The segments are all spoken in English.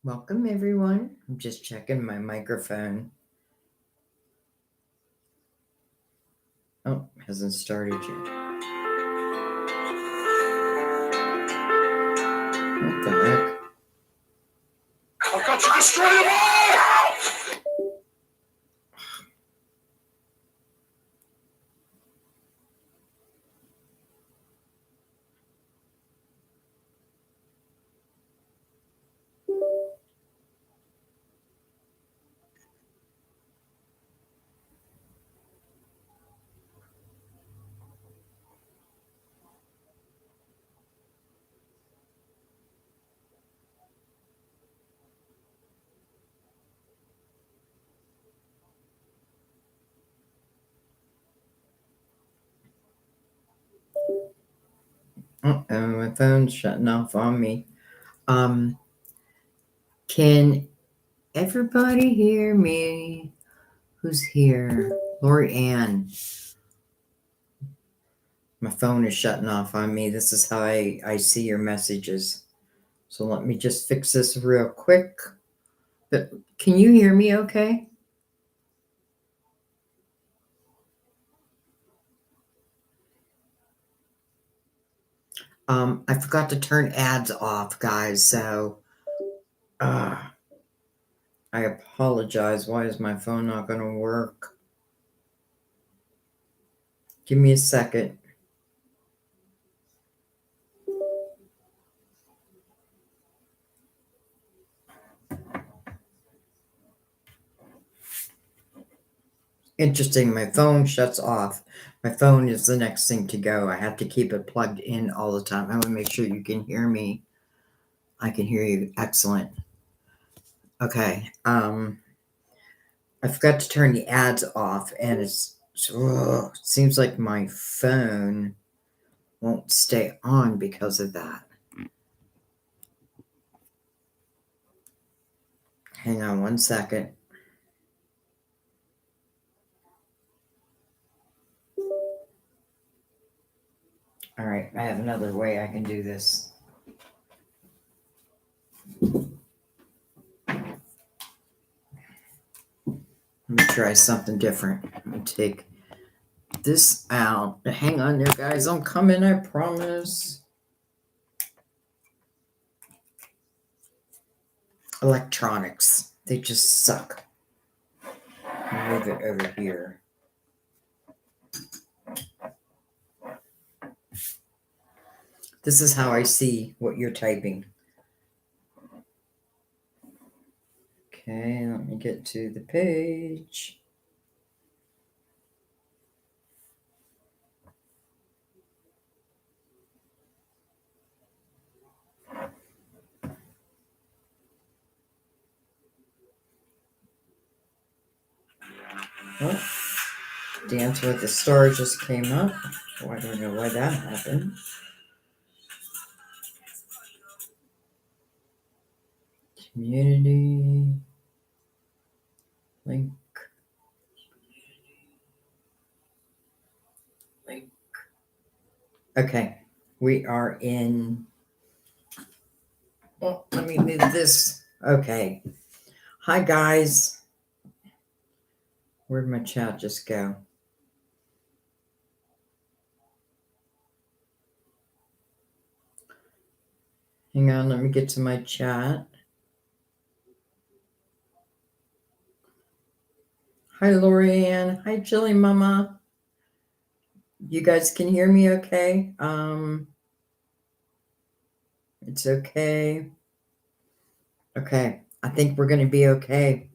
Welcome, everyone. I'm just checking my microphone. Oh, hasn't started yet. What the heck? I've got to destroy them all! Oh, my phone's shutting off on me. Can everybody hear me? Who's here? Lorianne. My phone is shutting off on me. This is how I see your messages. So let me just fix this real quick. But can you hear me okay? I forgot to turn ads off, guys. So I apologize. Why is my phone not going to work? Give me a second. Interesting. My phone shuts off. My phone is the next thing to go. I have to keep it plugged in all the time. I want to make sure you can hear me. I can hear you. Excellent. Okay. I forgot to turn the ads off, and it seems like my phone won't stay on because of that. Hang on one second. All right, I have another way I can do this. Let me try something different. Let me take this out. Hang on there, guys. I'm coming, I promise. Electronics. They just suck. Move it over here. This is how I see what you're typing. Okay, let me get to the page. Oh, Dance with the Star just came up. Oh, I don't know why that happened. Community. Link. Link. Okay, we are in. Oh, let me move this. Okay. Hi, guys. Where'd my chat just go? Hang on, let me get to my chat. Hi, Lorianne. Hi, Chili Mama. You guys can hear me okay? It's okay. Okay, I think we're going to be okay.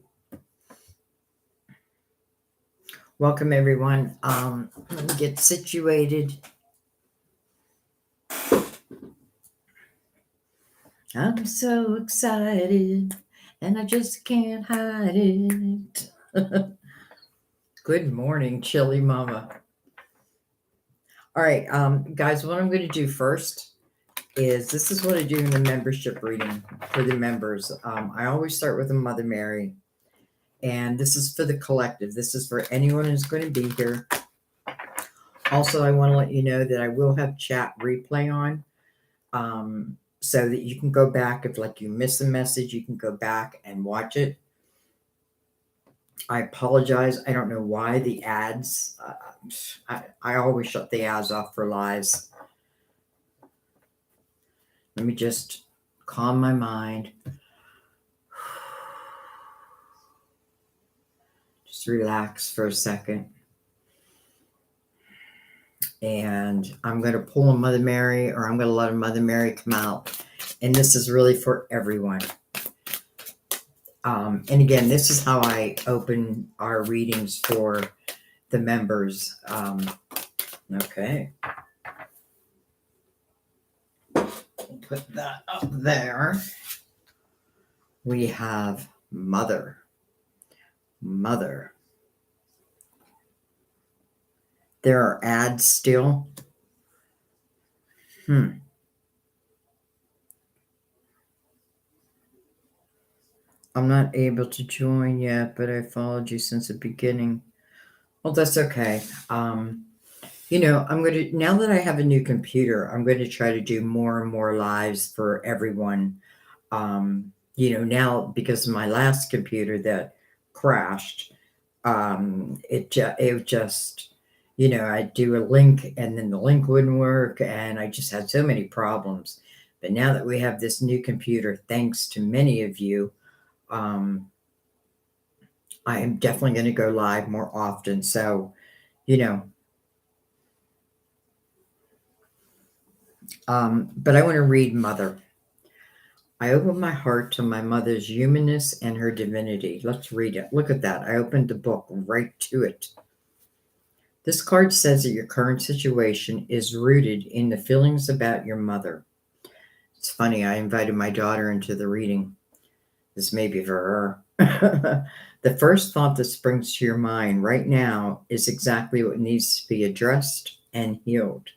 Welcome, everyone. Let me get situated. I'm so excited, and I just can't hide it. Good morning, Chili Mama. All right, guys, what I'm going to do first is this is what I do in the membership reading for the members. I always start with a Mother Mary, and this is for the collective. This is for anyone who's going to be here. Also, I want to let you know that I will have chat replay on. so that you can go back. If like you miss a message, you can go back and watch it. I apologize. I don't know why the ads. I always shut the ads off for lives. Let me just calm my mind. Just relax for a second. And I'm going to pull a Mother Mary, or I'm going to let a Mother Mary come out. And this is really for everyone. And again, this is how I open our readings for the members. Okay. Put that up there. We have Mother. Mother. There are ads still. I'm not able to join yet, but I followed you since the beginning. Well, that's okay. I'm going to, now that I have a new computer, I'm going to try to do more and more lives for everyone. Now because of my last computer that crashed, it just, I'd do a link and then the link wouldn't work. And I just had so many problems. But now that we have this new computer, thanks to many of you, I am definitely going to go live more often. So, but I want to read Mother. I opened my heart to my mother's humanness and her divinity. Let's read it. Look at that. I opened the book right to it. This card says that your current situation is rooted in the feelings about your mother. It's funny, I invited my daughter into the reading. This may be for her. The first thought that springs to your mind right now is exactly what needs to be addressed and healed.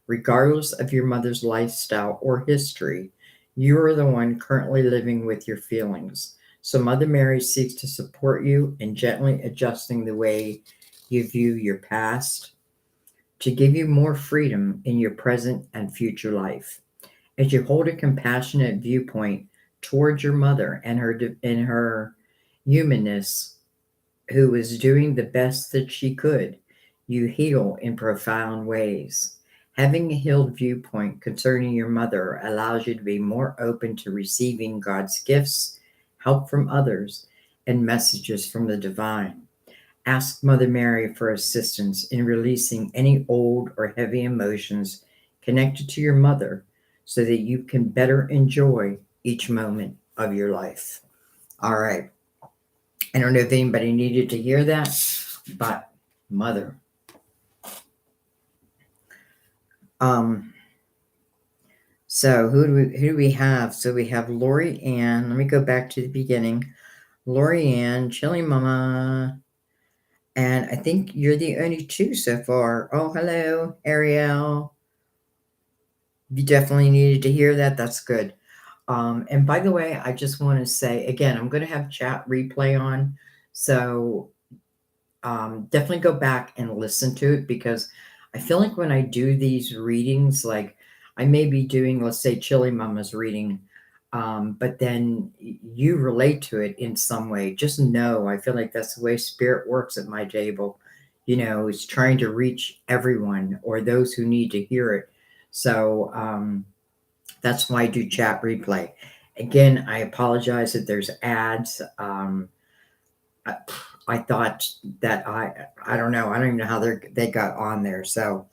Regardless of your mother's lifestyle or history, you are the one currently living with your feelings. So Mother Mary seeks to support you in gently adjusting the way you view your past to give you more freedom in your present and future life. As you hold a compassionate viewpoint towards your mother and her humanness, who was doing the best that she could, you heal in profound ways. Having a healed viewpoint concerning your mother allows you to be more open to receiving God's gifts, help from others, and messages from the divine. Ask Mother Mary for assistance in releasing any old or heavy emotions connected to your mother so that you can better enjoy each moment of your life. All right. I don't know if anybody needed to hear that, but Mother. So who do we have? So we have Lorianne. Let me go back to the beginning. Lorianne, Chili Mama, and I think you're the only two so far. Oh, hello, Ariel. You definitely needed to hear that. That's good. And by the way, I just want to say again, I'm going to have chat replay on. So definitely go back and listen to it because I feel like when I do these readings, like I may be doing, let's say, Chili Mama's reading, but then you relate to it in some way. Just know, I feel like that's the way Spirit works at my table. It's trying to reach everyone or those who need to hear it. So that's why I do chat replay. Again, I apologize that there's ads. I thought that I don't know. I don't even know how they got on there. So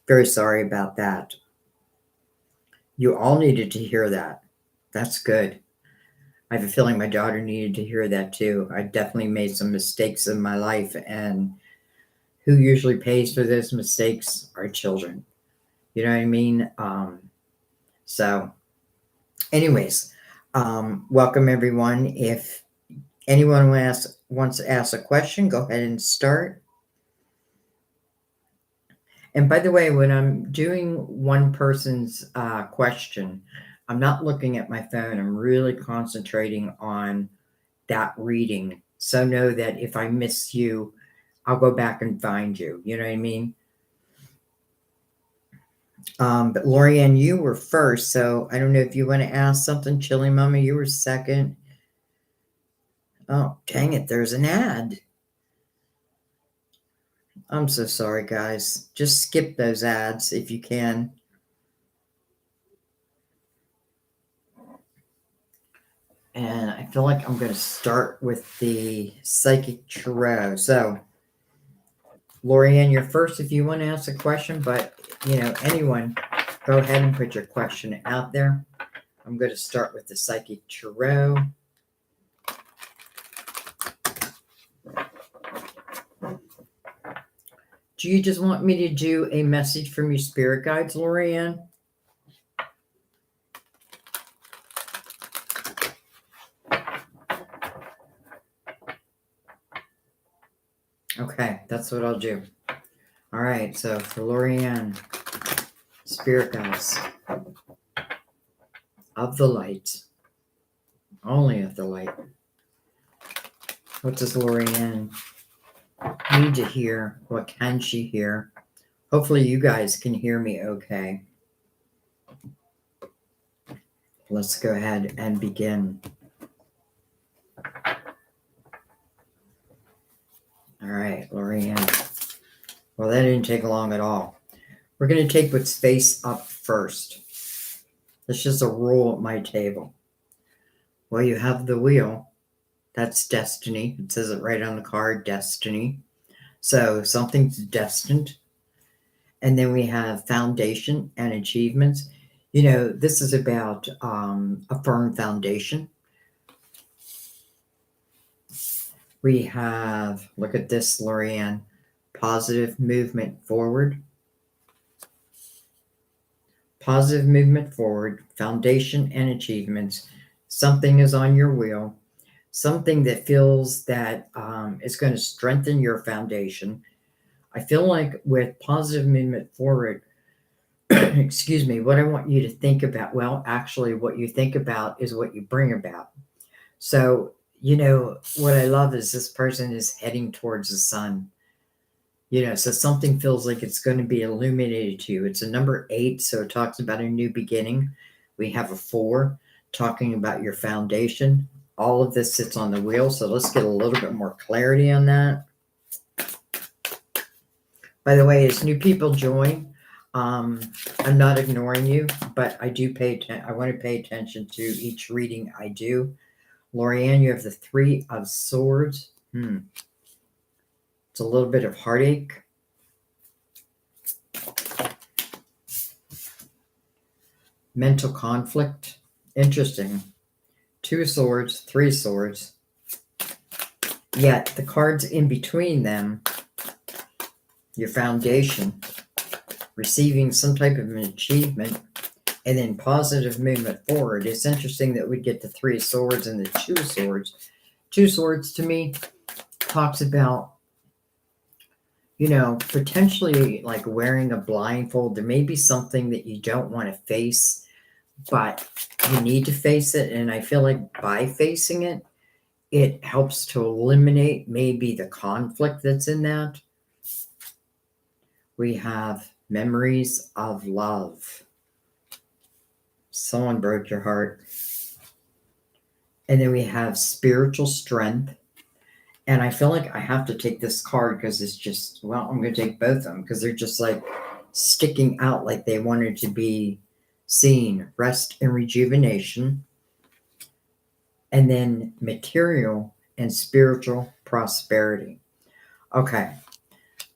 very sorry about that. You all needed to hear that. That's good. I have a feeling my daughter needed to hear that too. I definitely made some mistakes in my life, and who usually pays for those mistakes are children. You know what I mean? So anyways, welcome everyone. If anyone wants to ask a question, go ahead and start. And by the way, when I'm doing one person's question, I'm not looking at my phone. I'm really concentrating on that reading. So know that if I miss you, I'll go back and find you. You know what I mean? But Lorianne, you were first, so I don't know if you want to ask something. Chili Mama, you were second. Oh, dang it, there's an ad. I'm so sorry, guys. Just skip those ads if you can. And I feel like I'm going to start with the Psychic Tarot. So, Lorianne, you're first if you want to ask a question, but, anyone, go ahead and put your question out there. I'm going to start with the Psychic Tarot. Do you just want me to do a message from your spirit guides, Lorianne? Okay, that's what I'll do. All right, so for Lorianne, spirit guides of the light, only of the light. What does Lorianne need to hear? What can she hear? Hopefully you guys can hear me okay. Let's go ahead and begin. All right, Lorianne. Well, that didn't take long at all. We're going to take what's face up first. That's just a rule at my table. Well, you have the wheel. That's destiny. It says it right on the card, destiny. So something's destined. And then we have foundation and achievements. This is about a firm foundation. We have, look at this, Lorianne, positive movement forward. Positive movement forward, foundation and achievements. Something is on your wheel. Something that feels that is going to strengthen your foundation. I feel like with positive movement forward, excuse me, what I want you to think about, well, actually, what you think about is what you bring about. So, what I love is this person is heading towards the sun. So something feels like it's going to be illuminated to you. It's a number 8, so it talks about a new beginning. We have a 4 talking about your foundation. All of this sits on the wheel, so let's get a little bit more clarity on that. By the way, as new people join, I'm not ignoring you, but I do I want to pay attention to each reading I do. Lorianne, you have the 3 of Swords. It's a little bit of heartache. Mental conflict. Interesting. 2 swords, 3 swords. Yet the cards in between them, your foundation, receiving some type of an achievement, and then positive movement forward. It's interesting that we get the 3 swords and the 2 swords. 2 swords to me talks about, potentially like wearing a blindfold. There may be something that you don't want to face, but you need to face it. And I feel like by facing it, it helps to eliminate maybe the conflict that's in that. We have memories of love. Someone broke your heart. And then we have spiritual strength. And I feel like I have to take this card because it's just, well, I'm going to take both of them because they're just like sticking out like they wanted to be seen. Rest and rejuvenation. And then material and spiritual prosperity. Okay,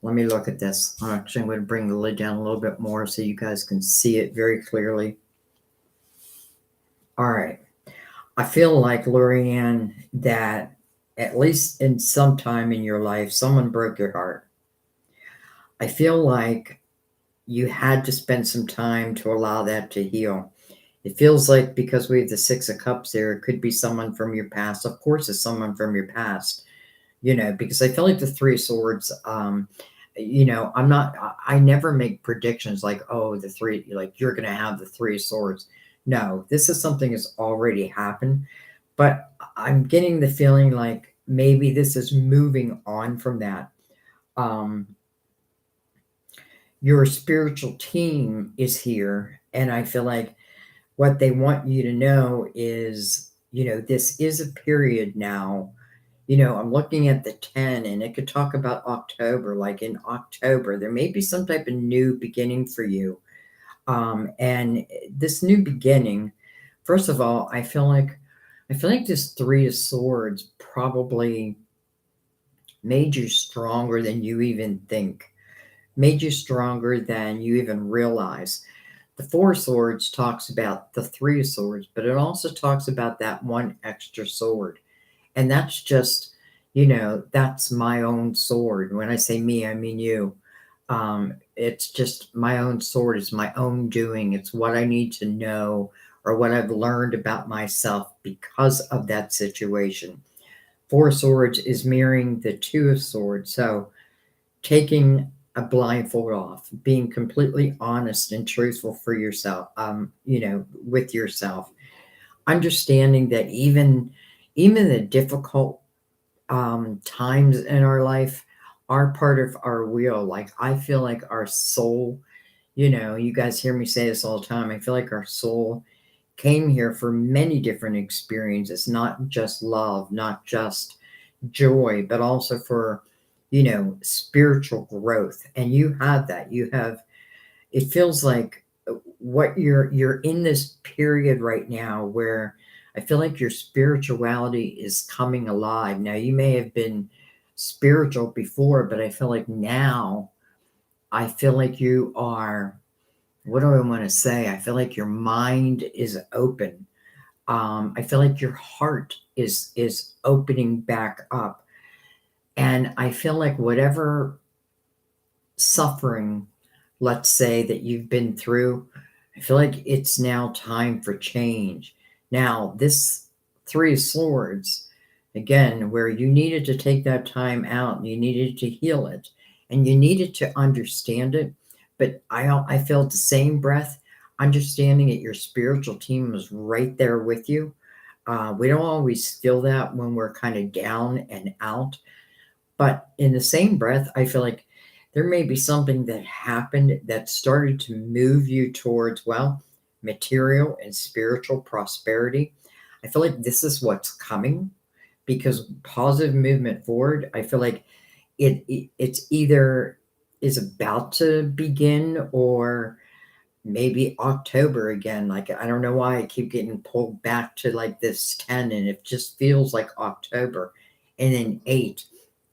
let me look at this. Actually, I'm going to bring the lid down a little bit more so you guys can see it very clearly. All right. I feel like, Lorianne, that at least in some time in your life, someone broke your heart. I feel like you had to spend some time to allow that to heal. It feels like because we have the 6 of Cups there, it could be someone from your past. Of course, it's someone from your past, because I feel like the 3 of Swords, I never make predictions like, oh, the 3, like you're going to have the 3 of Swords. No, this is something that's already happened, but I'm getting the feeling like maybe this is moving on from that. your spiritual team is here. And I feel like what they want you to know is, this is a period now. I'm looking at the 10 and it could talk about October. Like in October, there may be some type of new beginning for you. And this new beginning, first of all, I feel like this Three of Swords probably made you stronger than you even think, made you stronger than you even realize. The Four of Swords talks about the Three of Swords, but it also talks about that one extra sword. And that's just, that's my own sword. When I say me, I mean you. It's just my own sword. It's my own doing. It's what I need to know or what I've learned about myself because of that situation. Four of Swords is mirroring the Two of Swords. So taking a blindfold off, being completely honest and truthful for yourself, with yourself, understanding that even the difficult times in our life are part of our wheel. Like I feel like our soul, you guys hear me say this all the time. I feel like our soul came here for many different experiences, not just love, not just joy, but also for, spiritual growth. And you have that. You have, it feels like what you're in this period right now where I feel like your spirituality is coming alive. Now you may have been spiritual before, but I feel like now I feel like you are, what do I want to say? I feel like your mind is open. I feel like your heart is opening back up. And I feel like whatever suffering, let's say, that you've been through, I feel like it's now time for change. Now, this Three of Swords, again, where you needed to take that time out, and you needed to heal it, and you needed to understand it. But I felt the same breath, understanding that your spiritual team was right there with you. We don't always feel that when we're kind of down and out. But in the same breath, I feel like there may be something that happened that started to move you towards, well, material and spiritual prosperity. I feel like this is what's coming because positive movement forward, I feel like it's either is about to begin or maybe October again. Like I don't know why I keep getting pulled back to like this 10 and it just feels like October. And then 8,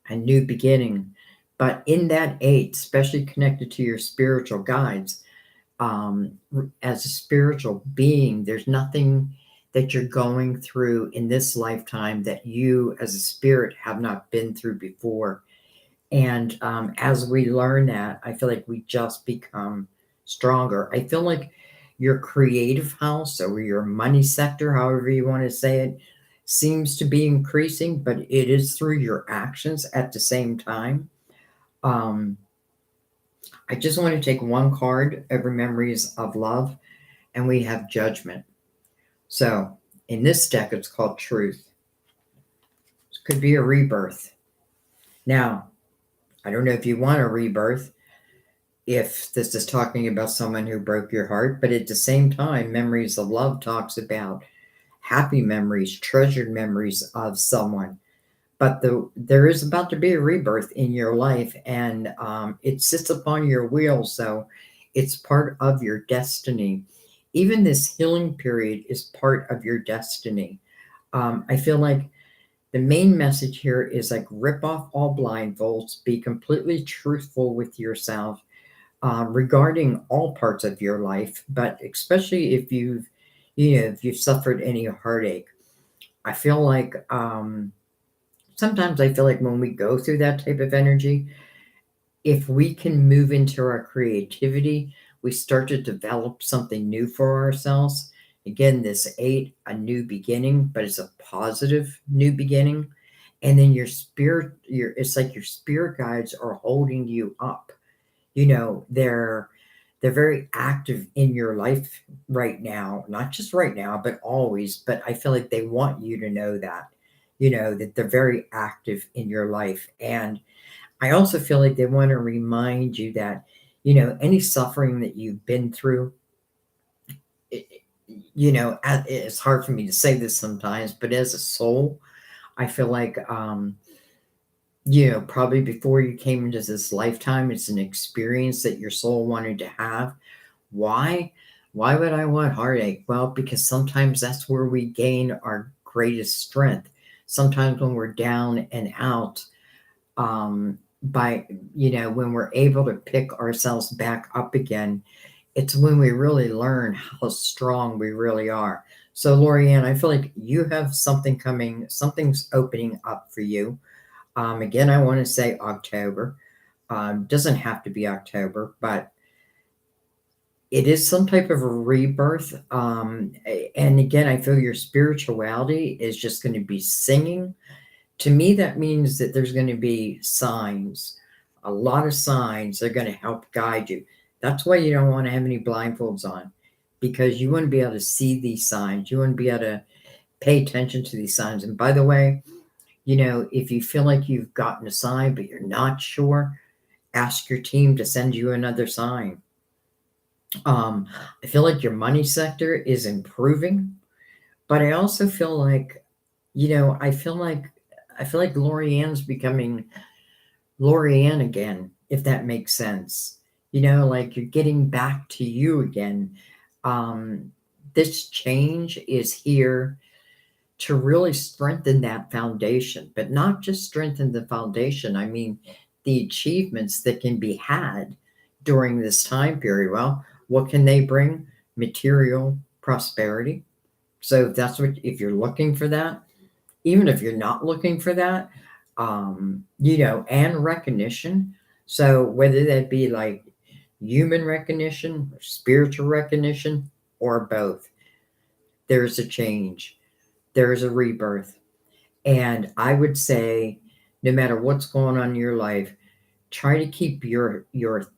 a new beginning. But in that 8, especially connected to your spiritual guides, as a spiritual being, there's nothing that you're going through in this lifetime that you as a spirit have not been through before. And as we learn that, I feel like we just become stronger. I feel like your creative house or your money sector, however you want to say it, seems to be increasing, but it is through your actions at the same time. Um, I just want to take one card over memories of love, and we have judgment. So in this deck, it's called truth. It could be a rebirth. Now, I don't know if you want a rebirth, if this is talking about someone who broke your heart, but at the same time, memories of love talks about happy memories, treasured memories of someone. But there is about to be a rebirth in your life, and it sits upon your wheel, so it's part of your destiny. Even this healing period is part of your destiny. I feel like the main message here is like rip off all blindfolds, be completely truthful with yourself regarding all parts of your life, but especially if you've suffered any heartache. I feel like sometimes I feel like when we go through that type of energy, if we can move into our creativity, we start to develop something new for ourselves. Again, this 8, a new beginning, but it's a positive new beginning. And then your spirit, it's like your spirit guides are holding you up. They're very active in your life right now, not just right now, but always. But I feel like they want you to know that they're very active in your life. And I also feel like they want to remind you that any suffering that you've been through, it, it's hard for me to say this sometimes, but as a soul, I feel like, probably before you came into this lifetime, it's an experience that your soul wanted to have. Why? Why would I want heartache? Well, because sometimes that's where we gain our greatest strength. Sometimes when we're down and out, by, when we're able to pick ourselves back up again, it's when we really learn how strong we really are. So, Lorianne, I feel like you have something coming, something's opening up for you. Again, I want to say October. Doesn't have to be October, but it is some type of a rebirth. And again, I feel your spirituality is just going to be singing. To me, that means that there's going to be signs, a lot of signs that are going to help guide you. That's why you don't want to have any blindfolds on, because you want to be able to see these signs. You want to be able to pay attention to these signs. And by the way, if you feel like you've gotten a sign, but you're not sure, ask your team to send you another sign. I feel like your money sector is improving, but I also feel like, I feel like Lorianne's becoming Lorianne again, if that makes sense. Like you're getting back to you again. Um, this change is here to really strengthen that foundation, but not just strengthen the foundation. I mean, the achievements that can be had during this time period. Well, what can they bring? Material prosperity. So if you're looking for that, even if you're not looking for that, and recognition. So whether that be like human recognition, or spiritual recognition, or both, there's a change, there's a rebirth. And I would say, no matter what's going on in your life, try to keep your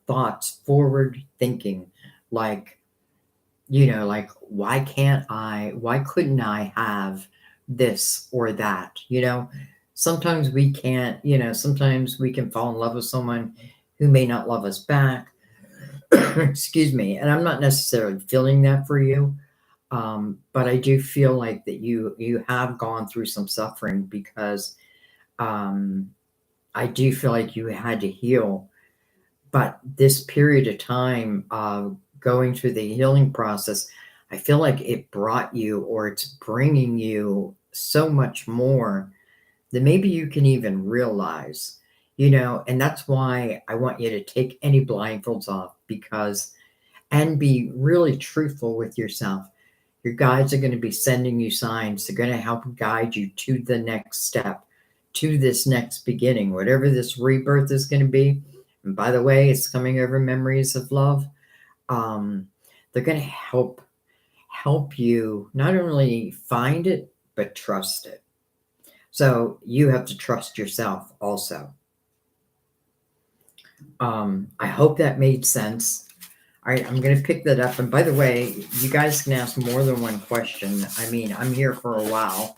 thoughts forward thinking. Like, like, why couldn't I have this or that? Sometimes we can't, sometimes we can fall in love with someone who may not love us back. Excuse me. And I'm not necessarily feeling that for you. But I do feel like that you have gone through some suffering, because um, I do feel like you had to heal. But this period of time of going through the healing process, I feel like it brought you, or it's bringing you so much more than maybe you can even realize. And that's why I want you to take any blindfolds off, and be really truthful with yourself. Your guides are going to be sending you signs. They're going to help guide you to the next step, to this next beginning, whatever this rebirth is going to be. And by the way, it's coming over memories of love. Um, they're going to help you not only find it, but trust it. So you have to trust yourself also. I hope that made sense. All right, I'm going to pick that up. And by the way, you guys can ask more than one question. I mean, I'm here for a while,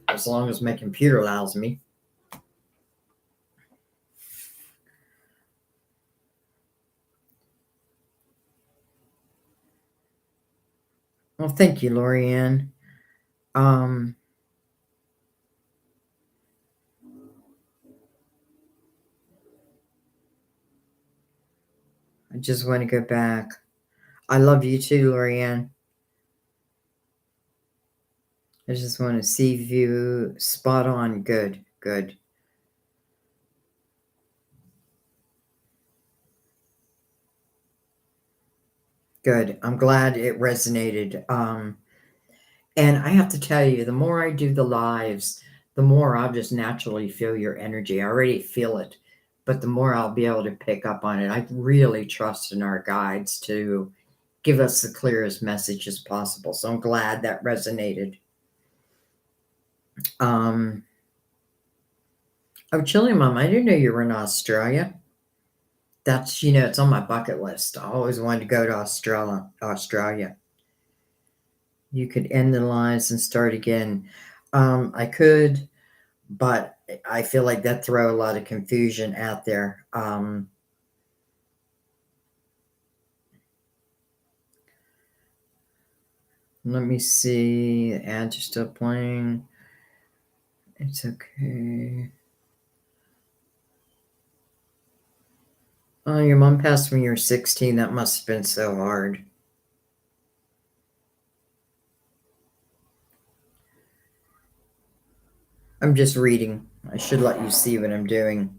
as long as my computer allows me. Well, thank you, Lorianne. Um, I just want to go back. I love you too, Lorianne. I just want to see you spot on. Good, good. Good. I'm glad it resonated. And I have to tell you, the more I do the lives, the more I'll just naturally feel your energy. I already feel it, but the more I'll be able to pick up on it. I really trust in our guides to give us the clearest message as possible. So I'm glad that resonated. Um, oh, Chili Mom, I didn't know you were in Australia. That's, it's on my bucket list. I always wanted to go to Australia. You could end the lives and start again. I could, but I feel like that throw a lot of confusion out there. Let me see. The ads are still playing. It's okay. Oh, your mom passed when you were 16. That must have been so hard. I'm just reading. I should let you see what I'm doing.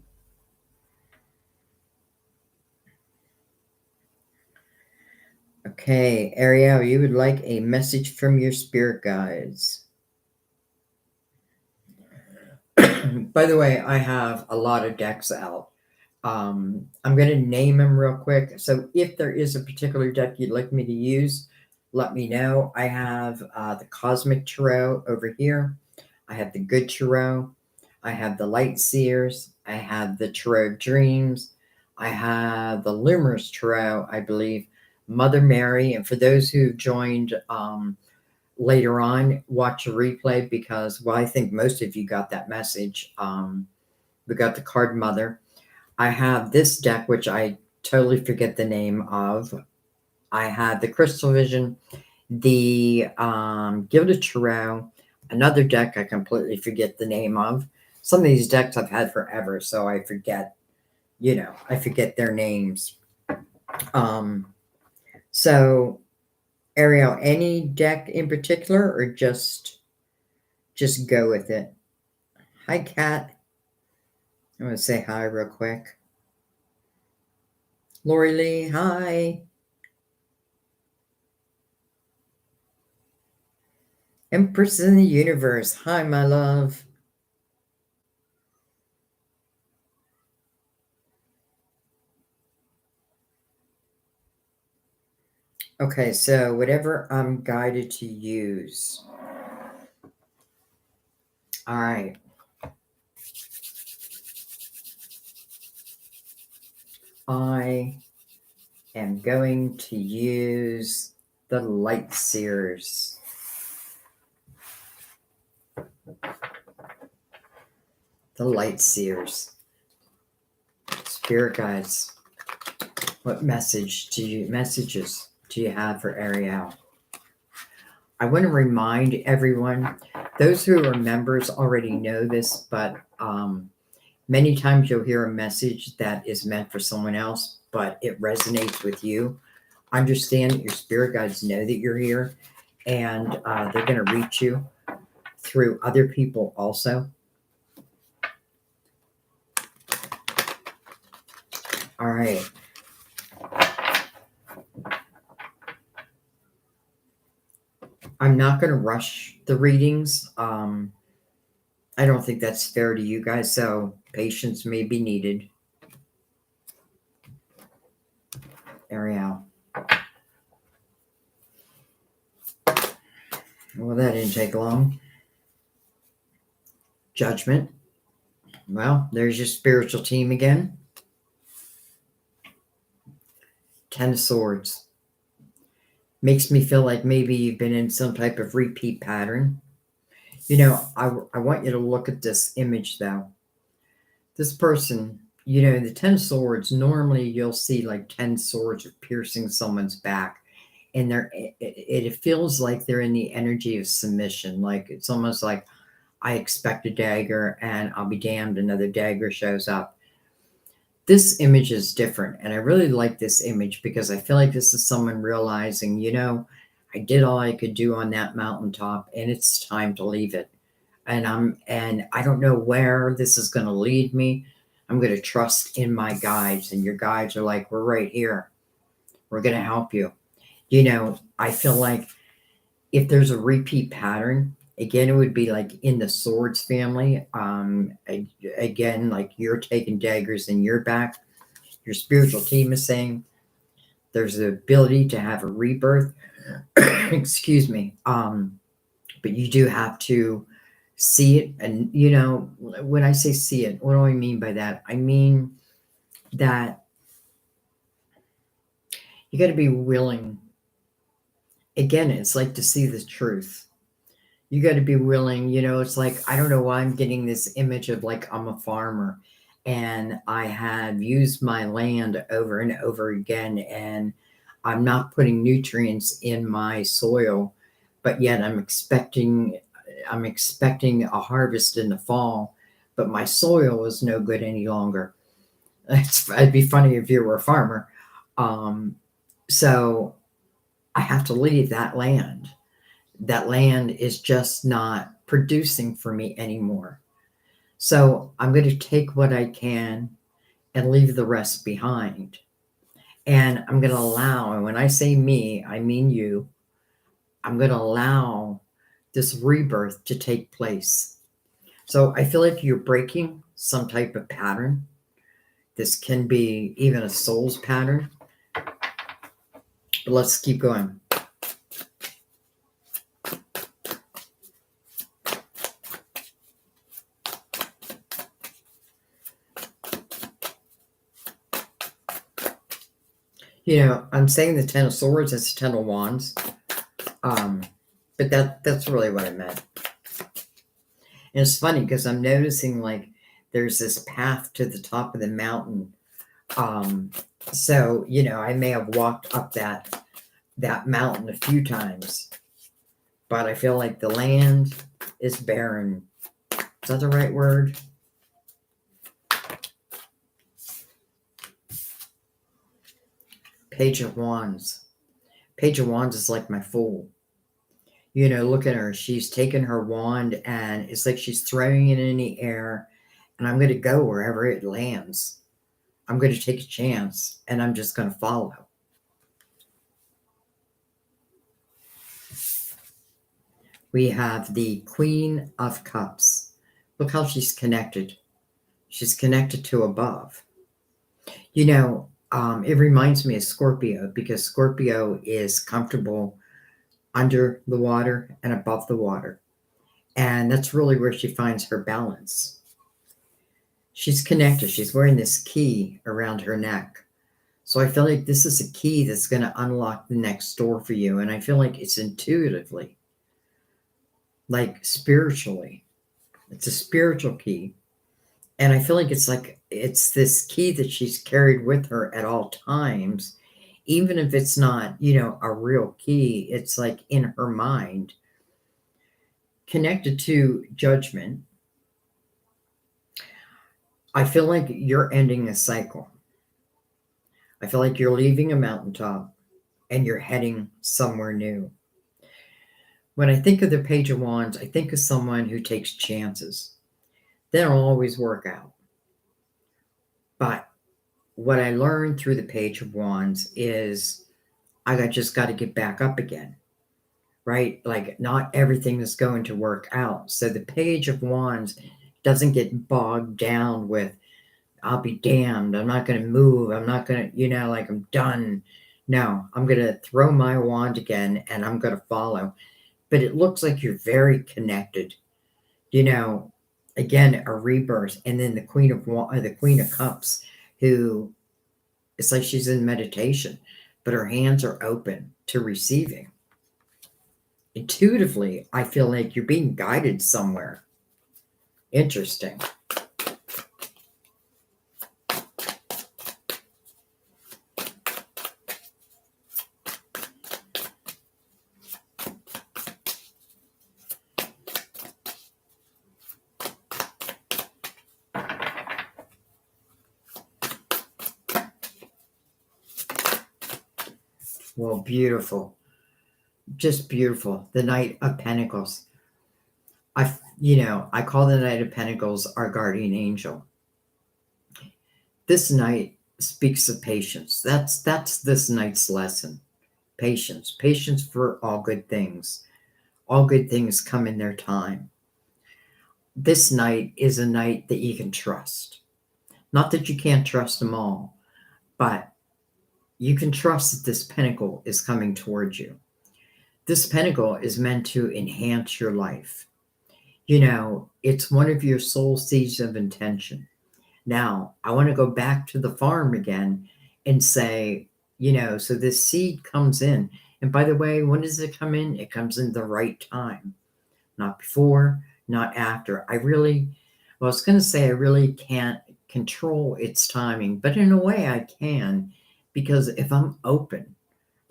Okay, Ariel, you would like a message from your spirit guides. By the way, I have a lot of decks out. I'm going to name them real quick. So if there is a particular deck you'd like me to use, let me know. I have the Cosmic Tarot over here. I have the Good Tarot. I have the Light Seers. I have the Tarot Dreams. I have the Luminous Tarot, I believe, Mother Mary. And for those who joined later on, watch a replay because, well, I think most of you got that message. We got the card Mother. I have this deck, which I totally forget the name of. I have the Crystal Vision, the Gilded Tarot, another deck I completely forget the name of. Some of these decks I've had forever, so I forget, I forget their names. So Ariel, any deck in particular or just go with it? Hi, Kat. I want to say hi real quick. Lori Lee, hi. Empress in the Universe, hi, my love. Okay, so whatever I'm guided to use. All right. I am going to use the Light Seers. The Light Seers. Spirit guides. What messages do you have for Ariel? I want to remind everyone, those who are members already know this, but many times you'll hear a message that is meant for someone else, but it resonates with you. Understand that your spirit guides know that you're here, and they're going to reach you through other people also. All right. I'm not going to rush the readings. I don't think that's fair to you guys, so patience may be needed. Ariel. Well, that didn't take long. Judgment. Well, there's your spiritual team again. 10 of Swords. Makes me feel like maybe you've been in some type of repeat pattern. I want you to look at this image, though. This person, the 10 swords, normally you'll see like 10 swords piercing someone's back. And it feels like they're in the energy of submission. Like it's almost like I expect a dagger and I'll be damned, another dagger shows up. This image is different. And I really like this image because I feel like this is someone realizing, I did all I could do on that mountaintop and it's time to leave it. And I don't know where this is going to lead me. I'm going to trust in my guides, and your guides are like, we're right here. We're going to help you. I feel like if there's a repeat pattern, again, it would be like in the swords family. Again, like you're taking daggers in your back. Your spiritual team is saying there's the ability to have a rebirth. Excuse me. But you do have to see it. And, when I say see it, what do I mean by that? I mean that you got to be willing. Again, it's like to see the truth. You got to be willing. It's like, I don't know why I'm getting this image of like I'm a farmer and I have used my land over and over again and I'm not putting nutrients in my soil but yet I'm expecting a harvest in the fall, but my soil is no good any longer. It'd be funny if you were a farmer. So I have to leave that land. That land is just not producing for me anymore. So I'm going to take what I can and leave the rest behind. And I'm going to allow, and when I say me, I mean you, I'm going to allow this rebirth to take place. So I feel like you're breaking some type of pattern. This can be even a soul's pattern. But let's keep going. I'm saying the Ten of Swords, it's 10 of Wands. But that's really what I meant. And it's funny because I'm noticing like there's this path to the top of the mountain. So, I may have walked up that mountain a few times, but I feel like the land is barren. Is that the right word? Page of Wands. Page of Wands is like my fool. Look at her. She's taken her wand and it's like she's throwing it in the air, and I'm going to go wherever it lands. I'm going to take a chance and I'm just going to follow. We have the Queen of Cups. Look how she's connected. She's connected to above. It reminds me of Scorpio, because Scorpio is comfortable under the water and above the water. And that's really where she finds her balance. She's connected. She's wearing this key around her neck. So I feel like this is a key that's going to unlock the next door for you. And I feel like it's intuitively, like spiritually. It's a spiritual key. And I feel like it's this key that she's carried with her at all times. Even if it's not, a real key, it's like in her mind, connected to judgment. I feel like you're ending a cycle. I feel like you're leaving a mountaintop and you're heading somewhere new. When I think of the Page of Wands, I think of someone who takes chances. They don't always work out. But what I learned through the Page of Wands is I just got to get back up again, right? Like not everything is going to work out. So the Page of Wands doesn't get bogged down with, I'll be damned, I'm not going to move, I'm not going to, like I'm done. No, I'm going to throw my wand again and I'm going to follow. But it looks like you're very connected. Again, a rebirth. And then the Queen of Cups, who it's like she's in meditation, but her hands are open to receiving. Intuitively, I feel like you're being guided somewhere. Interesting. Well, beautiful. Just beautiful. The Knight of Pentacles. I call the Knight of Pentacles our guardian angel. This knight speaks of patience. That's this night's lesson. Patience. Patience for all good things. All good things come in their time. This knight is a knight that you can trust. Not that you can't trust them all, but you can trust that this pentacle is coming towards you. This pentacle is meant to enhance your life. It's one of your soul seeds of intention. Now, I want to go back to the farm again and say, so this seed comes in. And by the way, when does it come in? It comes in the right time. Not before, not after. I was going to say I really can't control its timing, but in a way I can, because if I'm open,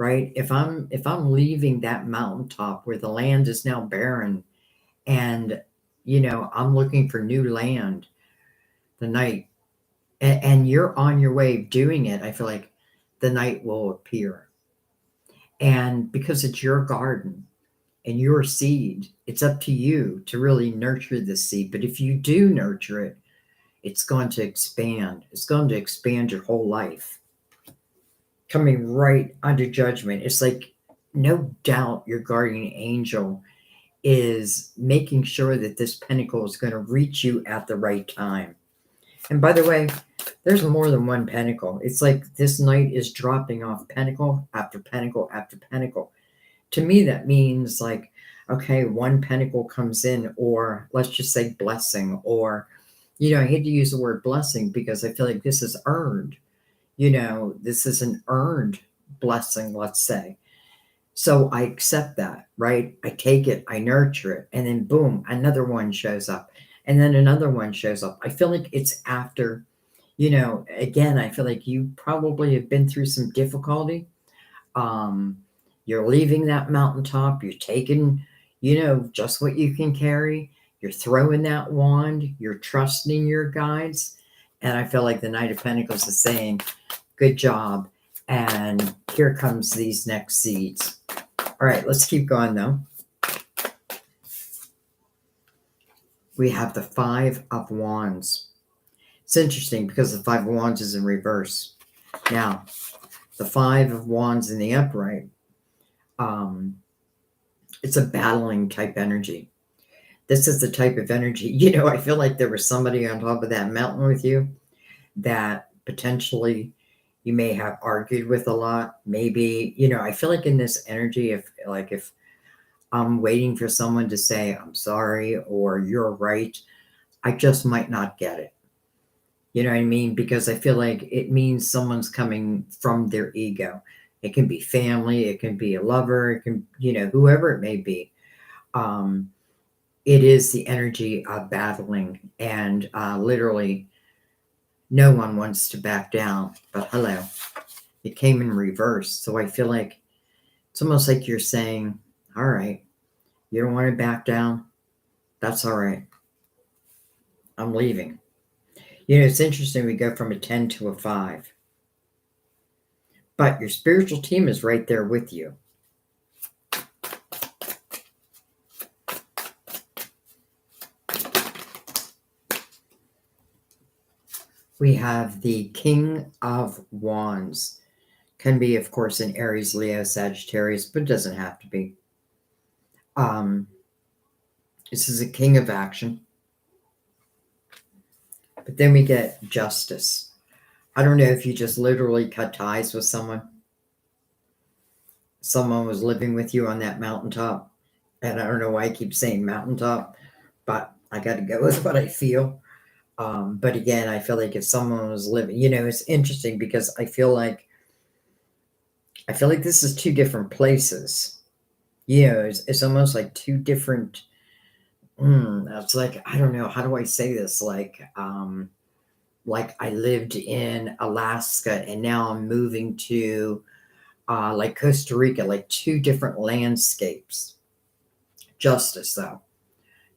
right? If I'm leaving that mountaintop where the land is now barren, and I'm looking for new land, the night, and you're on your way of doing it, I feel like the night will appear. And because it's your garden and your seed, it's up to you to really nurture the seed. But if you do nurture it, it's going to expand. It's going to expand your whole life. Coming right under judgment. It's like, no doubt, your guardian angel is making sure that this pentacle is going to reach you at the right time. And by the way, there's more than one pentacle. It's like this night is dropping off pentacle after pentacle after pentacle. To me, that means like, okay, one pentacle comes in, or let's just say blessing, or, I hate to use the word blessing because I feel like this is earned. This is an earned blessing, let's say. So I accept that, right? I take it, I nurture it, and then boom, another one shows up, and then another one shows up. I feel like it's after, again, I feel like you probably have been through some difficulty. Um, you're leaving that mountaintop, you're taking, just what you can carry. You're throwing that wand, you're trusting your guides. And I feel like the Knight of Pentacles is saying, good job. And here comes these next seeds. All right, let's keep going though. We have the Five of Wands. It's interesting because the Five of Wands is in reverse. Now, the Five of Wands in the upright, it's a battling type energy. This is the type of energy, I feel like there was somebody on top of that mountain with you that potentially you may have argued with a lot. Maybe, I feel like in this energy, if I'm waiting for someone to say, I'm sorry, or you're right, I just might not get it. You know what I mean? Because I feel like it means someone's coming from their ego. It can be family, it can be a lover, it can, whoever it may be. It is the energy of battling, and literally no one wants to back down. But hello, it came in reverse. So I feel like it's almost like you're saying, all right, you don't want to back down? That's all right. I'm leaving. It's interesting. We go from a 10 to a 5. But your spiritual team is right there with you. We have the King of Wands. Can be, of course, an Aries, Leo, Sagittarius, but it doesn't have to be. This is a king of action. But then we get Justice. I don't know if you just literally cut ties with someone. Someone was living with you on that mountaintop. And I don't know why I keep saying mountaintop, but I got to go with what I feel. But again, I feel like if someone was living, it's interesting because I feel like this is two different places. It's almost like two different. It's like, I don't know, how do I say this? Like I lived in Alaska and now I'm moving to like Costa Rica, like two different landscapes. Justice, though.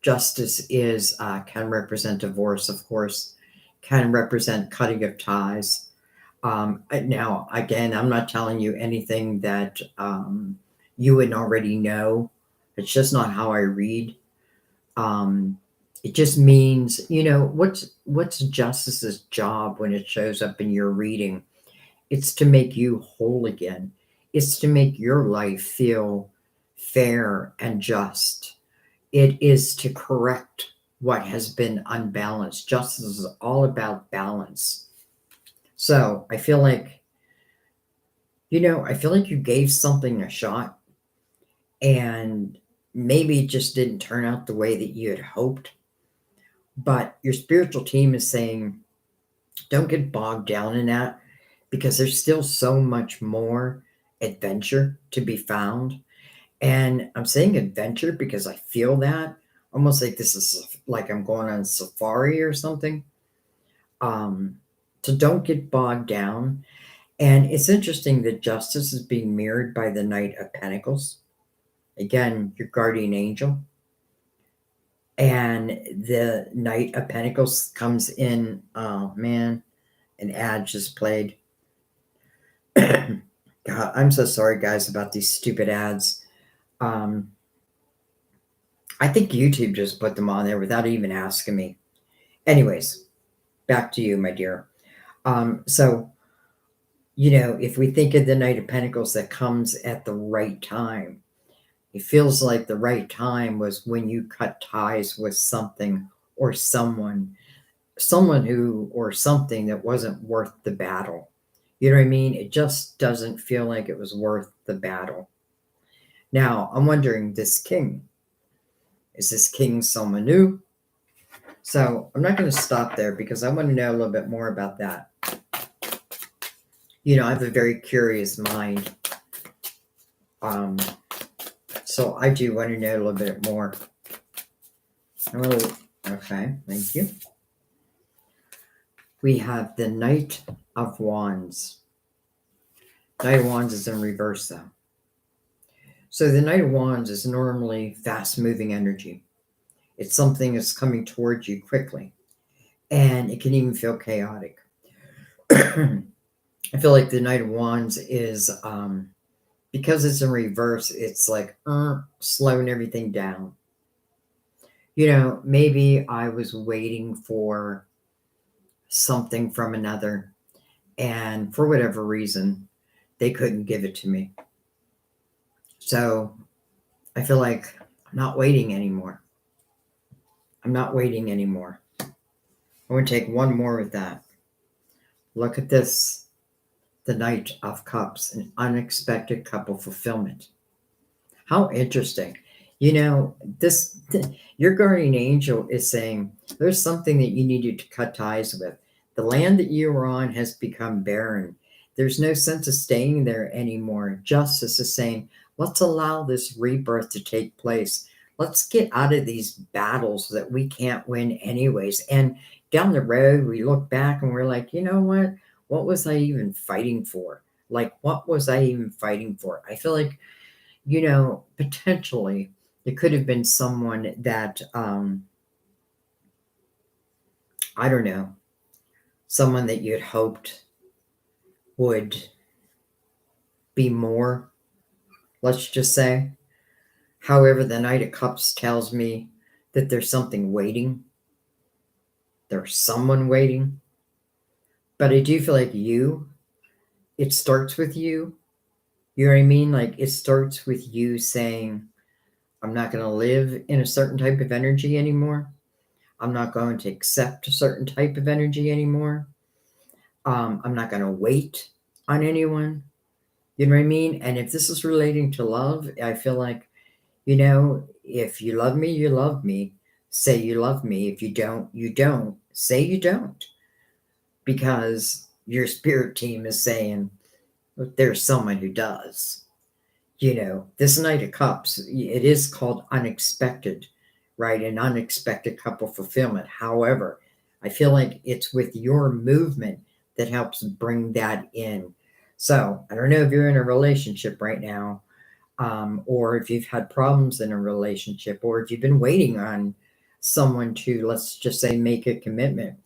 Justice is can represent divorce, of course, can represent cutting of ties. Now, again, I'm not telling you anything that you wouldn't already know. It's just not how I read. It just means, what's justice's job when it shows up in your reading? It's to make you whole again. It's to make your life feel fair and just. It is to correct what has been unbalanced. Justice is all about balance. So I feel like, you gave something a shot and maybe it just didn't turn out the way that you had hoped. But your spiritual team is saying, don't get bogged down in that because there's still so much more adventure to be found. And I'm saying adventure because I feel that almost like this is like I'm going on safari or something. So don't get bogged down. And it's interesting that justice is being mirrored by the Knight of Pentacles. Again, your guardian angel. And the Knight of Pentacles comes in. Oh, man. An ad just played. God, I'm so sorry, guys, about these stupid ads. I think YouTube just put them on there without even asking me. Anyways, back to you, my dear. So, if we think of the Knight of Pentacles that comes at the right time, it feels like the right time was when you cut ties with something or someone who or something that wasn't worth the battle. You know what I mean? It just doesn't feel like it was worth the battle. Now, I'm wondering, this king, is this king someone new? So I'm not going to stop there because I want to know a little bit more about that. I have a very curious mind. So I do want to know a little bit more. Oh, okay, thank you. We have the Knight of Wands. Knight of Wands is in reverse, though. So the Knight of Wands is normally fast-moving energy. It's something that's coming towards you quickly, and it can even feel chaotic. I feel like the Knight of Wands is, because it's in reverse, it's like slowing everything down. Maybe I was waiting for something from another, and for whatever reason, they couldn't give it to me. So I feel like I'm not waiting anymore. I'm not waiting anymore. I'm going to take one more with that. Look at this. The Knight of Cups, an unexpected couple fulfillment. How interesting. This your guardian angel is saying there's something that you needed to cut ties with. The land that you were on has become barren. There's no sense of staying there anymore. Justice is saying, let's allow this rebirth to take place. Let's get out of these battles that we can't win anyways. And down the road, we look back and we're like, you know what? What was I even fighting for? Like, what was I even fighting for? I feel like, potentially it could have been someone that, I don't know, someone that you had hoped would be more, let's just say. However, the Knight of Cups tells me that there's something waiting. There's someone waiting. But I do feel like it starts with you. You know what I mean? Like, it starts with you saying, I'm not going to live in a certain type of energy anymore. I'm not going to accept a certain type of energy anymore. I'm not going to wait on anyone. You know what I mean? And if this is relating to love, I feel like, if you love me, you love me. Say you love me. If you don't, you don't. Say you don't. Because your spirit team is saying, there's someone who does. This Knight of Cups, it is called unexpected, right? An unexpected couple fulfillment. However, I feel like it's with your movement that helps bring that in. So I don't know if you're in a relationship right now, or if you've had problems in a relationship, or if you've been waiting on someone to, let's just say, make a commitment.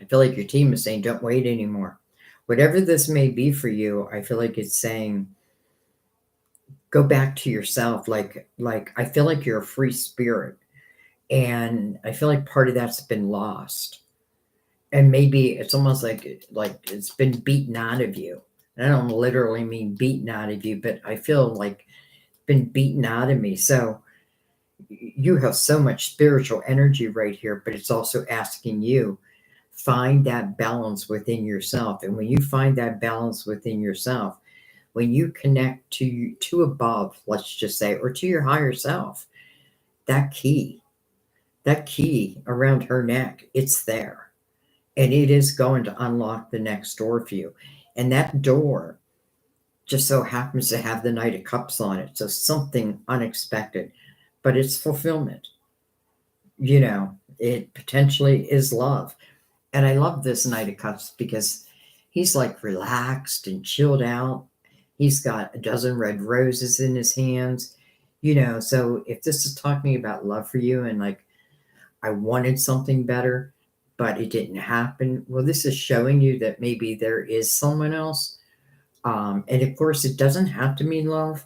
I feel like your team is saying, don't wait anymore. Whatever this may be for you, I feel like it's saying, go back to yourself. Like I feel like you're a free spirit, and I feel like part of that's been lost, and maybe it's almost like it's been beaten out of you. And I don't literally mean beaten out of you, but I feel like it's been beaten out of me. So you have so much spiritual energy right here, but it's also asking you, find that balance within yourself. And when you find that balance within yourself, when you connect to above, let's just say, or to your higher self, that key around her neck, it's there. And it is going to unlock the next door for you. And that door just so happens to have the Knight of Cups on it. So something unexpected, but it's fulfillment. It potentially is love. And I love this Knight of Cups because He's like relaxed and chilled out. He's got a dozen red roses in his hands. So if this is talking about love for you and like I wanted something better, but it didn't happen, well, this is showing you that maybe there is someone else. And of course, it doesn't have to mean love,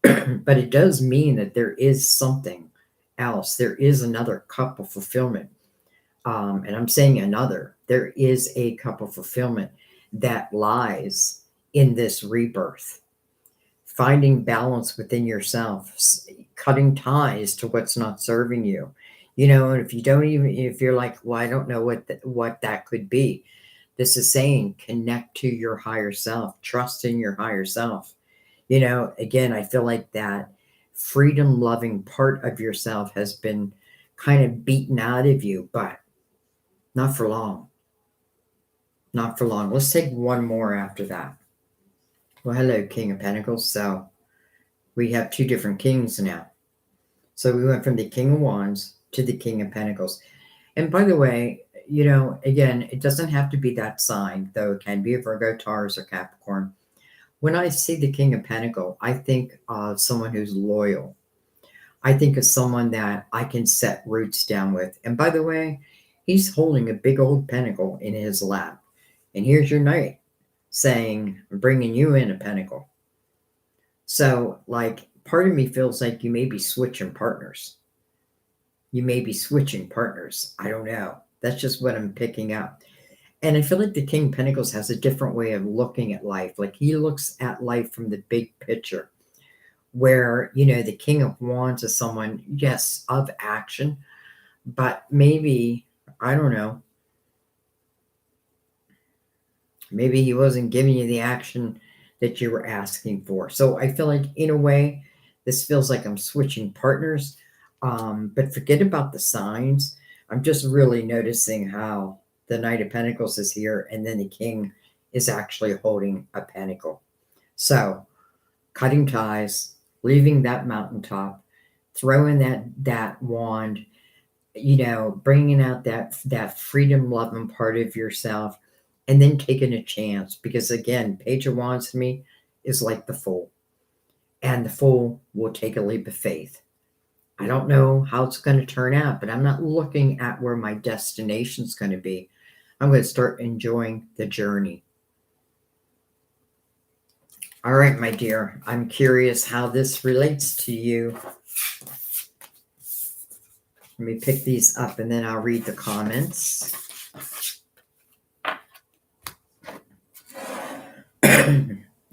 but it does mean that there is something else. There is another cup of fulfillment. And I'm saying another. There is a cup of fulfillment that lies in this rebirth. Finding balance within yourself, cutting ties to what's not serving you. And if you don't even, if you're like, well, I don't know what that could be. This is saying connect to your higher self, trust in your higher self. Again, I feel like that freedom loving part of yourself has been kind of beaten out of you, but not for long. Not for long. Let's take one more after that. Well, hello, King of Pentacles. So we have two different kings now. So we went from the King of Wands to the King of Pentacles. And by the way, again, it doesn't have to be that sign, though it can be a Virgo, Taurus, or Capricorn. When I see the King of Pentacles, I think of someone who's loyal. I think of someone that I can set roots down with. And by the way, he's holding a big old pentacle in his lap. And here's your knight saying, I'm bringing you in a pentacle. So, like, part of me feels like you may be switching partners. You may be switching partners. I don't know. That's just what I'm picking up. And I feel like the King of Pentacles has a different way of looking at life. Like, he looks at life from the big picture, where, the King of Wands is someone, yes, of action, but maybe, I don't know, maybe he wasn't giving you the action that you were asking for. So I feel like, in a way, this feels like I'm switching partners. But forget about the signs. I'm just really noticing how the Knight of Pentacles is here, and then the King is actually holding a pentacle. So cutting ties, leaving that mountaintop, throwing that wand, bringing out that freedom loving part of yourself, and then taking a chance. Because again, Page of Wands to me is like the Fool, and the Fool will take a leap of faith. I don't know how it's going to turn out, but I'm not looking at where my destination's going to be. I'm going to start enjoying the journey. All right, my dear, I'm curious how this relates to you. Let me pick these up and then I'll read the comments.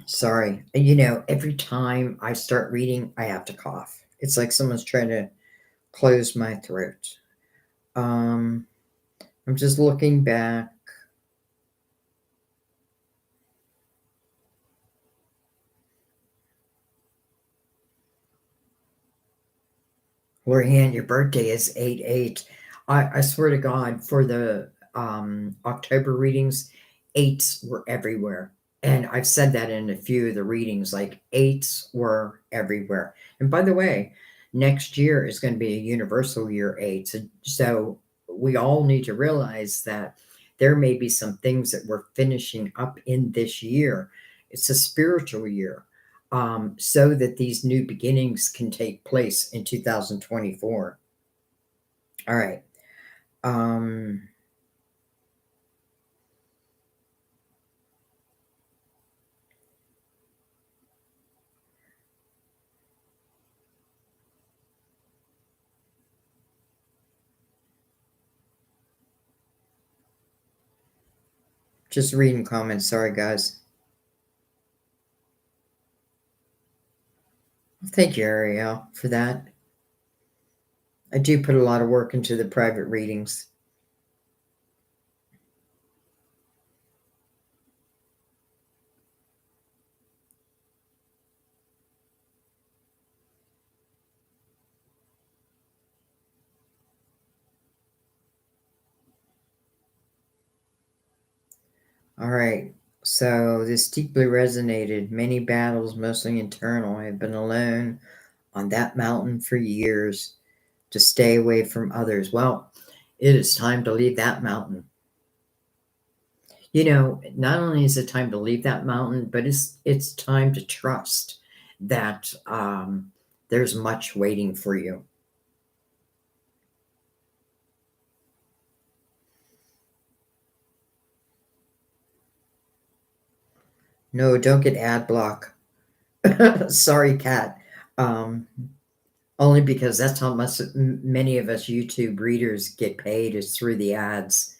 Sorry. Every time I start reading, I have to cough. It's like someone's trying to close my throat. I'm just looking back. Lorianne, your birthday is 8/8. I swear to God, for the October readings, eights were everywhere. And I've said that in a few of the readings, like eights were everywhere. And by the way, next year is going to be a universal year eight. So we all need to realize that there may be some things that we're finishing up in this year. It's a spiritual year, so that these new beginnings can take place in 2024. All right. Just reading comments. Sorry, guys. Thank you, Ariel, for that. I do put a lot of work into the private readings. All right. So this deeply resonated. Many battles, mostly internal. I have been alone on that mountain for years to stay away from others. Well, it is time to leave that mountain. Not only is it time to leave that mountain, but it's time to trust that there's much waiting for you. No, don't get ad block. Sorry, Kat. Um, Only because that's how much many of us YouTube readers get paid is through the ads.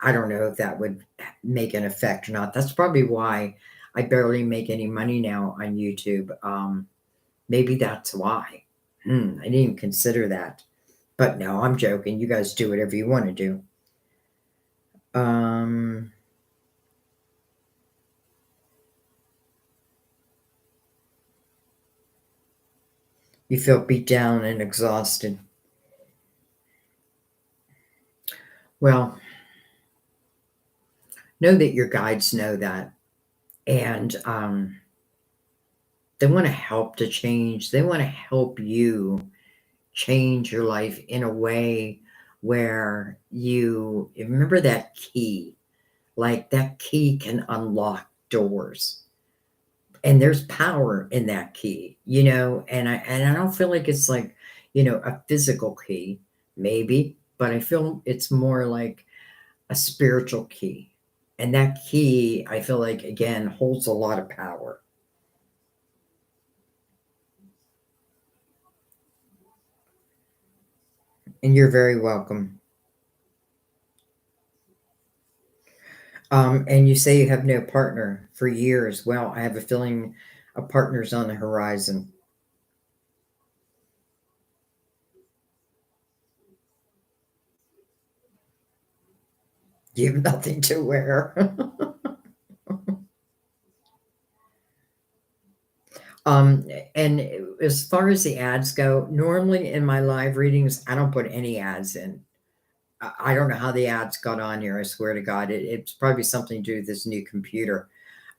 I don't know if that would make an effect or not. That's probably why I barely make any money now on YouTube. Maybe that's why. I didn't even consider that. But no, I'm joking. You guys do whatever you want to do. You feel beat down and exhausted. Well, know that your guides know that. And they want to help to change. They want to help you change your life in a way where you remember that key. Like that key can unlock doors. And there's power in that key, and I don't feel like it's like, a physical key, maybe, but I feel it's more like a spiritual key. And that key, I feel like, again, holds a lot of power. And you're very welcome. And you say you have no partner for years. Well, I have a feeling a partner's on the horizon. You have nothing to wear. Um, and as far as the ads go, normally in my live readings, I don't put any ads in. I don't know how the ads got on here. I swear to God, it's probably something to do with this new computer.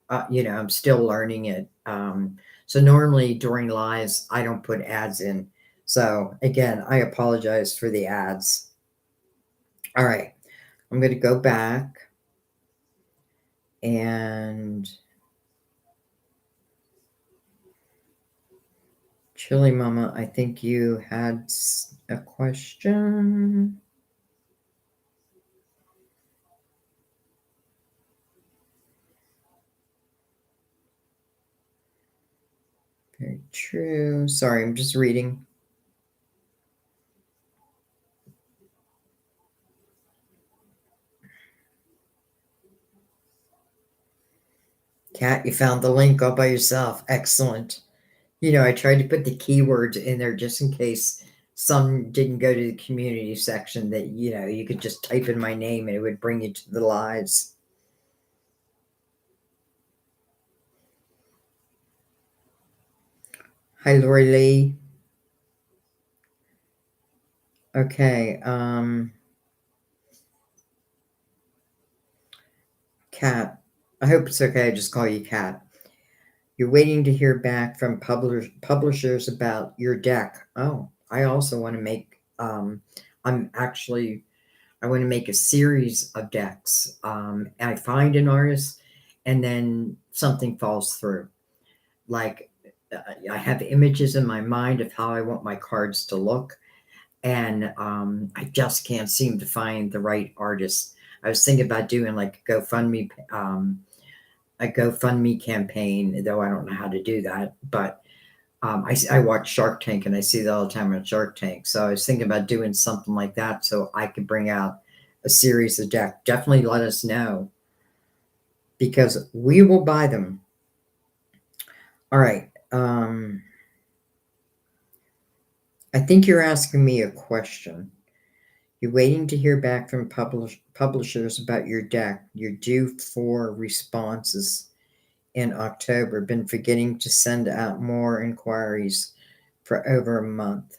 I'm still learning it. So normally during lives, I don't put ads in. So again, I apologize for the ads. All right, I'm going to go back and Chili Mama, I think you had a question. Very true. Sorry, I'm just reading. Kat, you found the link all by yourself. Excellent. I tried to put the keywords in there just in case some didn't go to the community section that, you could just type in my name and it would bring you to the lives. Hi, Lori Lee. Okay. Kat. I hope it's okay. I just call you Kat. You're waiting to hear back from publishers about your deck. Oh, I also want to make, I want to make a series of decks. I find an artist and then something falls through. Like I have images in my mind of how I want my cards to look. And I just can't seem to find the right artist. I was thinking about doing like a GoFundMe campaign, though I don't know how to do that. But I watch Shark Tank and I see that all the time on Shark Tank. So I was thinking about doing something like that so I could bring out a series of decks. Definitely let us know because we will buy them. All right. I think you're asking me a question. You're waiting to hear back from publishers about your deck. You're due for responses in October. Been forgetting to send out more inquiries for over a month.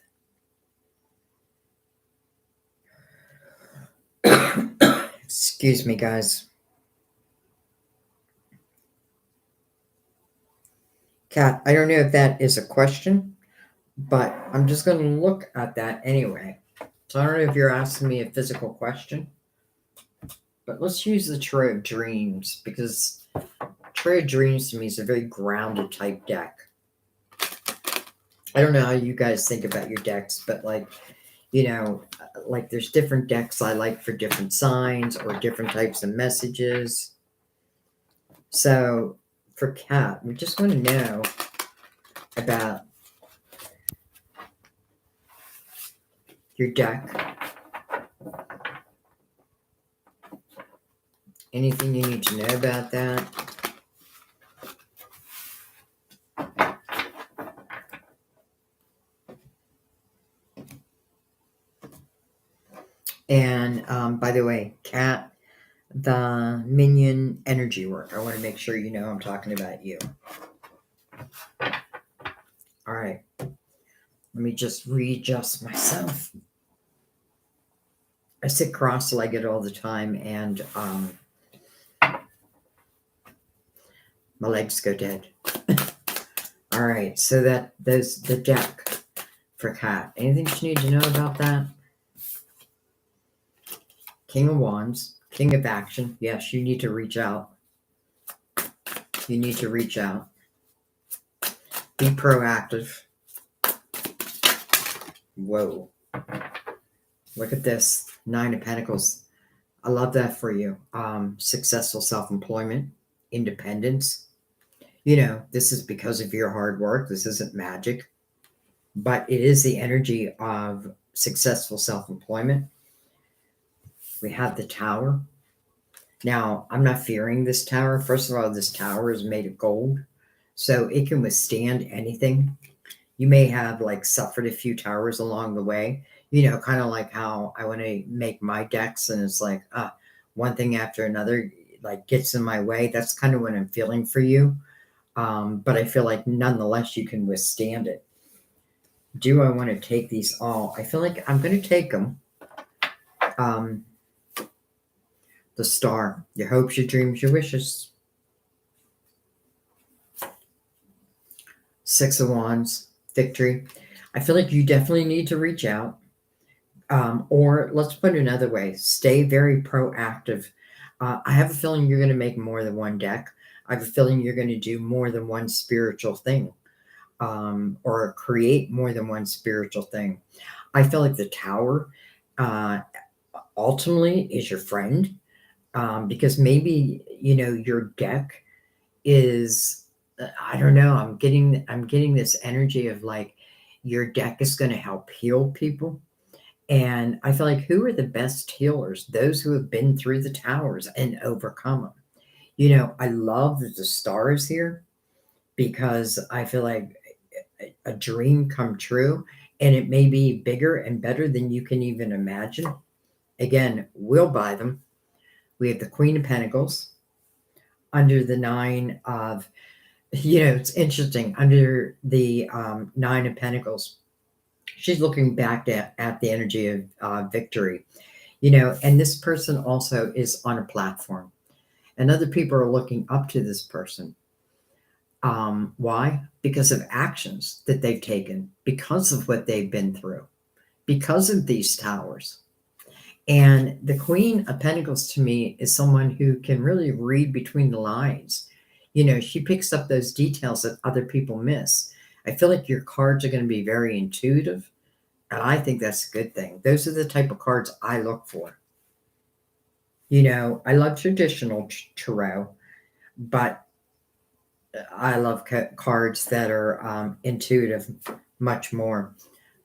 Excuse me, guys. Kat, I don't know if that is a question, but I'm just going to look at that anyway. So I don't know if you're asking me a physical question. But let's use the Tarot of Dreams, because Tarot of Dreams to me is a very grounded type deck. I don't know how you guys think about your decks, but like, like there's different decks I like for different signs or different types of messages. So for Kat, we just want to know about your deck. Anything you need to know about that? And by the way, Kat, the minion energy work, I want to make sure you know I'm talking about you. All right. Let me just readjust myself. I sit cross-legged all the time, and my legs go dead. All right, so there's the deck for Kat. Anything you need to know about that? King of Wands, King of Action. Yes, you need to reach out. You need to reach out. Be proactive. Whoa. Look at this. 9 of Pentacles. I love that for you. Successful self-employment, independence. This is because of your hard work. This isn't magic. But it is the energy of successful self-employment. We have the Tower. Now, I'm not fearing this tower. First of all, this tower is made of gold, so it can withstand anything. You may have suffered a few towers along the way, kind of like how I want to make my decks, and it's one thing after another gets in my way. That's kind of what I'm feeling for you. But I feel like nonetheless you can withstand it. Do I want to take these all? I feel like I'm going to take them. The Star, your hopes, your dreams, your wishes. 6 of Wands, Victory. I feel like you definitely need to reach out. Or let's put it another way, stay very proactive. I have a feeling you're going to make more than one deck. I have a feeling you're going to do more than one spiritual thing, or create more than one spiritual thing. I feel like the Tower ultimately is your friend, because maybe your deck is, I don't know, I'm getting this energy of your deck is going to help heal people. And I feel like, who are the best healers? Those who have been through the towers and overcome them. I love that the Star is here, because I feel like a dream come true, and it may be bigger and better than you can even imagine. Again, we'll buy them. We have the Queen of Pentacles under the 9 of, it's interesting, under the 9 of Pentacles. She's looking back at the energy of victory, and this person also is on a platform, and other people are looking up to this person. Why? Because of actions that they've taken, because of what they've been through, because of these towers. And the Queen of Pentacles to me is someone who can really read between the lines. She picks up those details that other people miss. I feel like your cards are going to be very intuitive, and I think that's a good thing. Those are the type of cards I look for. I love traditional tarot, but I love cards that are intuitive much more.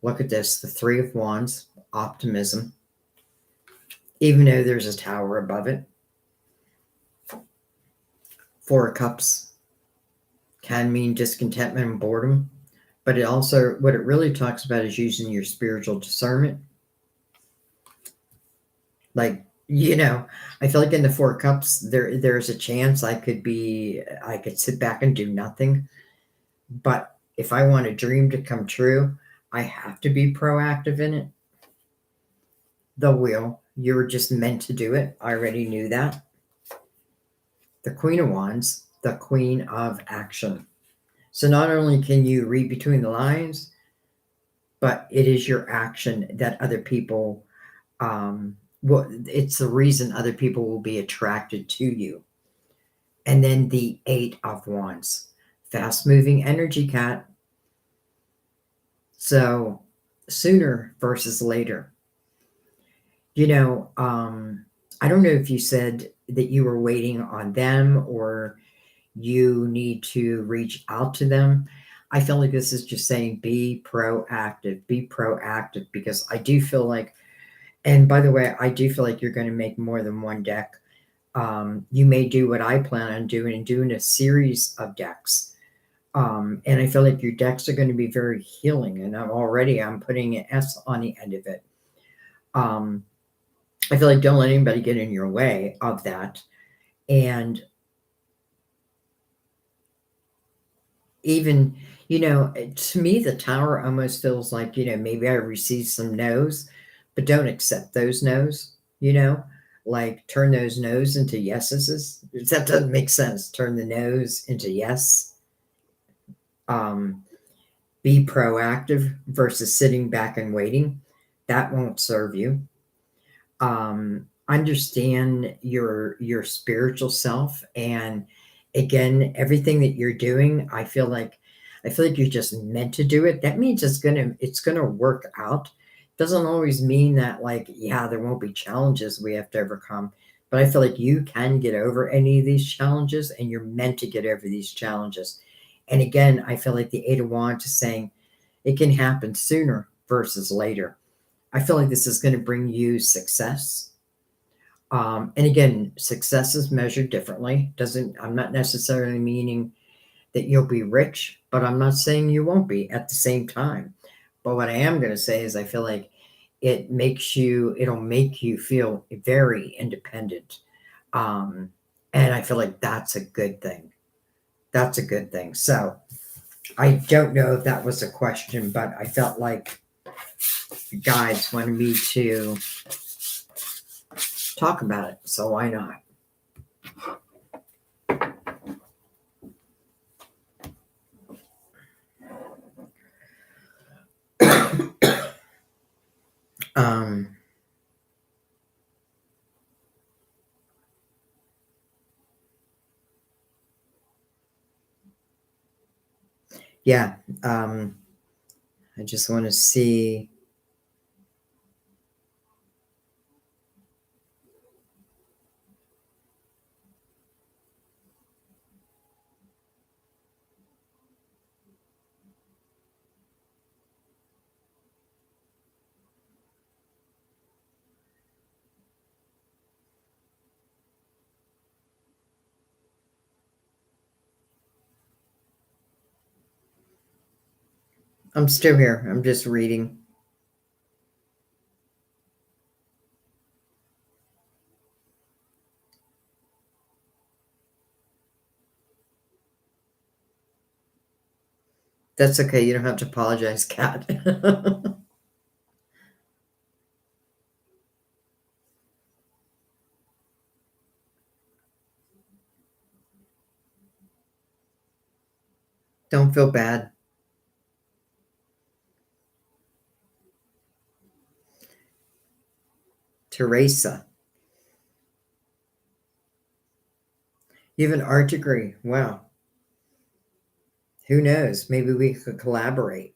Look at this, the 3 of Wands, optimism, even though there's a tower above it. 4 of Cups can mean discontentment and boredom, but it also, what it really talks about is using your spiritual discernment. I feel like in the 4 of Cups, there's a chance I could sit back and do nothing. But if I want a dream to come true, I have to be proactive in it. The Wheel, you were just meant to do it. I already knew that. The Queen of Wands, the Queen of Action. So not only can you read between the lines, but it is your action that other people Well, it's the reason other people will be attracted to you. And then the Eight of Wands, fast moving energy, cat. So sooner versus later. You know, I don't know if you said that you were waiting on them or you need to reach out to them. I feel like this is just saying be proactive, because I do feel like, and by the way, I do feel like you're going to make more than one deck. You may do what I plan on doing and doing a series of decks. And I feel like your decks are going to be very healing, and I'm putting an S on the end of it. Um, I feel like don't let anybody get in your way of that. And even, to me, the tower almost feels like, maybe I received some no's, but don't accept those no's, like turn those no's into yeses. That doesn't make sense. Turn the no's into yes. Um, be proactive versus sitting back and waiting. That won't serve you. Understand your spiritual self, and again, everything that you're doing, I feel like you're just meant to do it. That means it's gonna work out. Doesn't always mean that, like, yeah, there won't be challenges we have to overcome, but I feel like you can get over any of these challenges, and you're meant to get over these challenges. And again, I feel like the Eight of Wands is saying it can happen sooner versus later. I feel like this is going to bring you success. And again, success is measured differently. Doesn't I'm not necessarily meaning that you'll be rich, but I'm not saying you won't be at the same time. But what I am going to say is I feel like it'll make you feel very independent. Um, and I feel like that's a good thing. That's a good thing. So I don't know if that was a question, but I felt like the guides wanted me to talk about it. So why not? um, yeah. I just want to see. I'm still here. I'm just reading. That's okay. You don't have to apologize, Kat. Don't feel bad. Teresa, you have an art degree. Wow. Who knows? Maybe we could collaborate.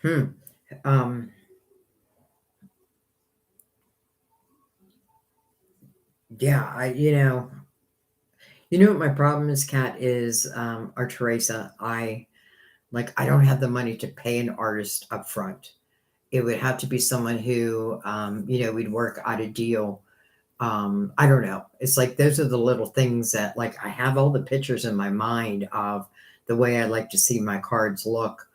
Hmm. Um, yeah, you know what my problem is, Kat, is or Teresa, I don't have the money to pay an artist up front. It would have to be someone who we'd work out a deal. I don't know. It's like those are the little things that, like, I have all the pictures in my mind of the way I like to see my cards look.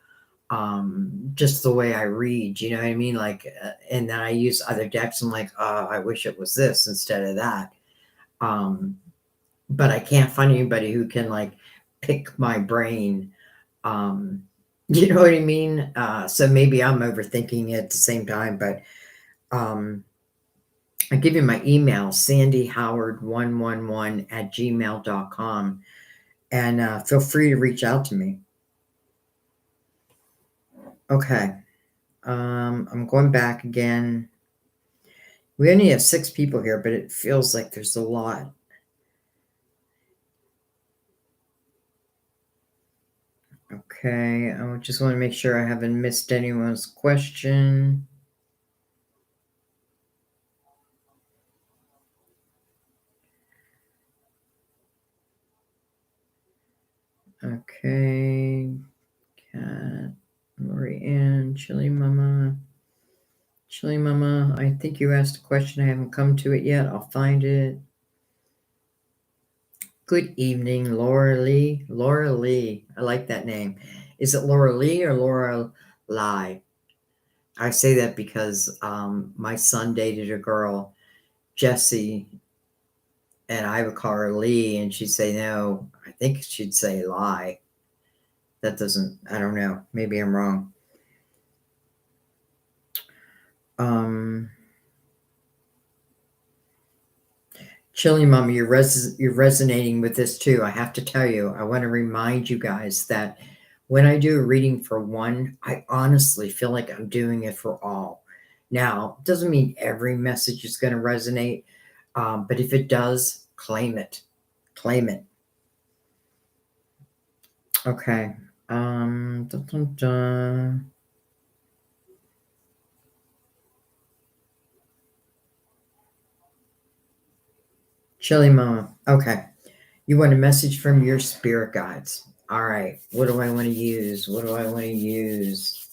Just the way I read, you know what I mean? Like, and then I use other decks. I'm like, I wish it was this instead of that. Um, but I can't find anybody who can, like, pick my brain. Um, you know what I mean? So maybe I'm overthinking it at the same time, but I give you my email, sandyhoward111@gmail.com, and feel free to reach out to me. Okay. I'm going back again. We only have 6 people here, but it feels like there's a lot. Okay, I just want to make sure I haven't missed anyone's question. Okay, Cat, Lorianne, Chili Mama. Chili Mama, I think you asked a question. I haven't come to it yet. I'll find it. Good evening, Laura Lee. Laura Lee. I like that name. Is it Laura Lee or Laura Lie? I say that because my son dated a girl, Jessie, and I would call her Lee, and she'd say no. I think she'd say Lie. That doesn't, I don't know. Maybe I'm wrong. Chili Mama, you're resonating with this too. I have to tell you, I want to remind you guys that when I do a reading for one, I honestly feel like I'm doing it for all. Now, it doesn't mean every message is going to resonate, but if it does, claim it. Claim it. Okay. Dun, dun, dun. Chili Mama. Okay. You want a message from your spirit guides. All right. What do I want to use? What do I want to use?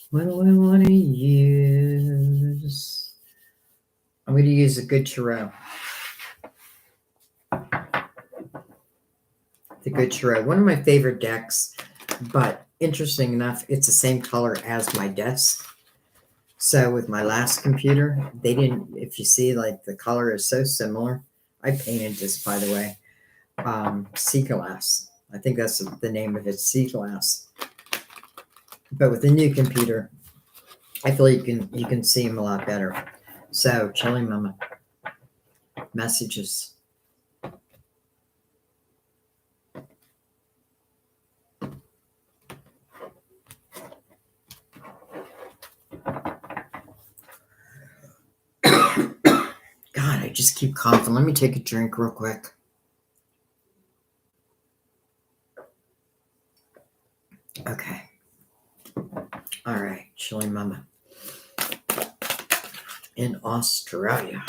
What do I want to use? I'm going to use a good tarot. The good tarot. One of my favorite decks, but interesting enough, it's the same color as my desk. So with my last computer, they didn't, if you see, like the color is so similar. I painted this, by the way. Sea glass. I think that's the name of it, sea glass. But with the new computer, I feel you can see them a lot better. So, Chili Mama, messages. God, I just keep coughing. Let me take a drink real quick. Okay. All right, Chili Mama. In Australia.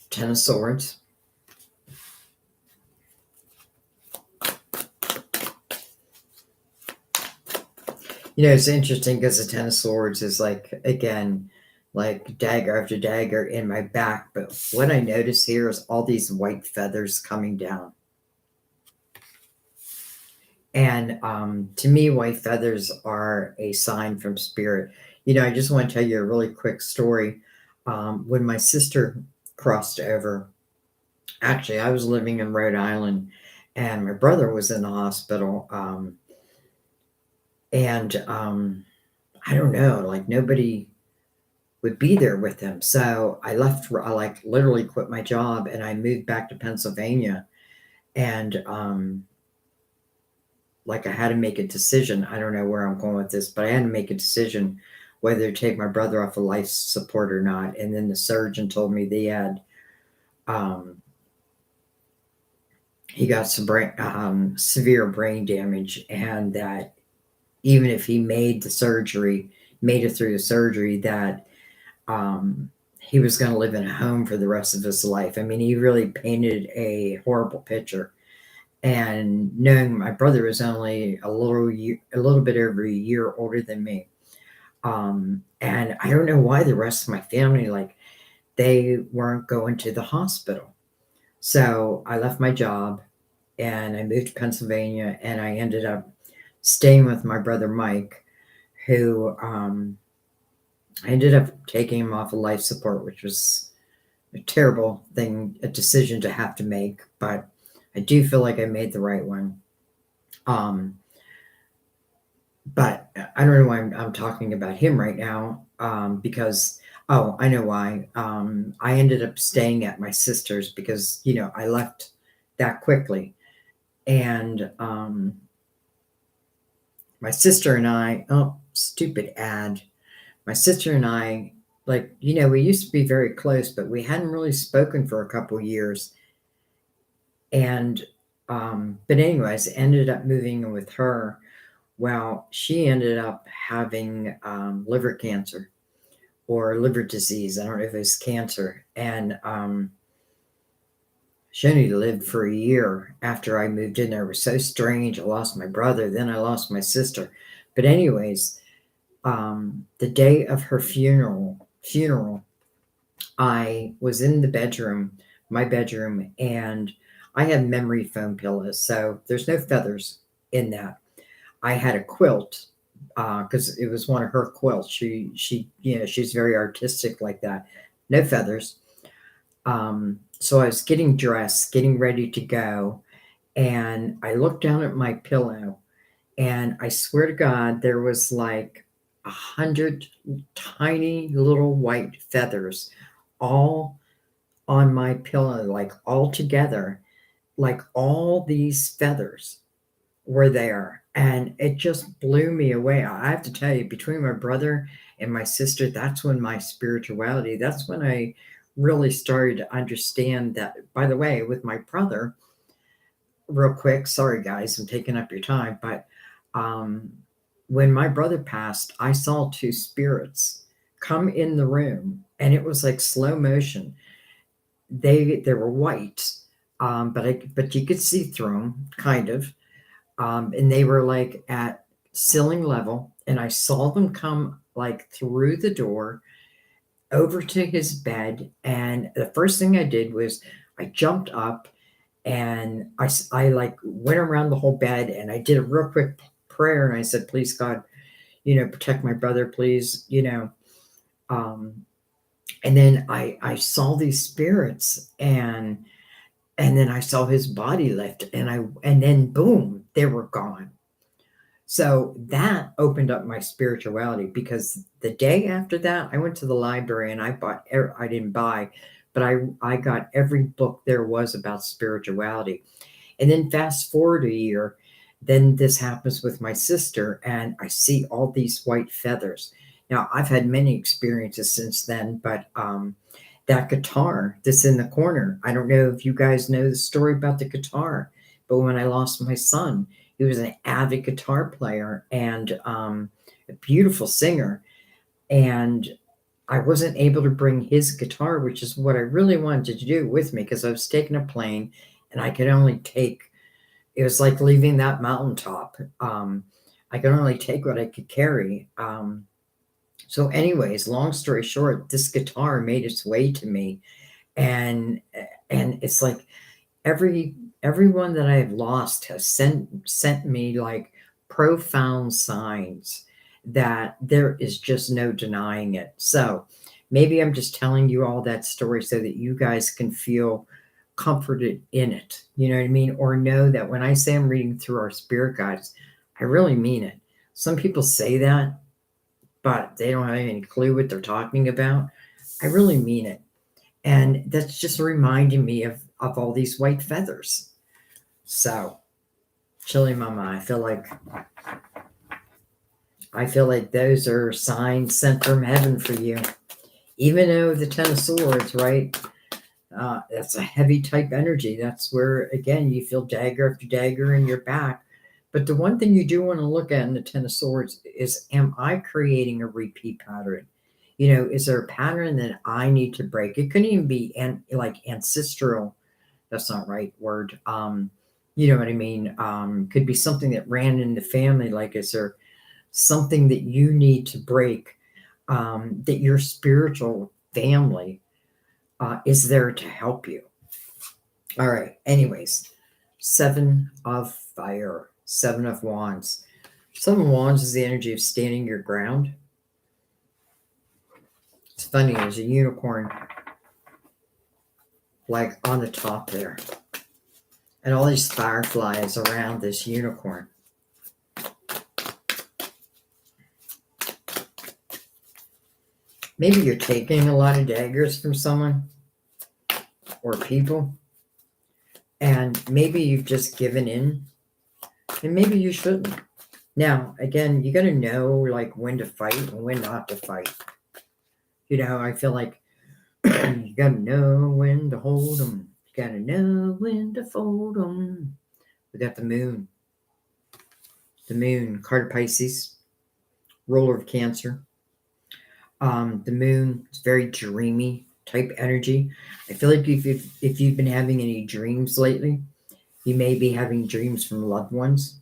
Ten of Swords. You know, it's interesting because the Ten of Swords is like, again, like dagger after dagger in my back. But what I notice here is all these white feathers coming down. And to me, white feathers are a sign from spirit. You know, I just want to tell you a really quick story. When my sister crossed over, actually, I was living in Rhode Island and my brother was in the hospital. I don't know, like nobody would be there with him. So I left, I like literally quit my job and I moved back to Pennsylvania. And like I had to make a decision. I don't know where I'm going with this, but I had to make a decision whether to take my brother off of life support or not. And then the surgeon told me they had, he got some severe brain damage, and that even if he made it through the surgery, that he was going to live in a home for the rest of his life. I mean, he really painted a horrible picture. And knowing my brother was only a little bit over a year older than me, and I don't know why the rest of my family, like, they weren't going to the hospital. So I left my job and I moved to Pennsylvania, and I ended up staying with my brother Mike, who I ended up taking him off of life support, which was a terrible thing, a decision to have to make, but I do feel like I made the right one. But I don't know why I'm talking about him right now. Because, oh, I know why. I ended up staying at my sister's because, I left that quickly. And my sister and I, oh, stupid ad. My sister and I, like, we used to be very close, but we hadn't really spoken for a couple years. And, but anyways, ended up moving in with her. Well, she ended up having liver cancer or liver disease. I don't know if it was cancer. And she only lived for a year after I moved in there. It was so strange. I lost my brother, then I lost my sister. But anyways, the day of her funeral, I was in the bedroom, my bedroom, and I have memory foam pillows, so there's no feathers in that. I had a quilt because it was one of her quilts. She's very artistic like that. No feathers. So I was getting dressed, getting ready to go, and I looked down at my pillow, and I swear to God, there was like 100 tiny little white feathers all on my pillow, like all together, like all these feathers were there. And it just blew me away. I have to tell you, between my brother and my sister, that's when my spirituality, that's when I really started to understand that. By the way, with my brother, real quick, sorry guys, I'm taking up your time, but um, when my brother passed, I saw two spirits come in the room, and it was like slow motion. They were white, but you could see through them, kind of. And they were like at ceiling level, and I saw them come like through the door over to his bed. And the first thing I did was I jumped up, and I like went around the whole bed, and I did a real quick prayer, and I said, please God, protect my brother, please. Um, and then I saw these spirits, and then I saw his body lift, and then boom, they were gone. So that opened up my spirituality, because the day after that, I went to the library and I didn't buy, but I got every book there was about spirituality. And then fast forward a year, then this happens with my sister, and I see all these white feathers. Now, I've had many experiences since then, but that guitar that's in the corner, I don't know if you guys know the story about the guitar, but when I lost my son, he was an avid guitar player and a beautiful singer. And I wasn't able to bring his guitar, which is what I really wanted to do, with me, because I was taking a plane and I could only take, it was like leaving that mountaintop. I could only take what I could carry. So, anyways, long story short, this guitar made its way to me, and it's like everyone that I have lost has sent me like profound signs that there is just no denying it. So maybe I'm just telling you all that story so that you guys can feel comforted in it. You know what I mean? Or know that when I say I'm reading through our spirit guides, I really mean it. Some people say that, but they don't have any clue what they're talking about. I really mean it. And that's just reminding me of all these white feathers. So, Chili Mama, I feel like those are signs sent from heaven for you. Even though the Ten of Swords, right? That's a heavy type energy. That's where, again, you feel dagger after dagger in your back. But the one thing you do want to look at in the Ten of Swords is, am I creating a repeat pattern? Is there a pattern that I need to break? It couldn't even be like ancestral. That's not right word. You know what I mean? Could be something that ran in the family. Like, is there something that you need to break, that your spiritual family is there to help you? All right. Anyways, Seven of Fire, Seven of Wands. Seven of Wands is the energy of standing your ground. It's funny, there's a unicorn like on the top there. and all these fireflies around this unicorn. Maybe you're taking a lot of daggers from someone or people, and maybe you've just given in, and maybe you shouldn't. Now, again, you got to know like when to fight and when not to fight. I feel like you got to know when to hold them. You got to know when to fold them. We got the moon. The moon, card of Pisces, ruler of Cancer. The moon is very dreamy type energy. I feel like if you've been having any dreams lately, you may be having dreams from loved ones.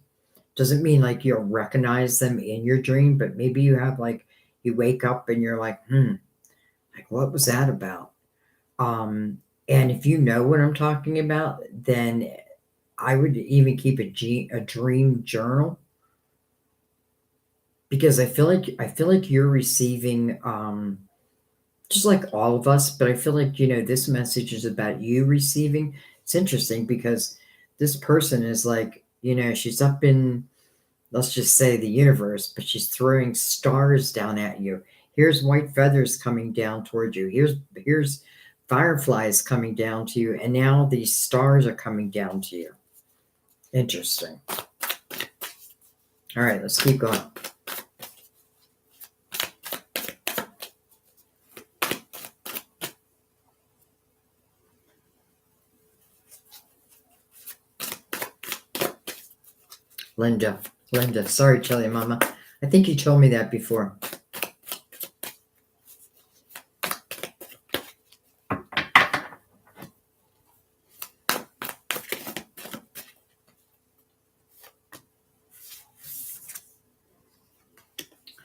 Doesn't mean like you'll recognize them in your dream, but maybe you have like you wake up and you're like, like what was that about? And if you know what I'm talking about, then I would even keep a dream journal, because I feel like you're receiving just like all of us, but I feel like this message is about you receiving. It's interesting because this person is like, she's up in, let's just say, the universe, but she's throwing stars down at you. Here's white feathers coming down towards you. Here's fireflies coming down to you, and now these stars are coming down to you. Interesting. All right, let's keep going. Linda, sorry, Chili Mama. I think you told me that before.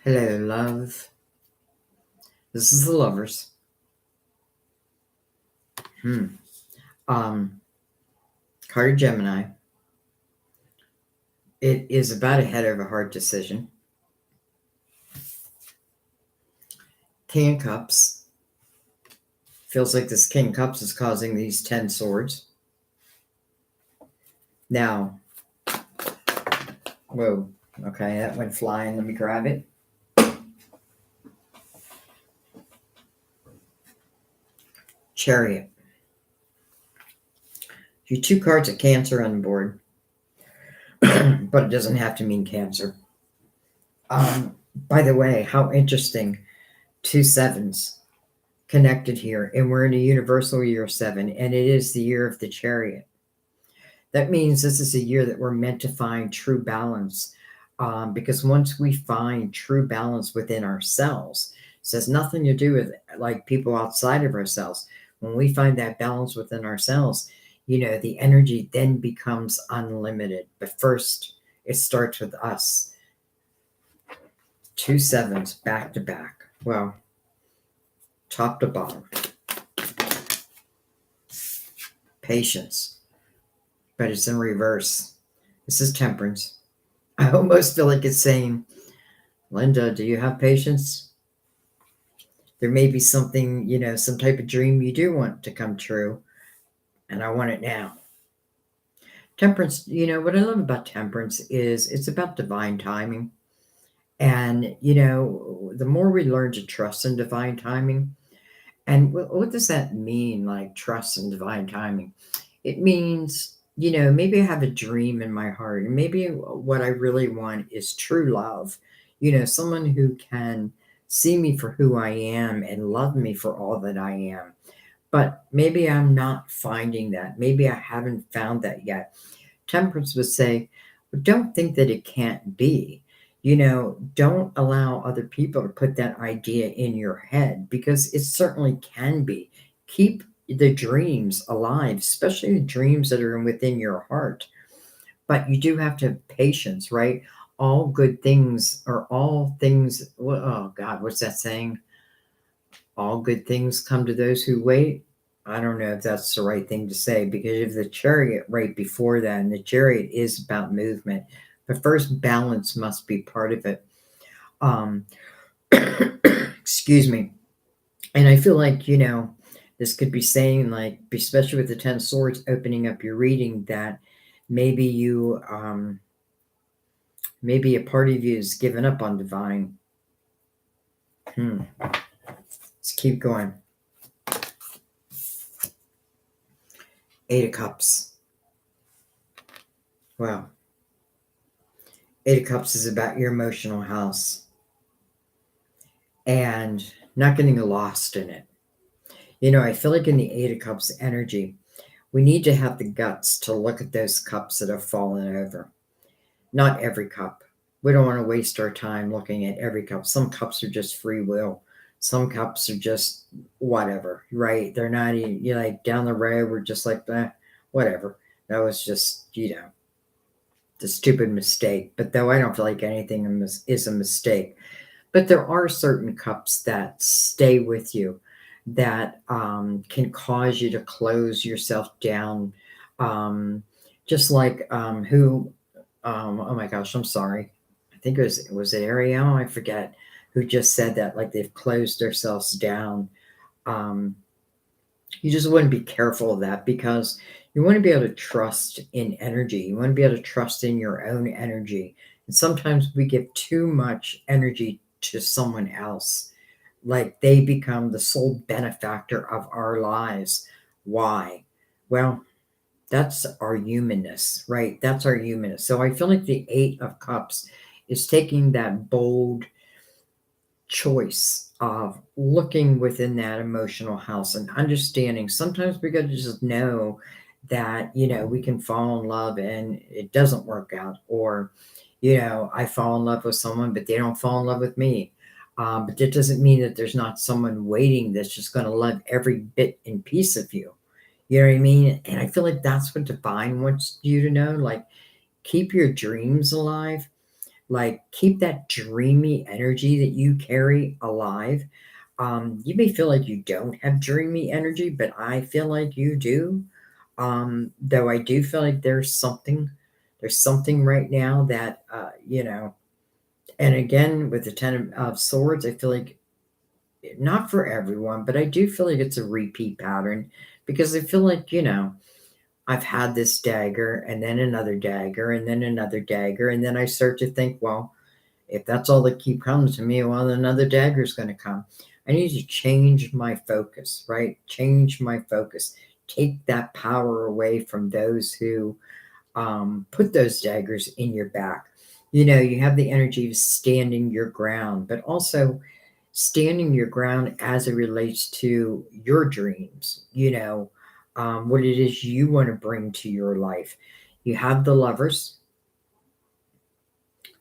Hello, love. This is the Lovers. Card of Gemini. It is about a head over heart decision. King of Cups. Feels like this King of Cups is causing these 10 swords. Now, whoa, okay, that went flying. Let me grab it. Chariot. You 2 cards of Cancer on the board, but it doesn't have to mean Cancer. By the way, how interesting. 2 sevens connected here, and we're in a universal year 7, and it is the year of the Chariot. That means this is a year that we're meant to find true balance, because once we find true balance within ourselves, it has nothing to do with like people outside of ourselves. When we find that balance within ourselves, the energy then becomes unlimited. But first, it starts with us. 2 sevens back to back. Well, top to bottom. Patience. But it's in reverse. This is Temperance. I almost feel like it's saying, Linda, do you have patience? There may be something, some type of dream you do want to come true, and I want it now. Temperance, what I love about Temperance is it's about divine timing. And, the more we learn to trust in divine timing, and what does that mean, like trust in divine timing? It means, maybe I have a dream in my heart, and maybe what I really want is true love. Someone who can see me for who I am and love me for all that I am. But maybe I'm not finding that. Maybe I haven't found that yet. Temperance would say, well, don't think that it can't be. Don't allow other people to put that idea in your head, because it certainly can be. Keep the dreams alive, especially the dreams that are within your heart. But you do have to have patience, right? All good things, or all things, oh God, what's that saying? All good things come to those who wait. I don't know if that's the right thing to say, because you have the Chariot right before that, and the Chariot is about movement. But first, balance must be part of it. Excuse me. And I feel like, this could be saying, like, especially with the 10 swords opening up your reading, that Maybe you, maybe a part of you has given up on divine. Let's keep going. Eight of Cups. Wow. Eight of Cups is about your emotional house and not getting lost in it. You know, I feel like in the Eight of Cups energy, we need to have the guts to look at those cups that have fallen over. Not every cup. We don't want to waste our time looking at every cup. Some cups are just free will. Some cups are just whatever, right? They're not even, you know, like down the road, we're just like, whatever. That was just, you know, the stupid mistake. But though I don't feel like anything is a mistake, but there are certain cups that stay with you that can cause you to close yourself down. Um, just like oh my gosh, I'm sorry. I think was it Ariel? I forget who just said that. Like they've closed themselves down. Um, you just want to be careful of that because you want to be able to trust in energy. You want to be able to trust in your own energy. And sometimes we give too much energy to someone else, like they become the sole benefactor of our lives. Why? Well, that's our humanness, right? That's our humanness. So I feel like the Eight of Cups is taking that bold choice of looking within that emotional house and understanding. Sometimes we got to just know that, you know, we can fall in love and it doesn't work out, or, you know, I fall in love with someone, but they don't fall in love with me. But that doesn't mean that there's not someone waiting that's just going to love every bit and piece of you. You know what I mean? And I feel like that's what divine wants you to know. Like, keep your dreams alive, like keep that dreamy energy that you carry alive. You may feel like you don't have dreamy energy, but I feel like you do. Though I do feel like there's something right now that, you know, and again, with the Ten of Swords, I feel like not for everyone, but I do feel like it's a repeat pattern because I feel like, you know, I've had this dagger and then another dagger and then another dagger. And then I start to think, well, if that's all that keep coming to me, well, another dagger is going to come. I need to change my focus, right? Change my focus. Take that power away from those who put those daggers in your back. You know, you have the energy of standing your ground, but also standing your ground as it relates to your dreams, you know, what it is you want to bring to your life. You have the Lovers.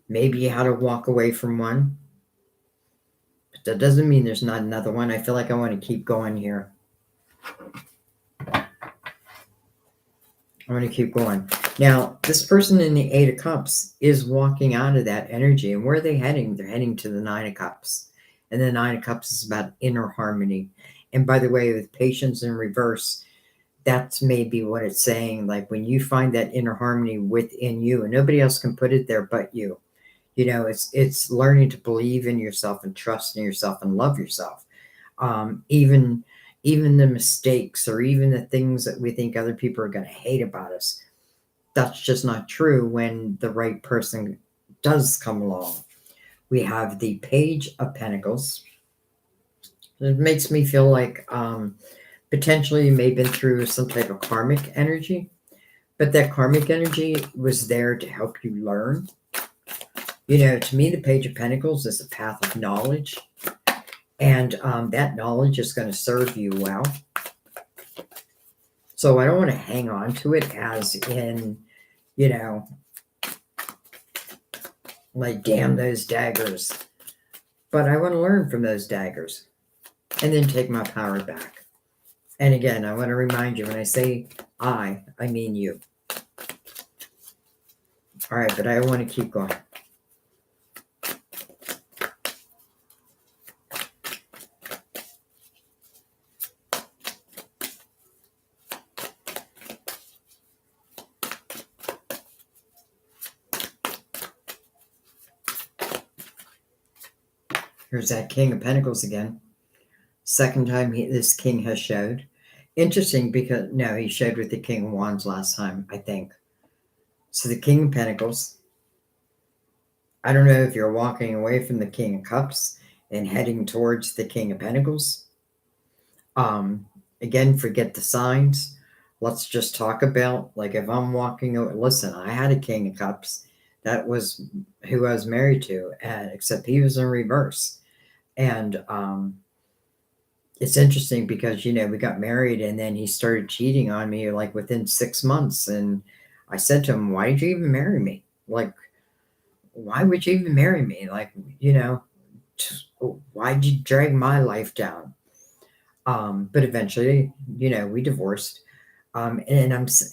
Maybe you had to walk away from one. That doesn't mean there's not another one. I feel like I want to keep going here. I want to keep going. Now, this person in the Eight of Cups is walking out of that energy. And where are they heading? They're heading to the Nine of Cups. And the Nine of Cups is about inner harmony. And by the way, with patience in reverse, that's maybe what it's saying. Like when you find that inner harmony within you, and nobody else can put it there but you. You know, it's learning to believe in yourself and trust in yourself and love yourself. Even the mistakes or even the things that we think other people are going to hate about us, that's just not true when the right person does come along. We have the Page of Pentacles. It makes me feel like potentially you may have been through some type of karmic energy, but that karmic energy was there to help you learn. You know, to me, the Page of Pentacles is a path of knowledge, and that knowledge is going to serve you well. So I don't want to hang on to it as in, you know, like, damn those daggers. But I want to learn from those daggers and then take my power back. And again, I want to remind you, when I say I mean you. All right, but I want to keep going. Here's that King of Pentacles again. Second time this king has showed. Interesting because, no, he showed with the King of Wands last time, I think. So the King of Pentacles, I don't know if you're walking away from the King of Cups and heading towards the King of Pentacles. Again, forget the signs. Let's just talk about, like, if I'm walking away, listen, I had a King of Cups. That was who I was married to, and except he was in reverse. And it's interesting because, we got married and then he started cheating on me like within 6 months. And I said to him, why did you even marry me? Like, why would you even marry me? Like, why did you drag my life down? But eventually, we divorced. And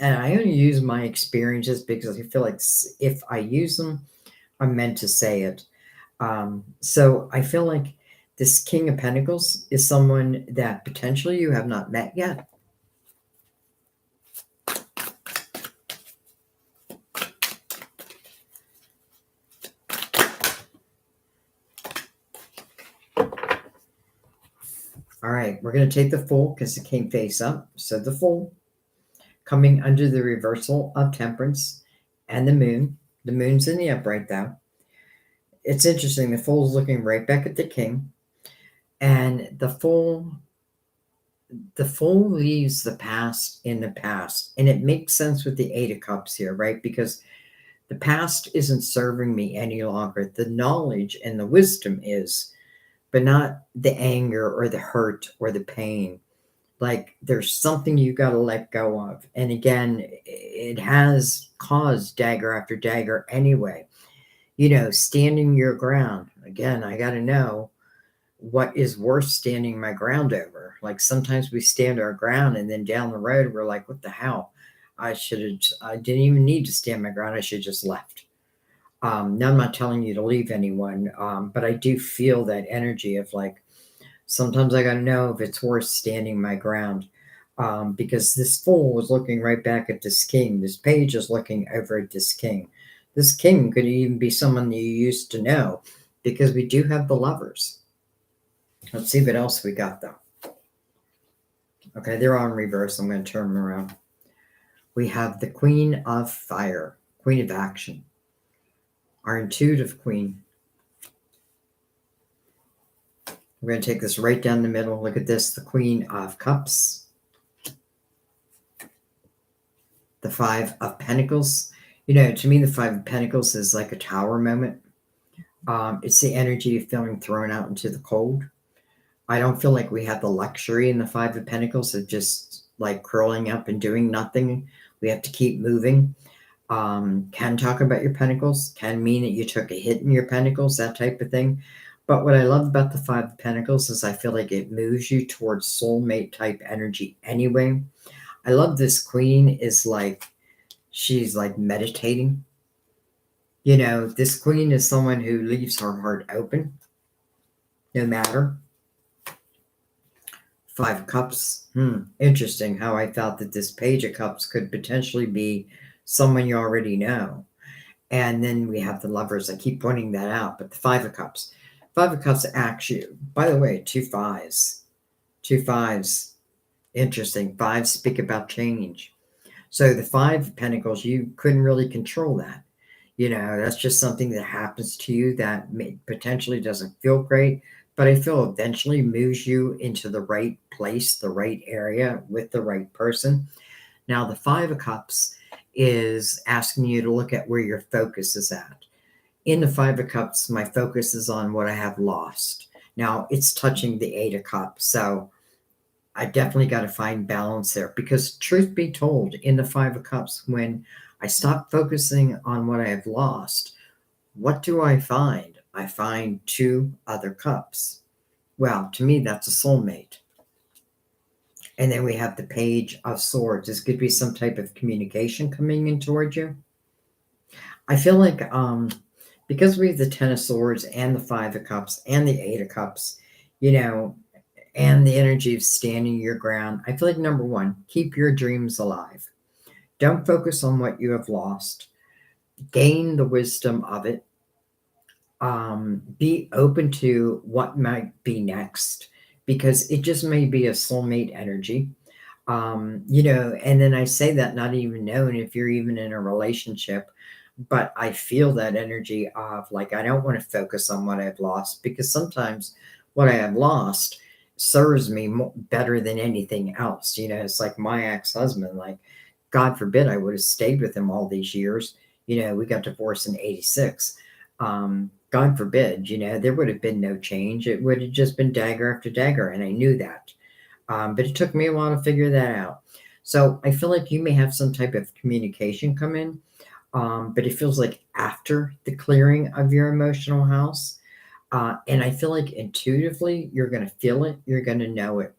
I only use my experiences because I feel like if I use them, I'm meant to say it. So I feel like this King of Pentacles is someone that potentially you have not met yet. All right, we're going to take the Fool because it came face up. So the Fool coming under the reversal of Temperance and the Moon. The Moon's in the upright though. It's interesting. The Fool's looking right back at the King, and the Fool leaves the past in the past, and it makes sense with the Eight of Cups here, right? Because the past isn't serving me any longer. The knowledge and the wisdom is, but not the anger or the hurt or the pain. Like, there's something you got to let go of. And again, it has caused dagger after dagger anyway. Standing your ground. Again, I got to know what is worth standing my ground over. Like, sometimes we stand our ground and then down the road, we're like, what the hell? I didn't even need to stand my ground. I should have just left. Now, I'm not telling you to leave anyone, but I do feel that energy of like, sometimes I got to know if it's worth standing my ground. Because this Fool is looking right back at this King. This Page is looking over at this King. This King could even be someone you used to know, because we do have the Lovers. Let's see what else we got though. Okay, they're on reverse. I'm going to turn them around. We have the Queen of Fire, Queen of Action. Our intuitive queen. We're going to take this right down the middle. Look at this, the Queen of Cups. The Five of Pentacles. To me, the Five of Pentacles is like a tower moment. It's the energy of feeling thrown out into the cold. I don't feel like we have the luxury in the Five of Pentacles of just like curling up and doing nothing. We have to keep moving. Can talk about your pentacles, can mean that you took a hit in your pentacles, that type of thing. But what I love about the Five of Pentacles is I feel like it moves you towards soulmate type energy anyway. I love this Queen is like, she's like meditating. This Queen is someone who leaves her heart open, no matter. Five of Cups. Interesting how I felt that this Page of Cups could potentially be someone you already know. And then we have the Lovers. I keep pointing that out, but the Five of Cups. Five of Cups actually, by the way, two fives. Two fives. Interesting. Fives speak about change. So the Five of Pentacles, you couldn't really control that. That's just something that happens to you that potentially doesn't feel great, but I feel eventually moves you into the right place, the right area with the right person. Now, the Five of Cups is asking you to look at where your focus is at. In the Five of Cups, my focus is on what I have lost. Now, it's touching the Eight of Cups, so I definitely got to find balance there, because truth be told, in the Five of Cups, when I stop focusing on what I have lost, what do I find? I find two other cups. Well, to me, that's a soulmate. And then we have the Page of Swords. This could be some type of communication coming in towards you. I feel like because we have the Ten of Swords and the Five of Cups and the Eight of Cups, and the energy of standing your ground, I feel like number one, keep your dreams alive. Don't focus on what you have lost. Gain the wisdom of it. Be open to what might be next, because it just may be a soulmate energy. And then I say that not even knowing if you're even in a relationship, but I feel that energy of like, I don't want to focus on what I've lost, because sometimes what I have lost serves me better than anything else. It's like my ex-husband, like, God forbid I would have stayed with him all these years. We got divorced in 86. God forbid, there would have been no change. It would have just been dagger after dagger. And I knew that. But it took me a while to figure that out. So I feel like you may have some type of communication come in, but it feels like after the clearing of your emotional house. And I feel like intuitively you're going to feel it, you're going to know it.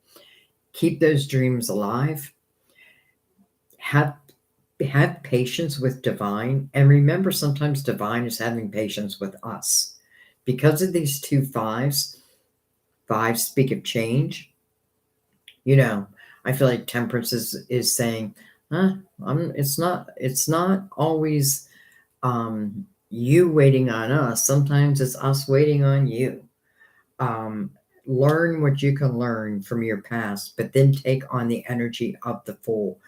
Keep those dreams alive. Have patience with divine, and remember, sometimes divine is having patience with us because of these two fives. Fives speak of change. you know I feel like temperance is saying, it's not always you waiting on us. Sometimes it's us waiting on you. um Learn what you can learn from your past, but then take on the energy of the Fool,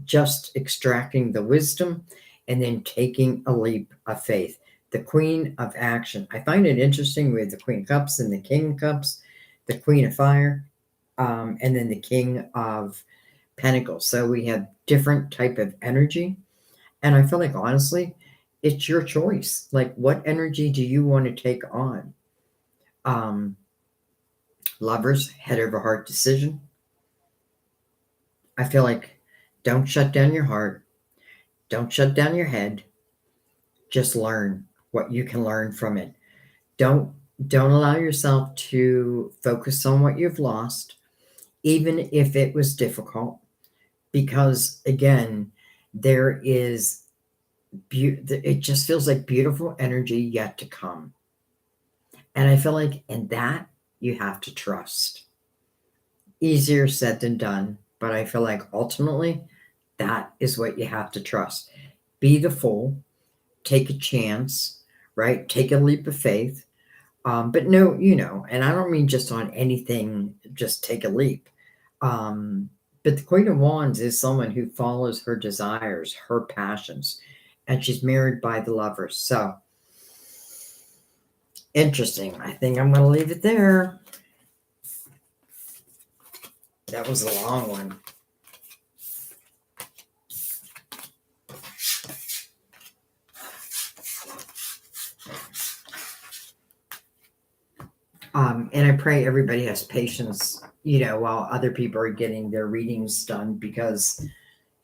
just extracting the wisdom and then taking a leap of faith. The Queen of Action. I find it interesting with the Queen of Cups and the King of Cups, the Queen of Fire, and then the King of Pentacles. So we have different type of energy, and I feel like honestly, it's your choice. Like, what energy do you want to take on? Um, Lovers, head over heart decision. I feel like, don't shut down your heart. Don't shut down your head. Just learn what you can learn from it. Don't allow yourself to focus on what you've lost, even if it was difficult, because again, there is it just feels like beautiful energy yet to come. And I feel like in that you have to trust. Easier said than done, but I feel like ultimately that is what you have to trust. Be the Fool, take a chance, right? Take a leap of faith. But no, and I don't mean just on anything, just take a leap. Um, but the Queen of Wands is someone who follows her desires, her passions, and she's married by the Lover. So interesting. I think I'm going to leave it there. That was a long one. And I pray everybody has patience, while other people are getting their readings done, because,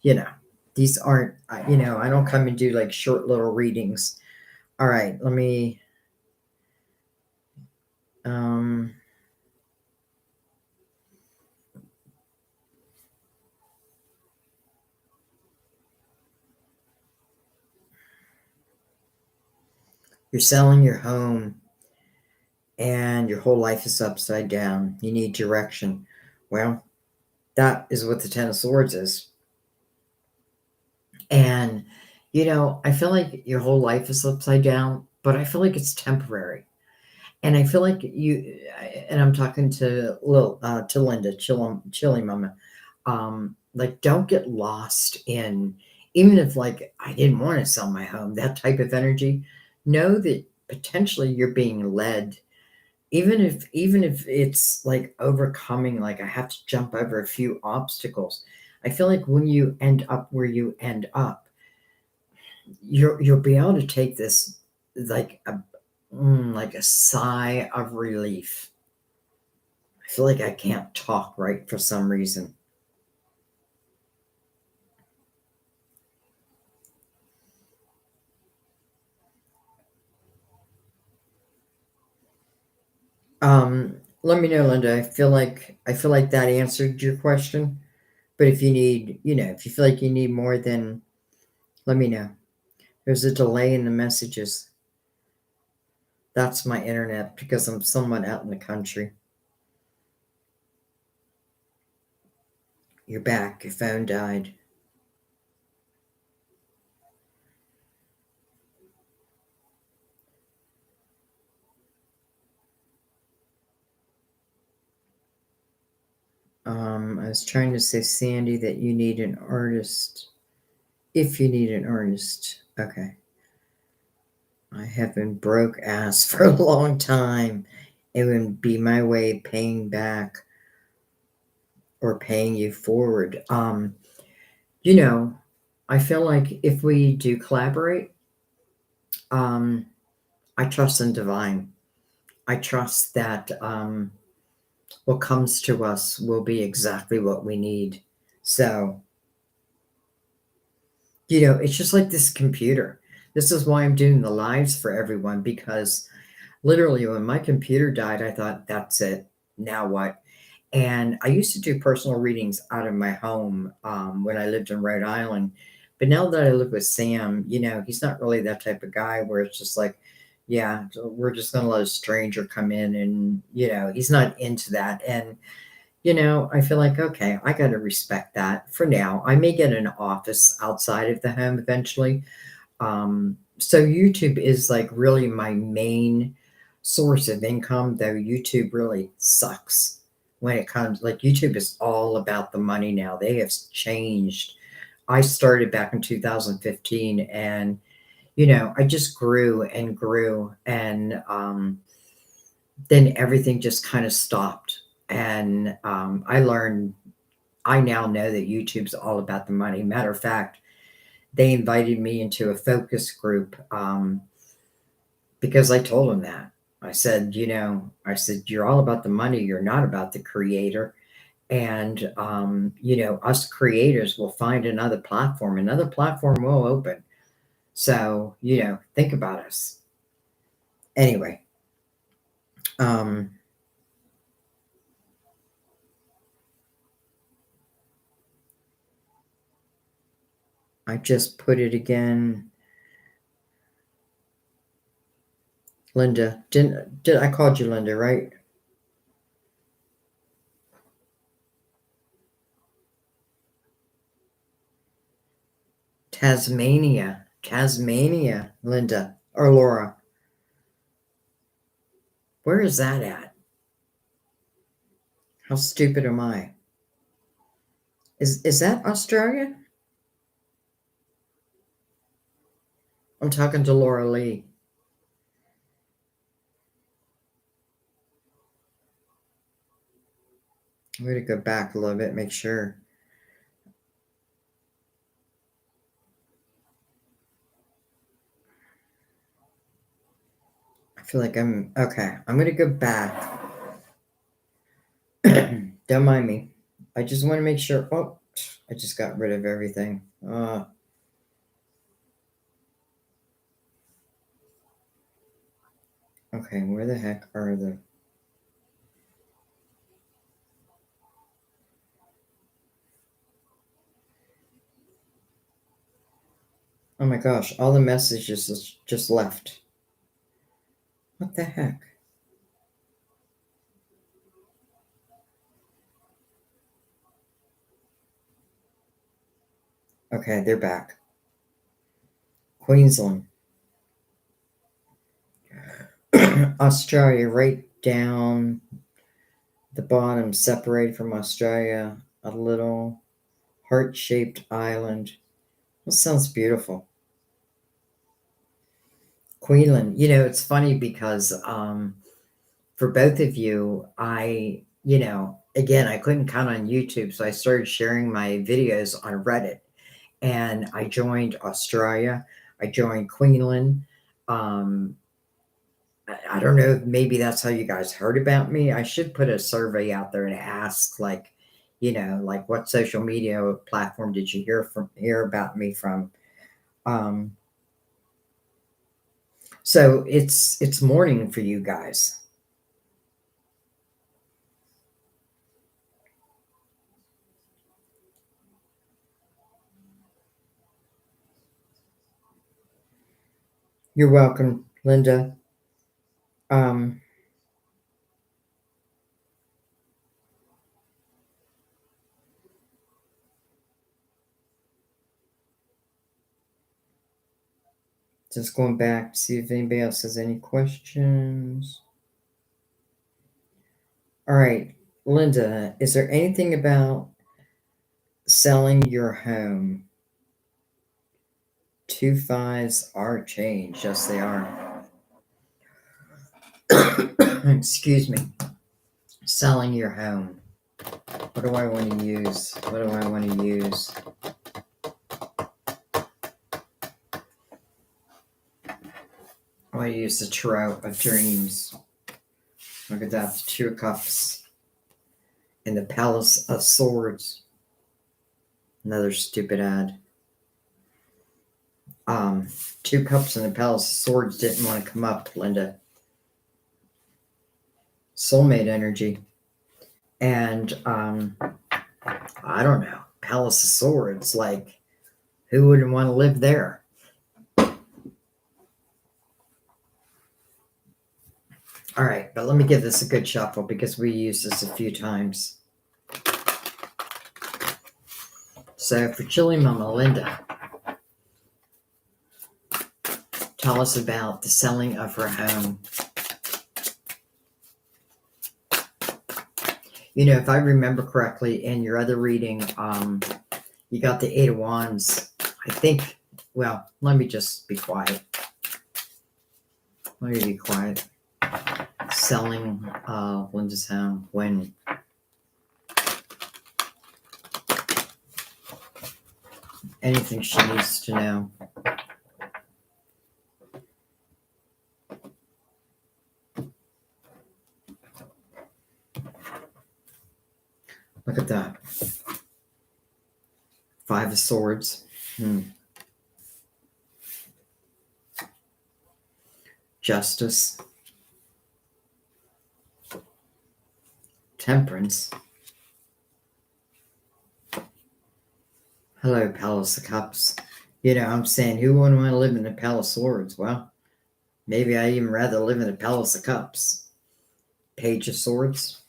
you know, these aren't, I don't come and do like short little readings. All right, let me, um, you're selling your home and your whole life is upside down. You need direction. Well, that is what the Ten of Swords is. And, I feel like your whole life is upside down, but I feel like it's temporary. And I feel like and I'm talking to to Linda, Chili Mama. Like, don't get lost in, even if like I didn't want to sell my home, that type of energy. Know that potentially you're being led, even if it's like overcoming, like I have to jump over a few obstacles. I feel like when you end up where you end up, you'll be able to take this like a sigh of relief. I feel like I can't talk right for some reason. Let me know, Linda. I feel like that answered your question. But if you need, if you feel like you need more, then let me know. There's a delay in the messages. That's my internet because I'm somewhat out in the country. You're back. Your phone died. I was trying to say, Sandy, that you need an artist. If you need an artist. Okay. I have been broke ass for a long time. It would be my way of paying back or paying you forward. You know, I feel like if we do collaborate, um, I trust in divine. I trust that what comes to us will be exactly what we need. So, it's just like this computer. This is why I'm doing the lives for everyone, because literally when my computer died, I thought, that's it. Now what? And I used to do personal readings out of my home when I lived in Rhode Island. But now that I live with Sam, he's not really that type of guy where it's just like, yeah, we're just going to let a stranger come in. And, he's not into that. And, I feel like, okay, I got to respect that for now. I may get an office outside of the home eventually. So YouTube is like really my main source of income, though YouTube really sucks when it comes, like, YouTube is all about the money now. They have changed. I started back in 2015, and I just grew and grew, and then everything just kind of stopped. And I now know that YouTube's all about the money. Matter of fact, they invited me into a focus group because I told them that. I said, you're all about the money. You're not about the creator. And, us creators will find another platform. Another platform will open. So, think about us. Anyway, um, I just put it again. Linda, did I called you Linda, right? Tasmania, Linda or Laura. Where is that at? How stupid am I? Is that Australia? I'm talking to Laura Lee. I'm going to go back a little bit, make sure. I feel like I'm okay. I'm going to go back. Don't mind me. I just want to make sure. Oh, I just got rid of everything. Okay, where the heck are the. Oh my gosh, all the messages just left. What the heck? Okay, they're back. Queensland. Australia, right down the bottom, separated from Australia, a little heart shaped island. That sounds beautiful. Queensland. It's funny because for both of you, again, I couldn't count on YouTube, so I started sharing my videos on Reddit. And I joined Australia. I joined Queensland. Um, I don't know if maybe that's how you guys heard about me. I should put a survey out there and ask, like, like, what social media platform did you hear about me from? Um, so it's morning for you guys. You're welcome, Linda. Um, just going back to see if anybody else has any questions. All right. Linda, is there anything about selling your home? 2 5s are changed. Yes, they are. Excuse me. Selling your home. What do I want to use? What do I want to use? I want to use the Tarot of Dreams. Look at that. The Two of Cups. And the Palace of Swords. Another stupid ad. 2 cups and the Palace of Swords didn't want to come up, Linda. Soulmate energy. And I don't know. Palace of Swords, like, who wouldn't want to live there? All right, but let me give this a good shuffle because we used this a few times. So for Chili Mama Linda, tell us about the selling of her home. You know, if I remember correctly, in your other reading, you got the Eight of Wands. I think, well, let me just be quiet. Let me be quiet. Selling Linda's home. When? Anything she needs to know. Look at that. 5 of Swords. Justice. Temperance. Hello, Palace of Cups. You know, I'm saying, who wouldn't want to live in the Palace of Swords? Well, maybe I'd even rather live in the Palace of Cups. Page of Swords.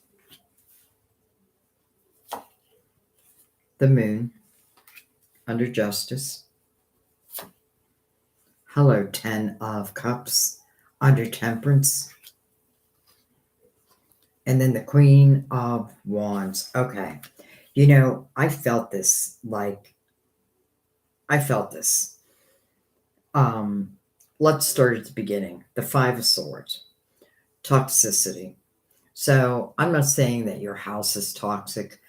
The Moon. Under Justice. Hello, 10 of Cups. Under Temperance. And then the Queen of Wands. Okay. You know, I felt this. Let's start at the beginning. The 5 of Swords. Toxicity. So I'm not saying that your house is toxic.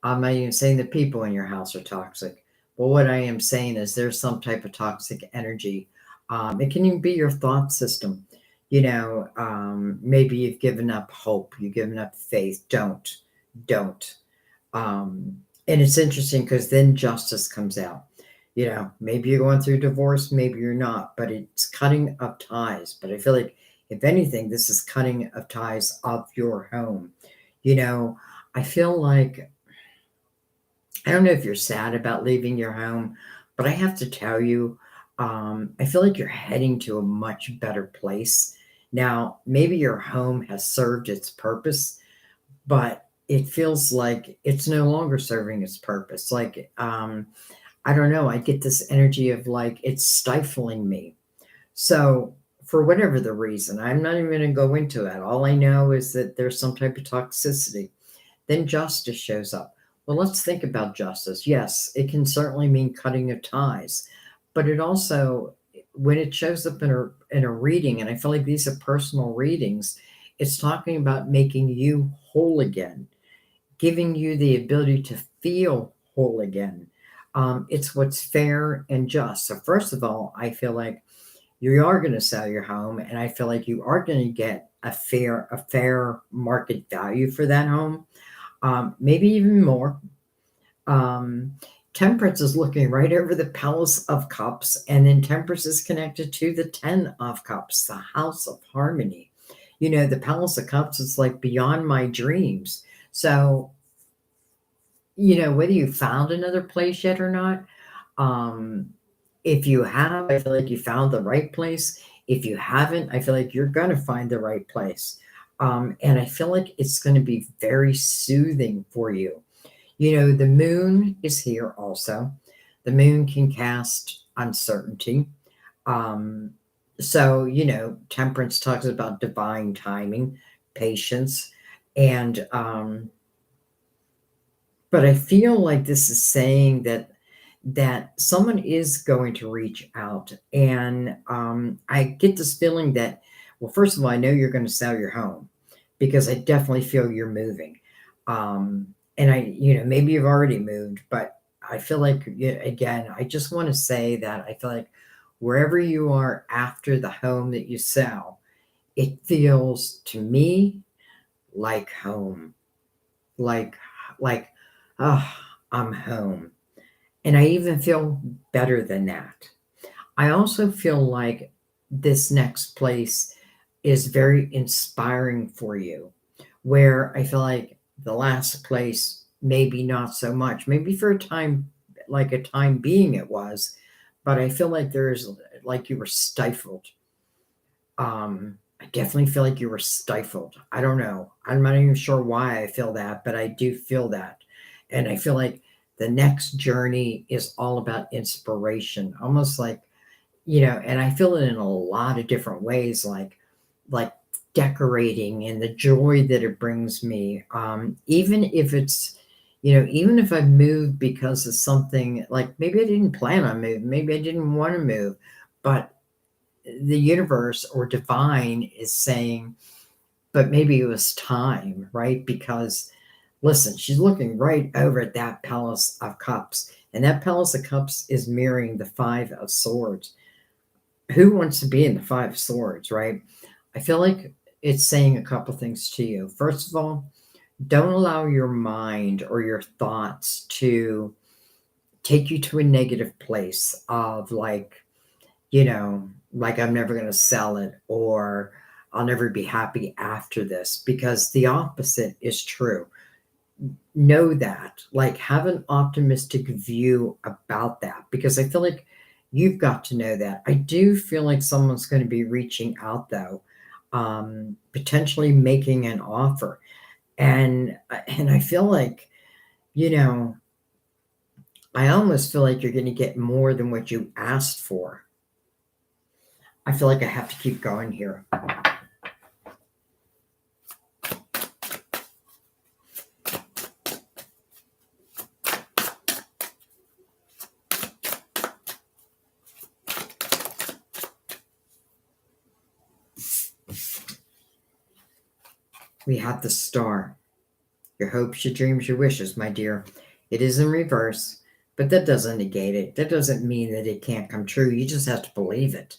I'm not even saying the people in your house are toxic. But what I am saying is there's some type of toxic energy. It can even be your thought system. You know, maybe you've given up hope. You've given up faith. Don't. And it's interesting because then justice comes out. You know, maybe you're going through divorce, maybe you're not, but it's cutting of ties. But I feel like, if anything, this is cutting of ties of your home. You know, I feel like, I don't know if you're sad about leaving your home, but I have to tell you, I feel like you're heading to a much better place. Now, maybe your home has served its purpose, but it feels like it's no longer serving its purpose. Like, I don't know, I get this energy of like it's stifling me. So, for whatever the reason, I'm not even going to go into that. All I know is that there's some type of toxicity. Then justice shows up. Well, let's think about justice. Yes, it can certainly mean cutting of ties, but it also, when it shows up in a reading, and I feel like these are personal readings, it's talking about making you whole again, giving you the ability to feel whole again. It's what's fair and just. So first of all, I feel like you are going to sell your home, and I feel like you are going to get a fair market value for that home, maybe even more. Um, Temperance is looking right over the Palace of Cups, and then Temperance is connected to the 10 of Cups, the House of Harmony. You know, the Palace of Cups is like beyond my dreams. So, you know, whether you found another place yet or not, um, if you have, I feel like you found the right place. If you haven't, I feel like you're going to find the right place. And I feel like it's going to be very soothing for you. You know, the moon is here also. The moon can cast uncertainty. Um, so, you know, temperance talks about divine timing, patience, and But I feel like this is saying that someone is going to reach out, and I get this feeling that, well, first of all, I know you're going to sell your home because I definitely feel you're moving, and maybe you've already moved, but I feel like, again, I just want to say that I feel like wherever you are after the home that you sell, it feels to me like home, like like oh, I'm home. And I even feel better than that. I also feel like this next place is very inspiring for you, where I feel like the last place, maybe not so much, maybe for a time, like a time being it was, but I feel like there's like you were stifled. I definitely feel like you were stifled. I don't know. I'm not even sure why I feel that, but I do feel that. And I feel like the next journey is all about inspiration, almost like, and I feel it in a lot of different ways, like decorating and the joy that it brings me. Even if it's, even if I moved because of something, like maybe I didn't plan on moving, maybe I didn't want to move, but the universe or divine is saying, but maybe it was time, right? Because listen, she's looking right over at that Palace of Cups, and that Palace of Cups is mirroring the Five of Swords. Who wants to be in the Five of Swords, right? I feel like it's saying a couple things to you. First of all, don't allow your mind or your thoughts to take you to a negative place of like I'm never going to sell it, or I'll never be happy after this, because the opposite is true. Know that, like, have an optimistic view about that, because I feel like you've got to know that. I do feel like someone's going to be reaching out, though, potentially making an offer. And I feel like, you know, I almost feel like you're going to get more than what you asked for. I feel like I have to keep going here. We have the Star. Your hopes, your dreams, your wishes, my dear. It is in reverse, but that doesn't negate it. That doesn't mean that it can't come true. You just have to believe it.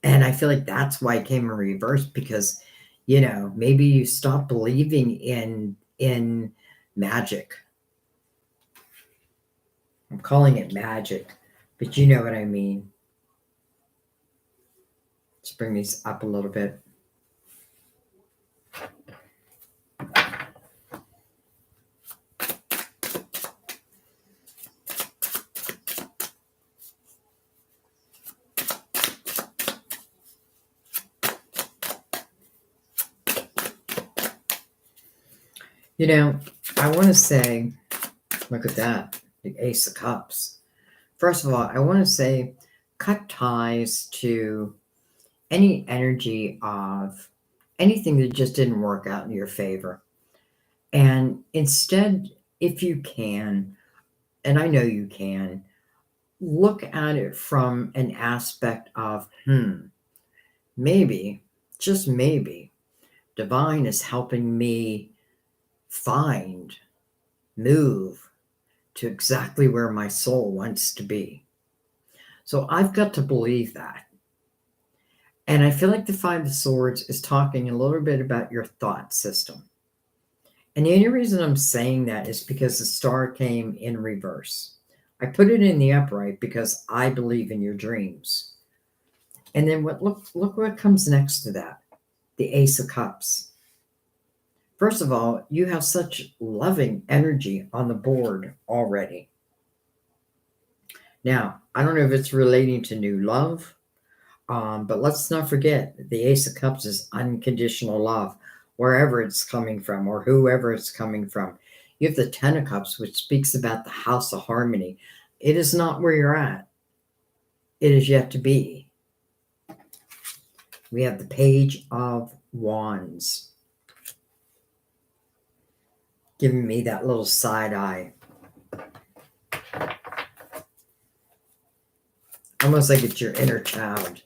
And I feel like that's why it came in reverse, because, maybe you stop believing in magic. I'm calling it magic, but you know what I mean. Let's bring these up a little bit. I want to say, look at that, the Ace of Cups. First of all, I want to say, cut ties to any energy of anything that just didn't work out in your favor. And instead, if you can, and I know you can, look at it from an aspect of, maybe, just maybe, divine is helping me move to exactly where my soul wants to be. So I've got to believe that. And I feel like the Five of Swords is talking a little bit about your thought system. And the only reason I'm saying that is because the Star came in reverse. I put it in the upright because I believe in your dreams. And then look what comes next to that. The Ace of Cups. First of all, you have such loving energy on the board already. Now, I don't know if it's relating to new love, but let's not forget the Ace of Cups is unconditional love, wherever it's coming from or whoever it's coming from. You have the Ten of Cups, which speaks about the house of harmony. It is not where you're at, it is yet to be. We have the Page of Wands. giving me that little side eye. Almost like it's your inner child.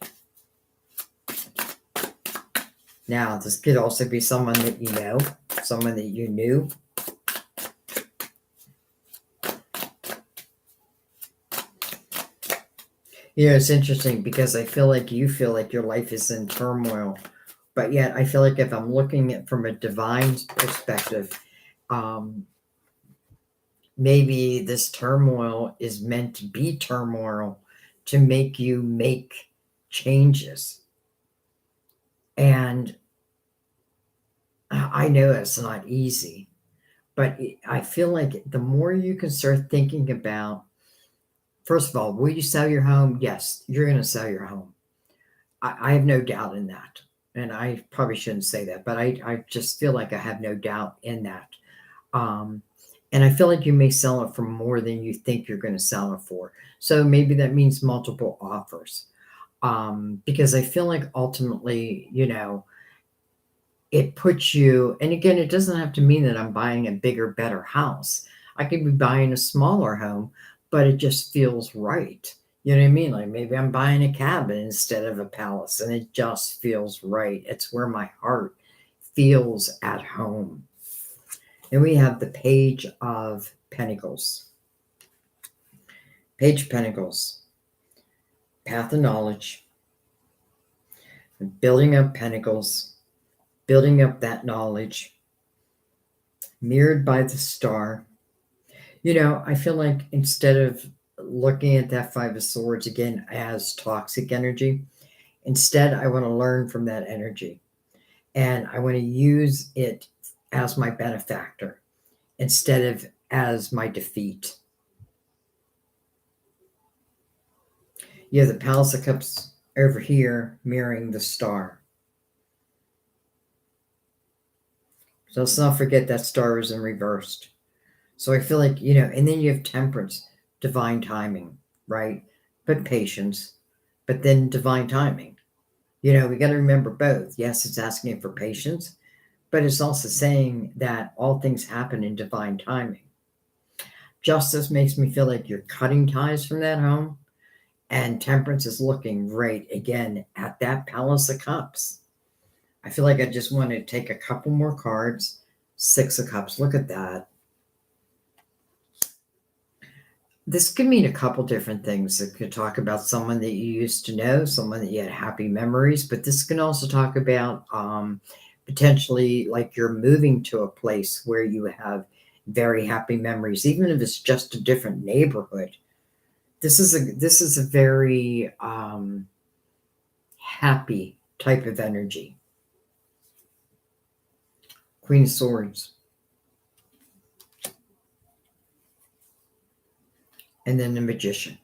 Now, this could also be someone that you know, someone that you knew. It's interesting because I feel like you feel like your life is in turmoil, but yet I feel like if I'm looking at from a divine perspective, um, maybe this turmoil is meant to be turmoil to make you make changes. And I know it's not easy, but I feel like the more you can start thinking about, first of all, will you sell your home? Yes, you're going to sell your home. I have no doubt in that. And I probably shouldn't say that, but I just feel like I have no doubt in that. Um, and I feel like you may sell it for more than you think you're going to sell it for. So maybe that means multiple offers. Because I feel like ultimately, it puts you, and again, it doesn't have to mean that I'm buying a bigger, better house. I could be buying a smaller home, but it just feels right. You know what I mean? Like maybe I'm buying a cabin instead of a palace, and it just feels right. It's where my heart feels at home. And we have the Page of Pentacles. Page of Pentacles, Path of Knowledge, building up pentacles, building up that knowledge, mirrored by the star. I feel like instead of looking at that Five of Swords again as toxic energy, instead I want to learn from that energy. And I want to use it as my benefactor instead of as my defeat. You have the Palace of Cups over here mirroring the star. So let's not forget that star is in reversed. So I feel like, and then you have Temperance, divine timing, right? But patience, but then divine timing. We got to remember both. Yes, it's asking for patience, but it's also saying that all things happen in divine timing. Justice makes me feel like you're cutting ties from that home, and Temperance is looking right again at that Palace of Cups. I feel like I just want to take a couple more cards. Six of Cups. Look at that. This could mean a couple different things. It could talk about someone that you used to know, someone that you had happy memories, but this can also talk about potentially like you're moving to a place where you have very happy memories, even if it's just a different neighborhood. This is a very happy type of energy. Queen of Swords. And then the Magician.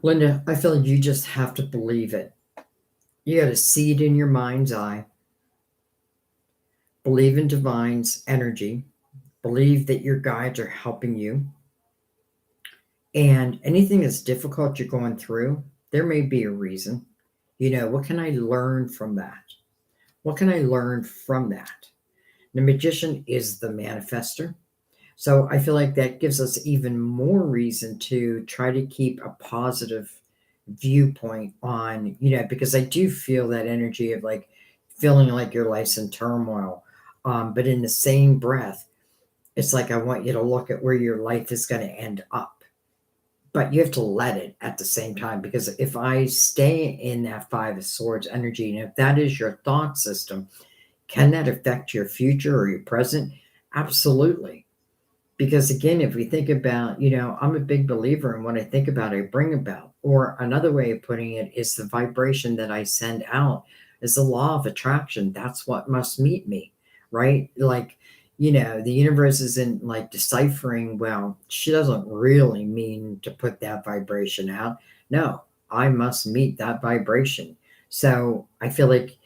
Linda, I feel like you just have to believe it. You got to see it in your mind's eye. Believe in divine's energy. Believe that your guides are helping you. And anything that's difficult you're going through, there may be a reason. What can I learn from that? What can I learn from that? The Magician is the manifester. So I feel like that gives us even more reason to try to keep a positive viewpoint on, because I do feel that energy of like feeling like your life's in turmoil. But in the same breath, it's like I want you to look at where your life is going to end up. But you have to let it at the same time, because if I stay in that Five of Swords energy, and if that is your thought system, can that affect your future or your present? Absolutely. Because again, if we think about, I'm a big believer in what I think about, I bring about. Or another way of putting it is the vibration that I send out is the law of attraction. That's what must meet me, right? Like, the universe isn't like deciphering, well, she doesn't really mean to put that vibration out. No, I must meet that vibration. So I feel like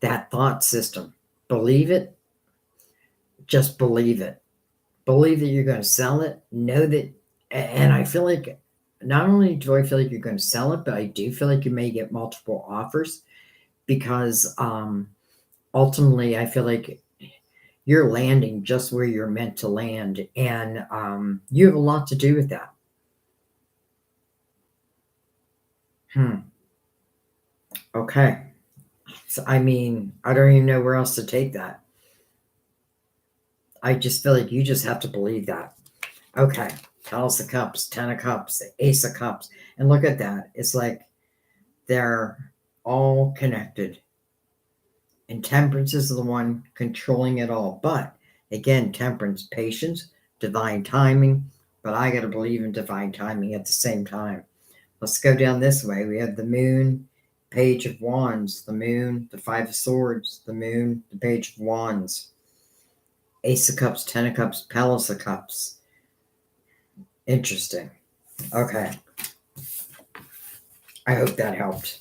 that thought system, believe it, just believe it. Believe that you're going to sell it. Know that, and I feel like not only do I feel like you're going to sell it, but I do feel like you may get multiple offers, because ultimately I feel like you're landing just where you're meant to land. And you have a lot to do with that. Okay. So, I mean, I don't even know where else to take that. I just feel like you just have to believe that. Okay. Palace of Cups, Ten of Cups, Ace of Cups. And look at that. It's like they're all connected. And Temperance is the one controlling it all. But again, Temperance, patience, divine timing. But I got to believe in divine timing at the same time. Let's go down this way. We have the Moon, Page of Wands, the Moon, the Five of Swords, the Moon, the Page of Wands, Ace of Cups, Ten of Cups, Palace of Cups. Interesting. Okay. I hope that helped.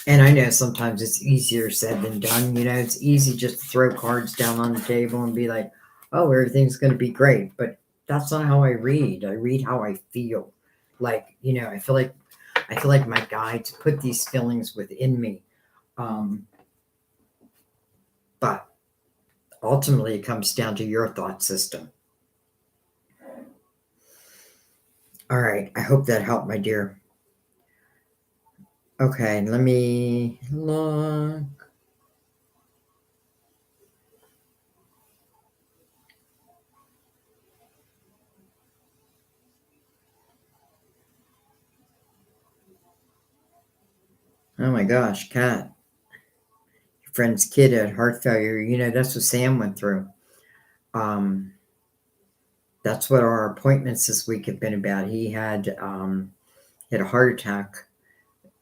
And I know sometimes it's easier said than done. You know, it's easy just to throw cards down on the table and be like, oh, everything's going to be great. But that's not how I read. I read how I feel. Like, you know, I feel like my guides put these feelings within me. But ultimately, it comes down to your thought system. All right. I hope that helped, my dear. Okay. Let me look. Oh my gosh, Kat. Your friend's kid had heart failure. You know, that's what Sam went through. That's what our appointments this week have been about. He had a heart attack.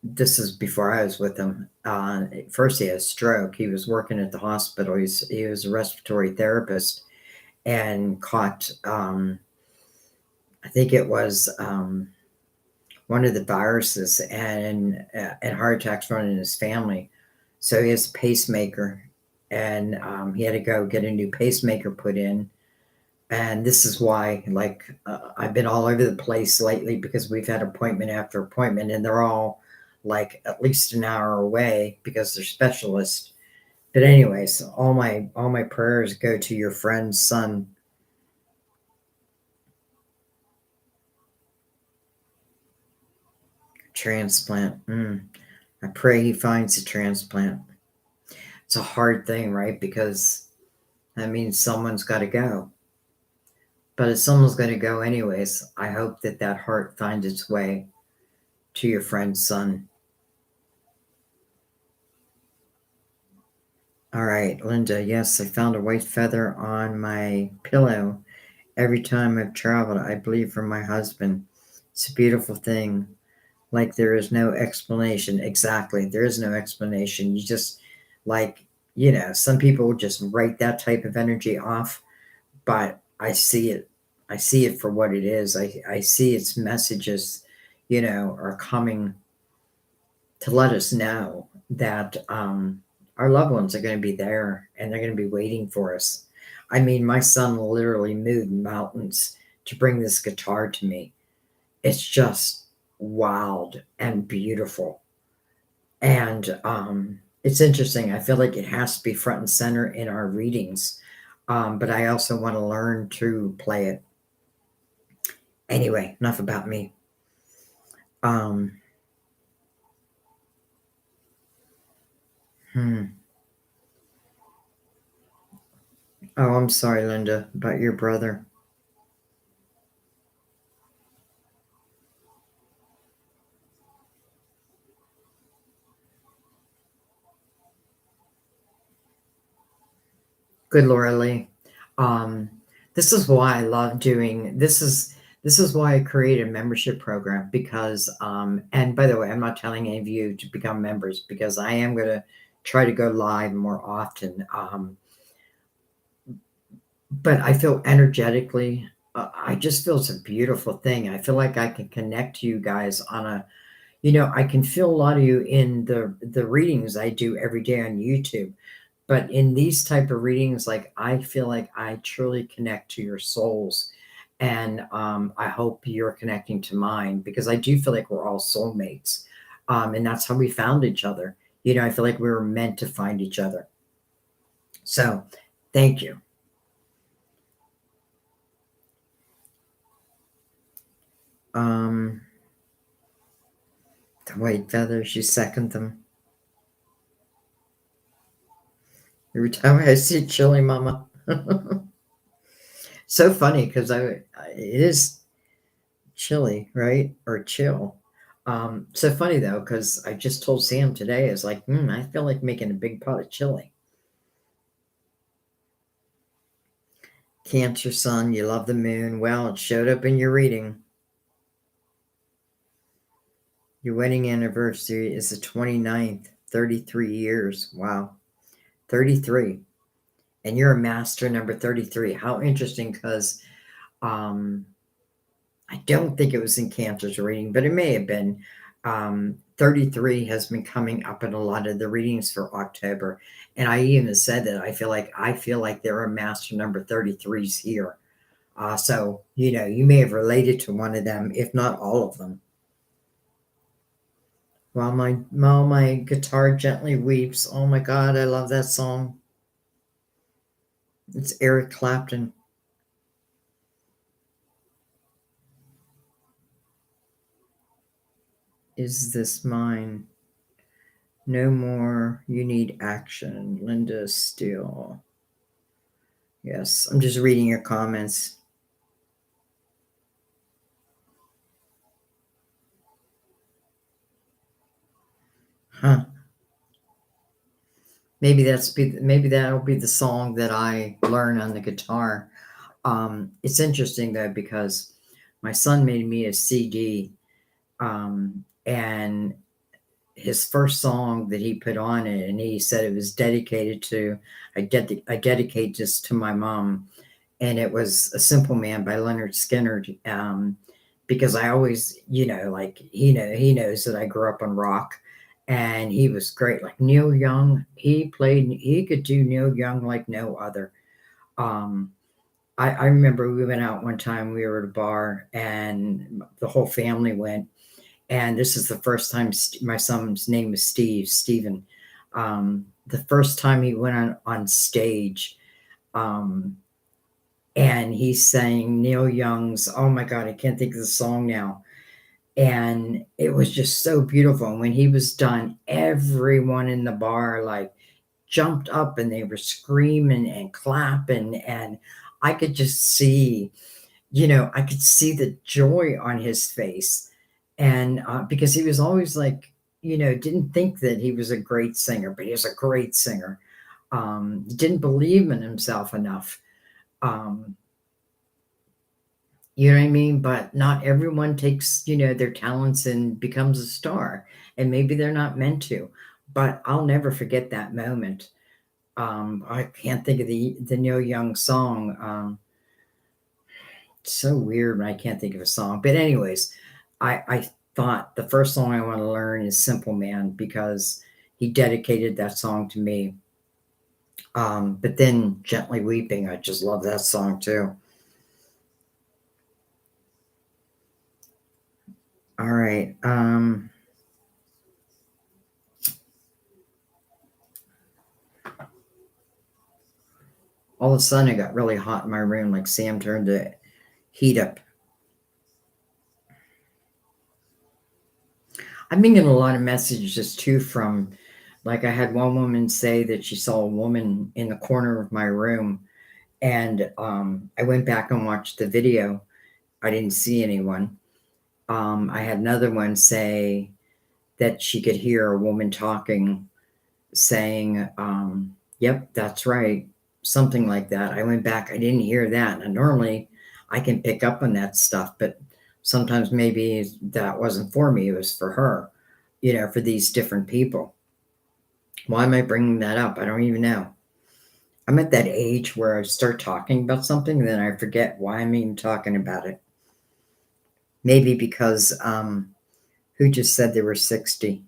This is before I was with him. First, he had a stroke. He was working at the hospital. He was a respiratory therapist and caught, I think it was one of the viruses, and heart attacks running in his family. So he has a pacemaker, and he had to go get a new pacemaker put in. And this is why, like, I've been all over the place lately because we've had appointment after appointment, and they're all like at least an hour away because they're specialists. But anyways, all my prayers go to your friend's son. Transplant. I pray he finds a transplant. It's a hard thing, right? Because that means someone's got to go. But if someone's going to go anyways, I hope that that heart finds its way to your friend's son. All right, Linda. Yes, I found a white feather on my pillow every time I've traveled, I believe from my husband. It's a beautiful thing. Like there is no explanation. Exactly. There is no explanation. You just, like, you know, some people will just write that type of energy off, but I see it. I see it for what it is. I see its messages, you know, are coming to let us know that our loved ones are going to be there and they're going to be waiting for us. I mean, my son literally moved mountains to bring this guitar to me. It's just wild and beautiful. And it's interesting. I feel like it has to be front and center in our readings. But I also want to learn to play it. Anyway, enough about me. Um, hmm. Oh, I'm sorry, Linda, about your brother. Good Laura Lee. Um, this is why I love doing this is why I created a membership program because and by the way, I'm not telling any of you to become members because I am gonna try to go live more often. But I feel energetically, I just feel it's a beautiful thing. I feel like I can connect to you guys on a, you know, I can feel a lot of you in the readings I do every day on YouTube. But in these type of readings, like I feel like I truly connect to your souls, and I hope you're connecting to mine because I do feel like we're all soulmates, and that's how we found each other. You know, I feel like we were meant to find each other. So thank you. The white feathers, you second them. Every time I see Chili Mama. So funny because it is chilly, right? Or chill. So funny though, because I just told Sam today, it's like, I feel like making a big pot of chili. Cancer sun, you love the moon. Well, it showed up in your reading. Your wedding anniversary is the 29th, 33 years. Wow. 33. And you're a master number 33. How interesting, because I don't think it was in Cancer's reading, but it may have been. 33 has been coming up in a lot of the readings for October. And I even said that I feel like there are master number 33s here. So, you may have related to one of them, if not all of them. While my guitar gently weeps. Oh my God, I love that song. It's Eric Clapton. Is this mine? No more. You need action. Linda Steele. Yes, I'm just reading your comments. Huh. Maybe that'll be the song that I learn on the guitar. It's interesting though, because my son made me a CD, and his first song that he put on it, and he said it was dedicated to, I dedicate this to my mom, and it was A Simple Man by Leonard Skinner. Because I always, like he knows that I grew up on rock, and he was great. Like Neil Young, he could do Neil Young like no other. Um, I remember we went out one time. We were at a bar, and the whole family went. And this is the first time my son's name is Stephen. The first time he went on stage, um, and he sang Neil Young's, oh my God, I can't think of the song now. And it was just so beautiful. And when he was done, everyone in the bar like jumped up and they were screaming and clapping. And I could just see, I could see the joy on his face. And because he was always like, didn't think that he was a great singer, but he was a great singer. Didn't believe in himself enough. Um, You know what I mean? But not everyone takes, their talents and becomes a star. And maybe they're not meant to. But I'll never forget that moment. I can't think of the Neil Young song. It's so weird when I can't think of a song. But anyways, I thought the first song I want to learn is Simple Man, because he dedicated that song to me. But then Gently Weeping, I just love that song too. All right. All of a sudden it got really hot in my room, like Sam turned the heat up. I've been getting a lot of messages too from, like, I had one woman say that she saw a woman in the corner of my room, and I went back and watched the video. I didn't see anyone. I had another one say that she could hear a woman talking, saying, yep, that's right, something like that. I went back, I didn't hear that. And normally I can pick up on that stuff, but sometimes maybe that wasn't for me, it was for her, for these different people. Why am I bringing that up? I don't even know. I'm at that age where I start talking about something and then I forget why I'm even talking about it. Maybe because who just said they were 60?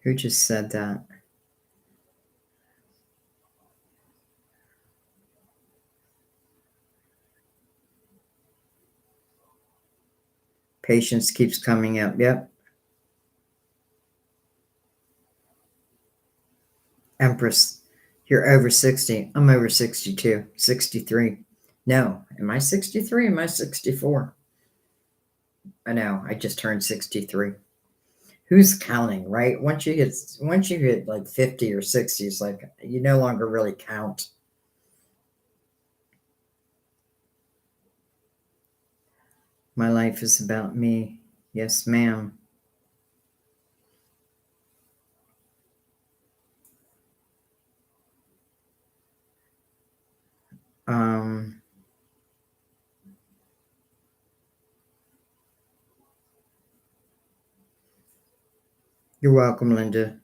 Who just said that? Patience keeps coming up. Yep. Empress, you're over 60. I'm over 62, 63. No, am I 63? Am I 64? I know, I just turned 63. Who's counting, right? Once you hit like 50 or 60, it's like you no longer really count. My life is about me. Yes, ma'am. Um, you're welcome, Linda.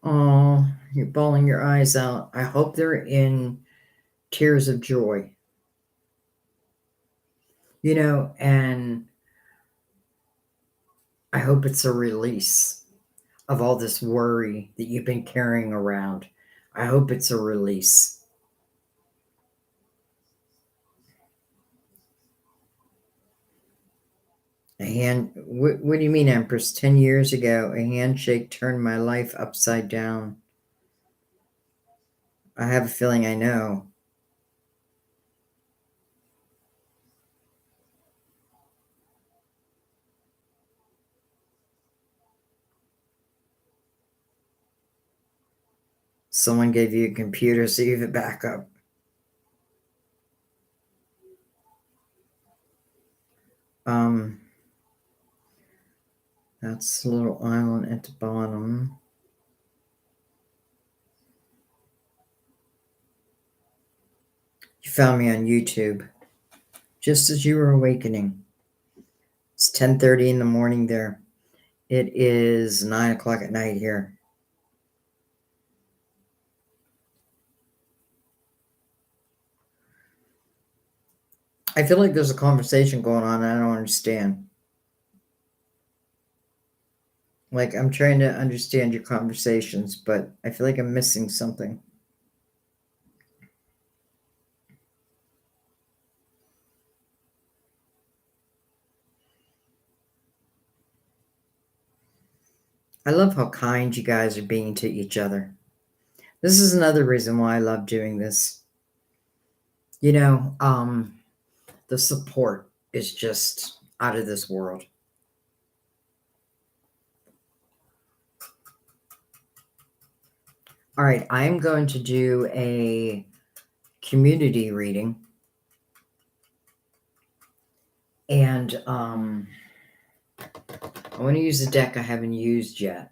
Oh, you're bawling your eyes out. I hope they're in tears of joy. And I hope it's a release of all this worry that you've been carrying around. I hope it's a release. What do you mean, Empress? 10 years ago, a handshake turned my life upside down. I have a feeling I know. Someone gave you a computer so you have a backup. Um, that's a little island at the bottom. You found me on YouTube just as you were awakening. It's 10:30 in the morning there. It is 9 o'clock at night here. I feel like there's a conversation going on and I don't understand. Like I'm trying to understand your conversations, but I feel like I'm missing something. I love how kind you guys are being to each other. This is another reason why I love doing this. You know, the support is just out of this world. All right, I'm going to do a community reading. And I want to use a deck I haven't used yet.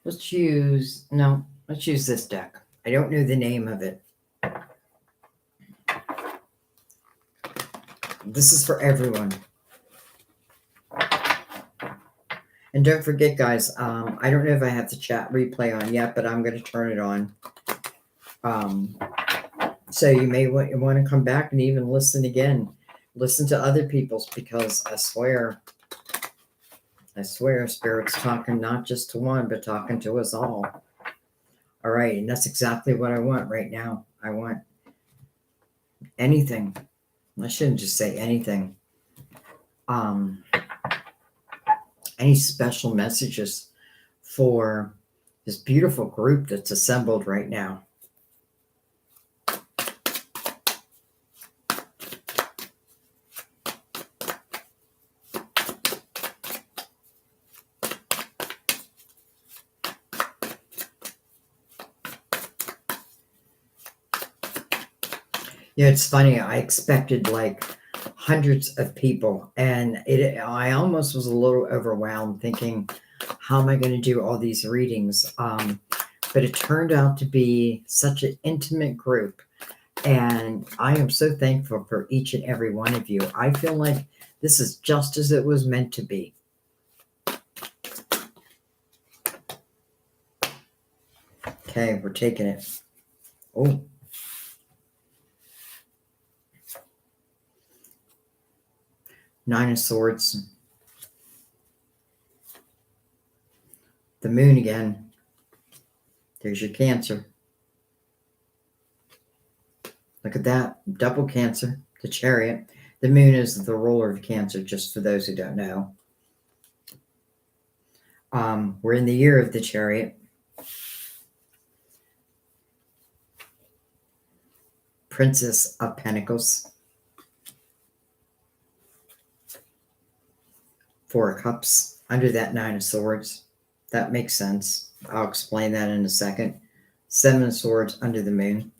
Let's use this deck. I don't know the name of it. This is for everyone. And don't forget, guys, I don't know if I have the chat replay on yet, but I'm going to turn it on. So you may want to come back and even listen again. Listen to other people's, because I swear, Spirit's talking not just to one, but talking to us all. All right, and that's exactly what I want right now. I want anything. I shouldn't just say anything. Any special messages for this beautiful group that's assembled right now. Yeah, it's funny. I expected like hundreds of people, and I almost was a little overwhelmed, thinking, how am I going to do all these readings? But it turned out to be such an intimate group, and I am so thankful for each and every one of you. I feel like this is just as it was meant to be. Okay, we're taking it. Oh. Nine of Swords. The Moon again. There's your Cancer. Look at that. Double Cancer. The Chariot. The Moon is the ruler of Cancer, just for those who don't know. We're in the year of the Chariot. Princess of Pentacles, Four of Cups under that Nine of Swords. That makes sense. I'll explain that in a second. Seven of Swords under the Moon.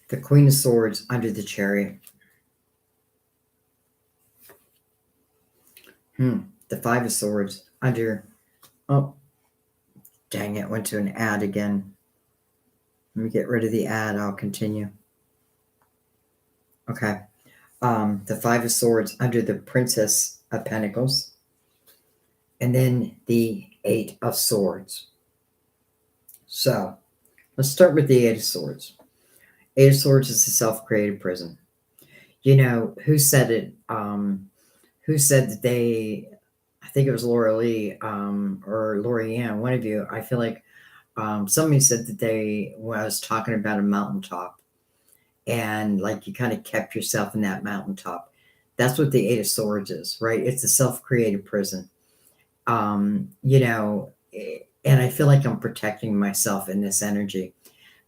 The Queen of Swords under the Chariot. The Five of Swords under... Oh, dang it. Went to an ad again. Let me get rid of the ad. I'll continue. Okay. The Five of Swords under the Princess of Pentacles. And then the Eight of Swords. So, let's start with the Eight of Swords. Eight of Swords is a self-created prison. You know, who said it? Who said that they... I think it was Laura Lee or Lorianne, one of you. I feel like somebody said that they was talking about a mountaintop, and like you kind of kept yourself in that mountaintop. That's what the Eight of Swords is, right? It's a self-created prison. You know, and I feel like I'm protecting myself in this energy.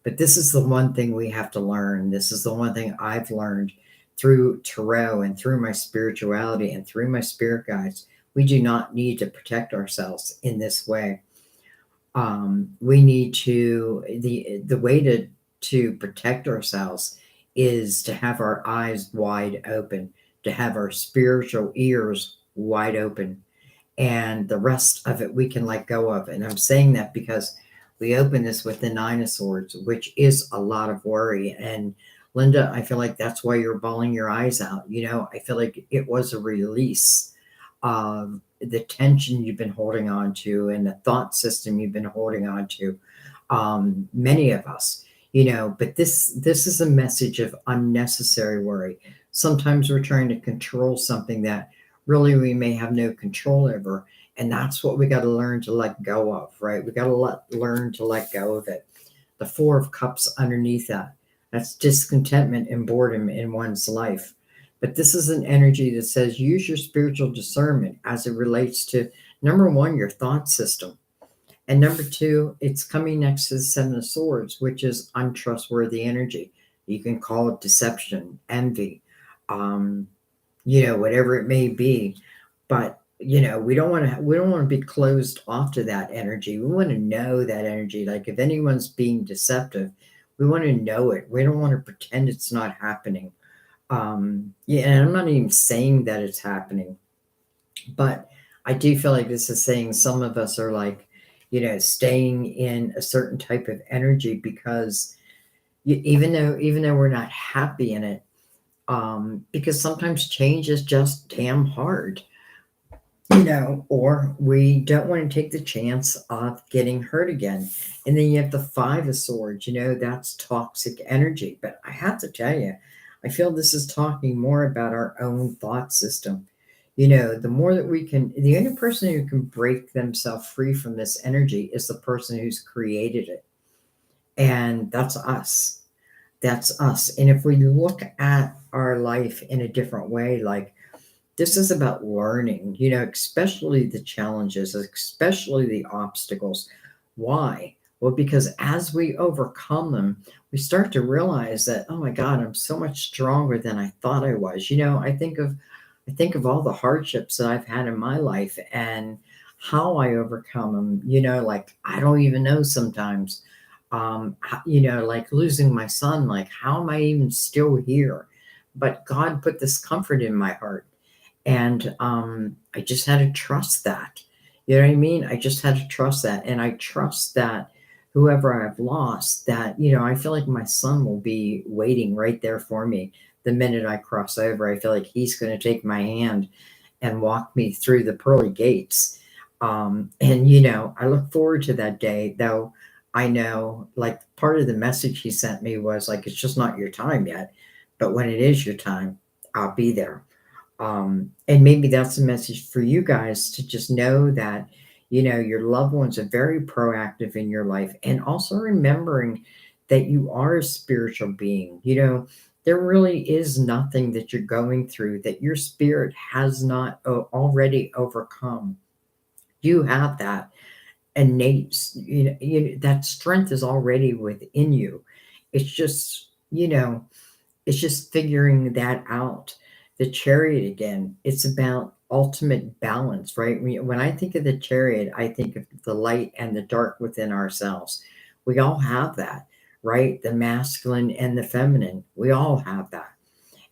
But this is the one thing we have to learn. This is the one thing I've learned through tarot and through my spirituality and through my spirit guides. We do not need to protect ourselves in this way. We need to, the way to protect ourselves is to have our eyes wide open, to have our spiritual ears wide open, and the rest of it we can let go of. And I'm saying that because we open this with the Nine of Swords, which is a lot of worry. And Linda, I feel like that's why you're bawling your eyes out. You know, I feel like it was a release of the tension you've been holding on to and the thought system you've been holding on to. Many of us, you know, but this is a message of unnecessary worry. Sometimes we're trying to control something that really we may have no control over. And that's what we got to learn to let go of, right? We got to learn to let go of it. The Four of Cups underneath that, that's discontentment and boredom in one's life. But this is an energy that says use your spiritual discernment as it relates to, number one, your thought system. And number two, it's coming next to the Seven of Swords, which is untrustworthy energy. You can call it deception, envy, you know, whatever it may be. But, you know, we don't want to be closed off to that energy. We want to know that energy. Like if anyone's being deceptive, we want to know it. We don't want to pretend it's not happening. Yeah, and I'm not even saying that it's happening, but I do feel like this is saying some of us are like, you know, staying in a certain type of energy because even though we're not happy in it, because sometimes change is just damn hard, you know, or we don't want to take the chance of getting hurt again. And then you have the Five of Swords, you know, that's toxic energy. But I have to tell you, I feel this is talking more about our own thought system. You know, the more that we can, the only person who can break themselves free from this energy is the person who's created it. And that's us. That's us. And if we look at our life in a different way, like this is about learning, you know, especially the challenges, especially the obstacles. Why? Well, because as we overcome them, we start to realize that, oh my God, I'm so much stronger than I thought I was. You know, I think of all the hardships that I've had in my life and how I overcome them. You know, like I don't even know sometimes. You know, like losing my son, like how am I even still here? But God put this comfort in my heart. And I just had to trust that. You know what I mean? I just had to trust that. And I trust that whoever I've lost, that, you know, I feel like my son will be waiting right there for me the minute I cross over. I feel like he's going to take my hand and walk me through the pearly gates. And, you know, I look forward to that day, though I know like part of the message he sent me was like, it's just not your time yet. But when it is your time, I'll be there. And maybe that's a message for you guys to just know that, you know, your loved ones are very proactive in your life, and also remembering that you are a spiritual being. You know, there really is nothing that you're going through that your spirit has not already overcome. You have that. innate, that strength is already within you. It's just, it's just figuring that out. The chariot again, it's about ultimate balance, right? When I think of the chariot, I think of the light and the dark within ourselves. We all have that, right? The masculine and the feminine. We all have that.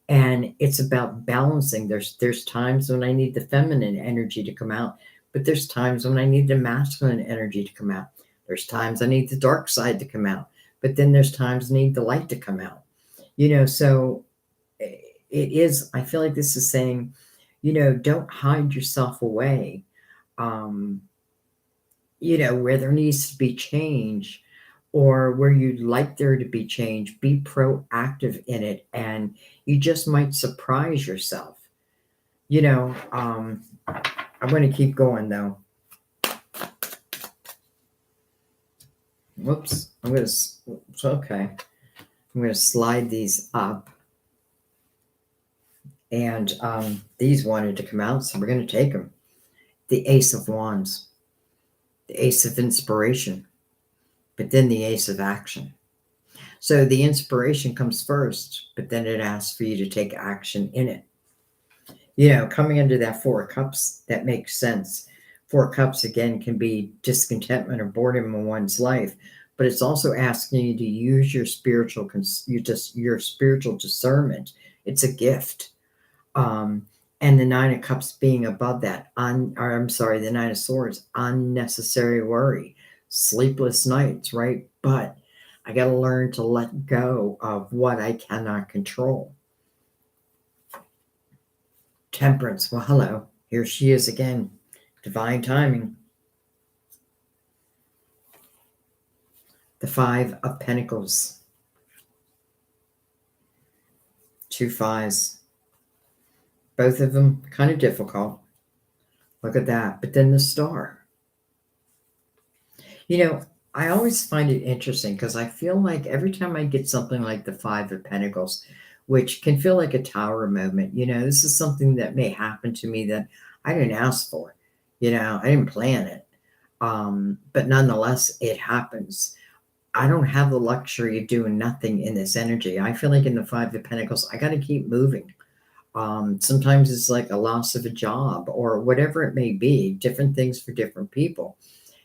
And it's about balancing. There's times when I need the feminine energy to come out, but there's times when I need the masculine energy to come out. There's times I need the dark side to come out, but then there's times I need the light to come out. So it is, I feel like this is saying, don't hide yourself away, um, where there needs to be change or where you'd like there to be change. Be proactive in it, and you just might surprise yourself. I'm going to keep going though. Whoops. It's okay. I'm going to slide these up. And these wanted to come out, so we're going to take them. The Ace of Wands, the Ace of Inspiration, but then the Ace of Action. So the inspiration comes first, but then it asks for you to take action in it. Coming under that Four of Cups, that makes sense. Four of Cups, again, can be discontentment or boredom in one's life, but it's also asking you to use your your spiritual discernment. It's a gift. And the Nine of Cups being above that, the Nine of Swords, unnecessary worry, sleepless nights, right? But I got to learn to let go of what I cannot control. Temperance, well, hello, here she is again, divine timing. The Five of Pentacles, two fives. Both of them kind of difficult. Look at that. But then the Star. I always find it interesting because I feel like every time I get something like the Five of Pentacles, which can feel like a tower moment, this is something that may happen to me that I didn't ask for. I didn't plan it. But nonetheless, it happens. I don't have the luxury of doing nothing in this energy. I feel like in the Five of Pentacles, I got to keep moving. Sometimes it's like a loss of a job or whatever it may be, different things for different people.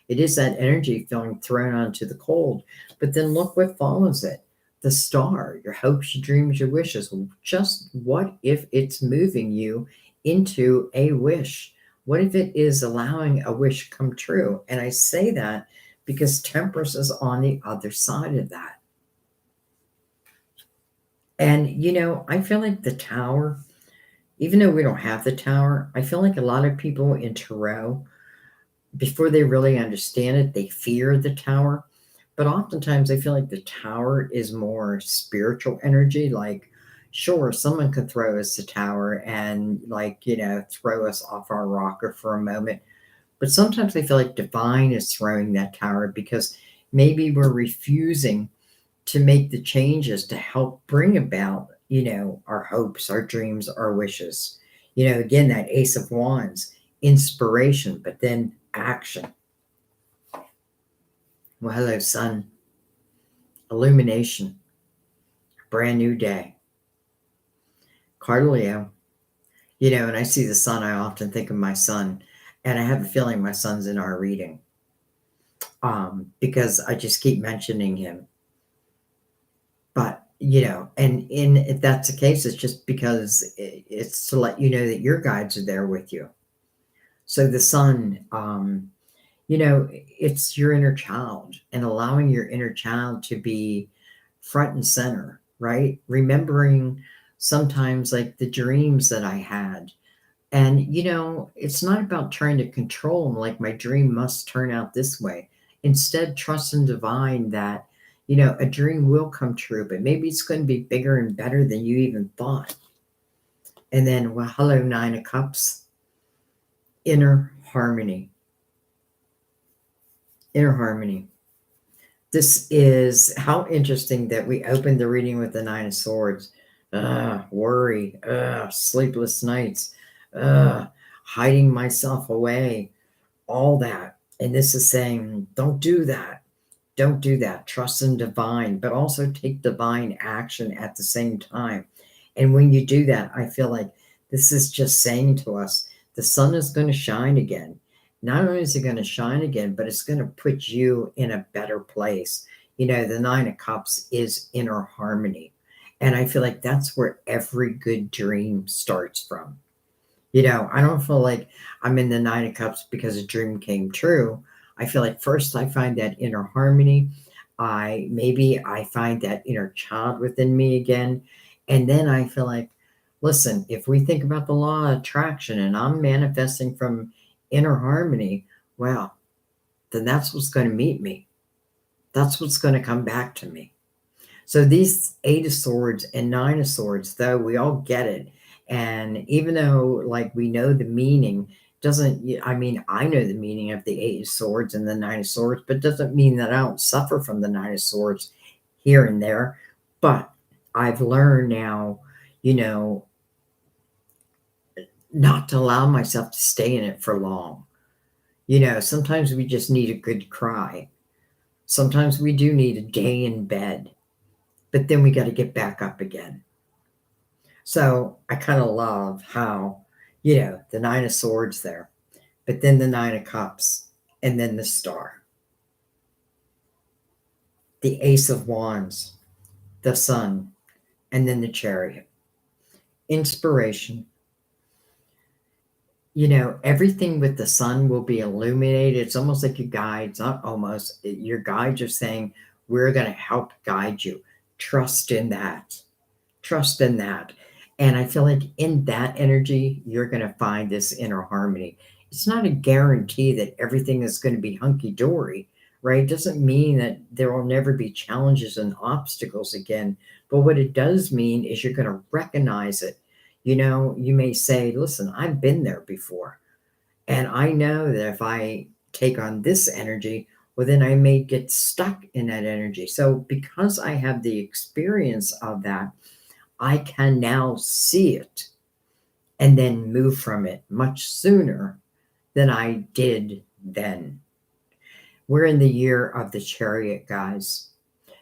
It is that energy feeling thrown onto the cold. But then look what follows it. The Star, your hopes, your dreams, your wishes. Just what if it's moving you into a wish? What if it is allowing a wish come true? And I say that because Temperance is on the other side of that. And, I feel like the Tower, even though we don't have the Tower, I feel like a lot of people in Tarot, before they really understand it, they fear the Tower. But oftentimes I feel like the Tower is more spiritual energy. Like, sure, someone could throw us a tower and throw us off our rocker for a moment. But sometimes I feel like divine is throwing that tower because maybe we're refusing to make the changes to help bring about, our hopes, our dreams, our wishes. Again, that Ace of Wands, inspiration, but then action. Well, hello, Sun. Illumination. Brand new day. Card Leo. And I see the Sun, I often think of my son. And I have a feeling my son's in our reading. Because I just keep mentioning him. But, and if that's the case, it's just because it's to let you know that your guides are there with you. So the Sun, it's your inner child and allowing your inner child to be front and center, right? Remembering sometimes like the dreams that I had. And, it's not about trying to control them like my dream must turn out this way. Instead, trust in divine that, a dream will come true, but maybe it's going to be bigger and better than you even thought. And then, well, hello, Nine of Cups. Inner harmony. Inner harmony. This is how interesting that we opened the reading with the Nine of Swords. Worry, sleepless nights, hiding myself away, all that. And this is saying, don't do that. Don't do that. Trust in divine, but also take divine action at the same time. And when you do that, I feel like this is just saying to us the sun is going to shine again. Not only is it going to shine again, but it's going to put you in a better place. You know, the Nine of Cups is inner harmony. And I feel like that's where every good dream starts from. You know, I don't feel like I'm in the Nine of Cups because a dream came true. I feel like first I find that inner harmony. I find that inner child within me again. And then I feel like, listen, if we think about the law of attraction and I'm manifesting from inner harmony, well, then that's what's going to meet me. That's what's going to come back to me. So these Eight of Swords and Nine of Swords, though we all get it, and even though like we know the meaning, doesn't I mean I know the meaning of the Eight of Swords and the Nine of Swords, but doesn't mean that I don't suffer from the Nine of Swords here and there. But I've learned now, you know, not to allow myself to stay in it for long. You know, sometimes we just need a good cry. Sometimes we do need a day in bed, but then we got to get back up again. So I kind of love how, you know, the Nine of Swords there, but then the Nine of Cups, and then the Star, the Ace of Wands, the Sun, and then the Chariot. Inspiration. You know, everything with the sun will be illuminated. It's almost like your guides, not almost, your guides are saying, we're going to help guide you. Trust in that. Trust in that. And I feel like in that energy, you're going to find this inner harmony. It's not a guarantee that everything is going to be hunky dory, right? It doesn't mean that there will never be challenges and obstacles again. But what it does mean is you're going to recognize it. You know, you may say, listen, I've been there before. And I know that if I take on this energy, well, then I may get stuck in that energy. So because I have the experience of that, I can now see it and then move from it much sooner than I did then. We're in the year of the Chariot, guys.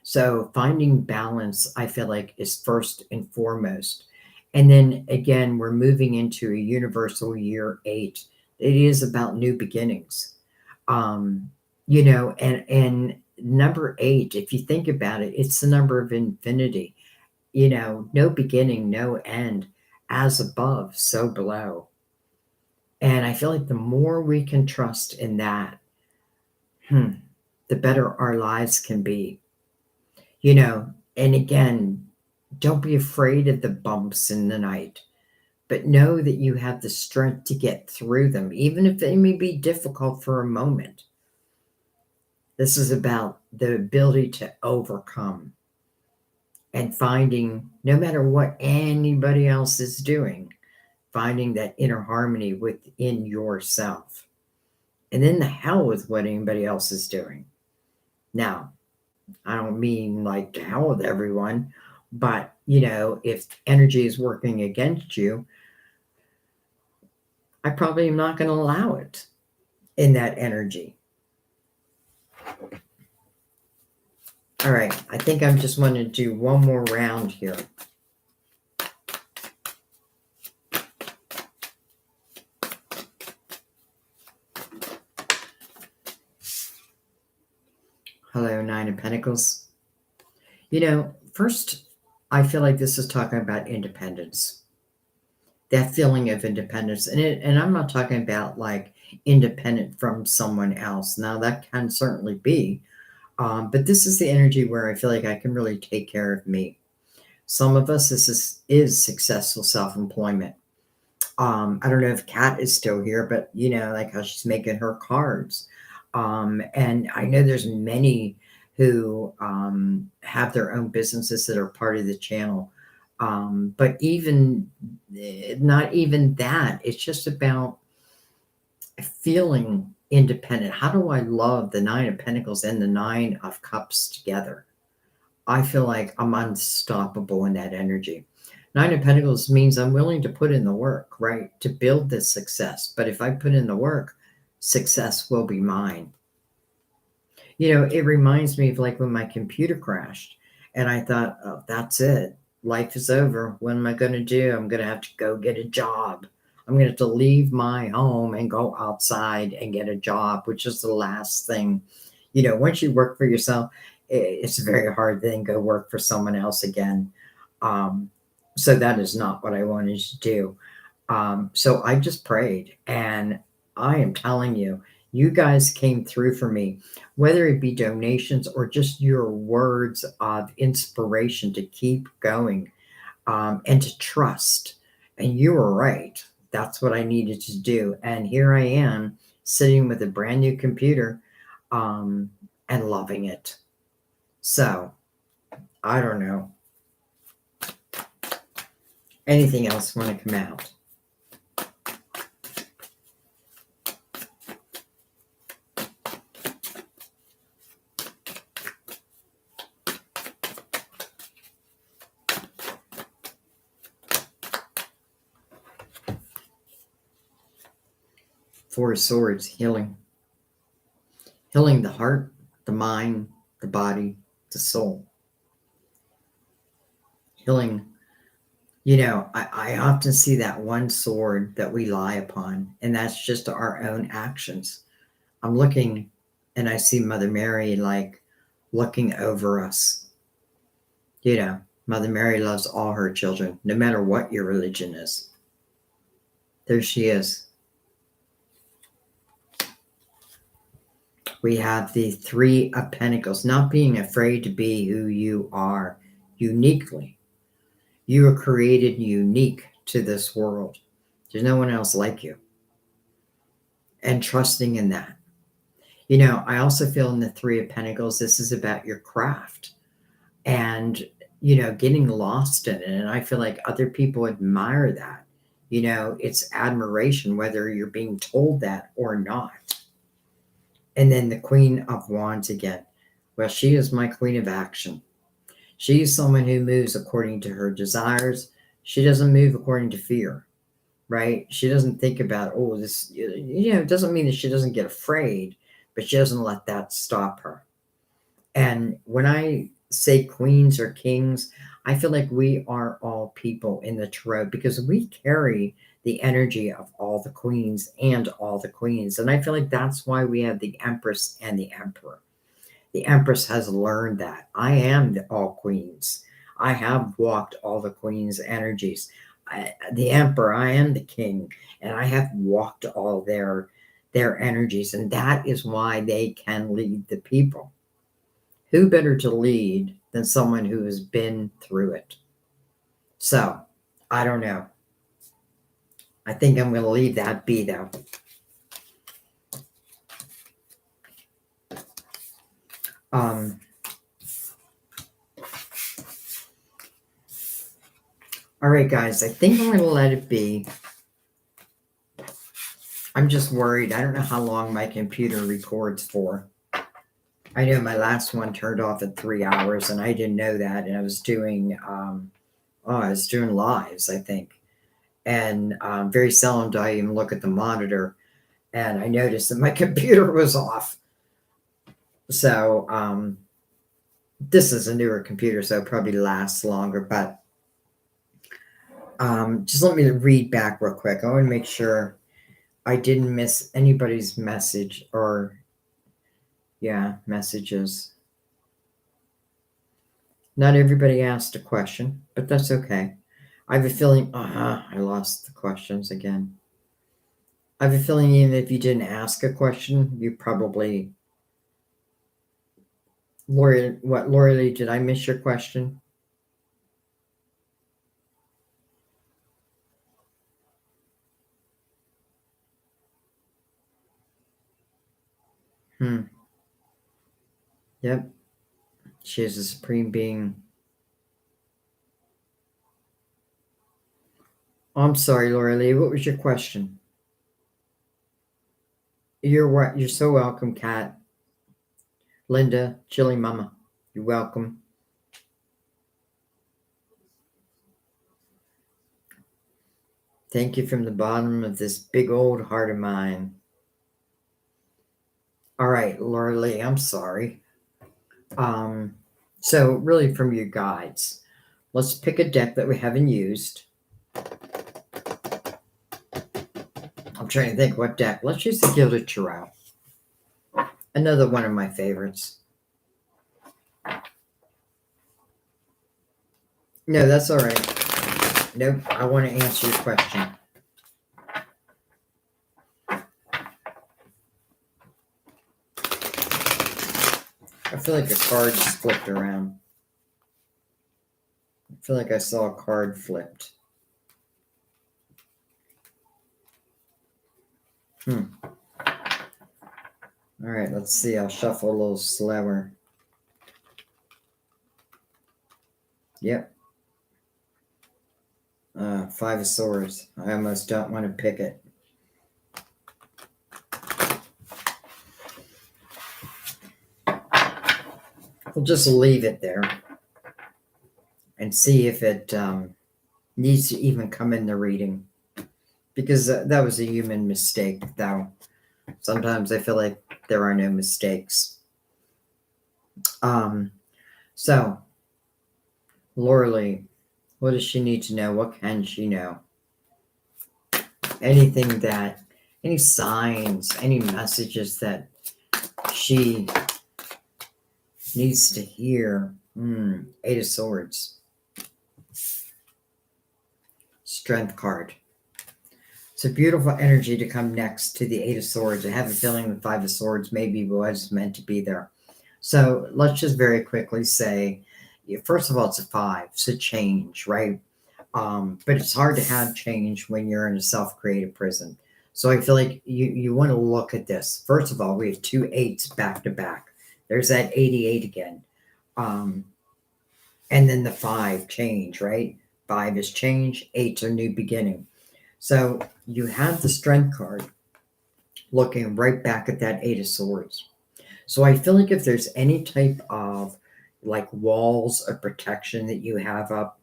So finding balance, I feel like, is first and foremost. And then again, we're moving into a universal year 8. It is about new beginnings. You know, and number 8, if you think about it, it's the number of infinity. You know, no beginning, no end, as above, so below. And I feel like the more we can trust in that, the better our lives can be. You know, and again, don't be afraid of the bumps in the night, but know that you have the strength to get through them, even if they may be difficult for a moment. This is about the ability to overcome and finding, no matter what anybody else is doing, finding that inner harmony within yourself. And then the hell with what anybody else is doing. Now, I don't mean like to hell with everyone, but you know, if energy is working against you, I probably am not going to allow it in that energy. All right, I think I'm just want to do one more round here. Hello, Nine of Pentacles. You know, first, I feel like this is talking about independence. That feeling of independence. And I'm not talking about like independent from someone else. Now, that can certainly be. But this is the energy where I feel like I can really take care of me. Some of us, this is successful self-employment. I don't know if Kat is still here, but you know, like how she's making her cards. And I know there's many who have their own businesses that are part of the channel. But even not even that, it's just about feeling independent. How do I love the Nine of Pentacles and the Nine of Cups together? I feel like I'm unstoppable in that energy. Nine of Pentacles means I'm willing to put in the work, right, to build this success. But if I put in the work, success will be mine. You know, it reminds me of like when my computer crashed and I thought, oh, that's it. Life is over. What am I going to do? I'm going to have to go get a job. I'm going to have to leave my home and go outside and get a job, which is the last thing. You know, once you work for yourself, it's a very hard thing to go work for someone else again. Um, so that is not what I wanted to do. So I just prayed, and I am telling you, you guys came through for me, whether it be donations or just your words of inspiration to keep going, and to trust. And you were right. That's what I needed to do. And here I am sitting with a brand new computer, um, and loving it. So I don't know. Anything else want to come out? Four of Swords, healing. Healing the heart, the mind, the body, the soul. Healing, you know, I often see that one sword that we lie upon, and that's just our own actions. I'm looking and I see Mother Mary like looking over us. You know, Mother Mary loves all her children, no matter what your religion is. There she is. We have the Three of Pentacles, not being afraid to be who you are uniquely. You are created unique to this world. There's no one else like you. And trusting in that. You know, I also feel in the Three of Pentacles, this is about your craft and, you know, getting lost in it. And I feel like other people admire that. You know, it's admiration, whether you're being told that or not. And then the Queen of Wands again. Well, she is my queen of action. She is someone who moves according to her desires. She doesn't move according to fear, right? She doesn't think about, oh, this, you know, it doesn't mean that she doesn't get afraid, but she doesn't let that stop her. And when I say queens or kings, I feel like we are all people in the tarot because we carry the energy of all the queens and all the queens. And I feel like that's why we have the Empress and the Emperor. The Empress has learned that I am all queens. I have walked all the queens' energies. The Emperor, I am the king, and I have walked all their energies, and that is why they can lead the people. Who better to lead than someone who has been through it? So, I don't know. I think I'm going to leave that be, though. Um, all right, guys, I think I'm going to let it be. I'm just worried. I don't know how long my computer records for. I know my last one turned off at 3 hours, and I didn't know that. And I was doing, lives, I think. And very seldom do I even look at the monitor. And I noticed that my computer was off. So this is a newer computer, so it probably lasts longer. But just let me read back real quick. I want to make sure I didn't miss anybody's message or, messages. Not everybody asked a question, but that's okay. I have a feeling, I lost the questions again. I have a feeling even if you didn't ask a question, you probably, Lori Lee, did I miss your question? Yep. She is a supreme being. I'm sorry, Laura Lee. What was your question? You're so welcome, Kat. Linda, Chili Mama, you're welcome. Thank you from the bottom of this big old heart of mine. All right, Laura Lee, I'm sorry. Um, so really from your guides, let's pick a deck that we haven't used. I'm trying to think what deck. Let's use the Gilded Tarot. Another one of my favorites. No, that's all right. Nope, I want to answer your question. I feel like a card just flipped around. I feel like I saw a card flipped. All right, let's see. I'll shuffle a little slower. Yep. Five of Swords. I almost don't want to pick it. We'll just leave it there and see if it needs to even come in the reading. Because that was a human mistake, though. Sometimes I feel like there are no mistakes. So, Laura Lee, what does she need to know? What can she know? Anything that, any signs, any messages that she needs to hear? Eight of Swords. Strength card. It's a beautiful energy to come next to the Eight of Swords. I have a feeling the Five of Swords maybe was meant to be there. So let's just very quickly say, first of all, it's a 5. So change, right? But it's hard to have change when you're in a self-created prison. So I feel like you want to look at this. First of all, we have 2 8s back to back. There's that 88 again. And then the 5, change, right? 5 is change, 8's a new beginning. So you have the Strength card looking right back at that 8 of Swords. So I feel like if there's any type of like walls of protection that you have up,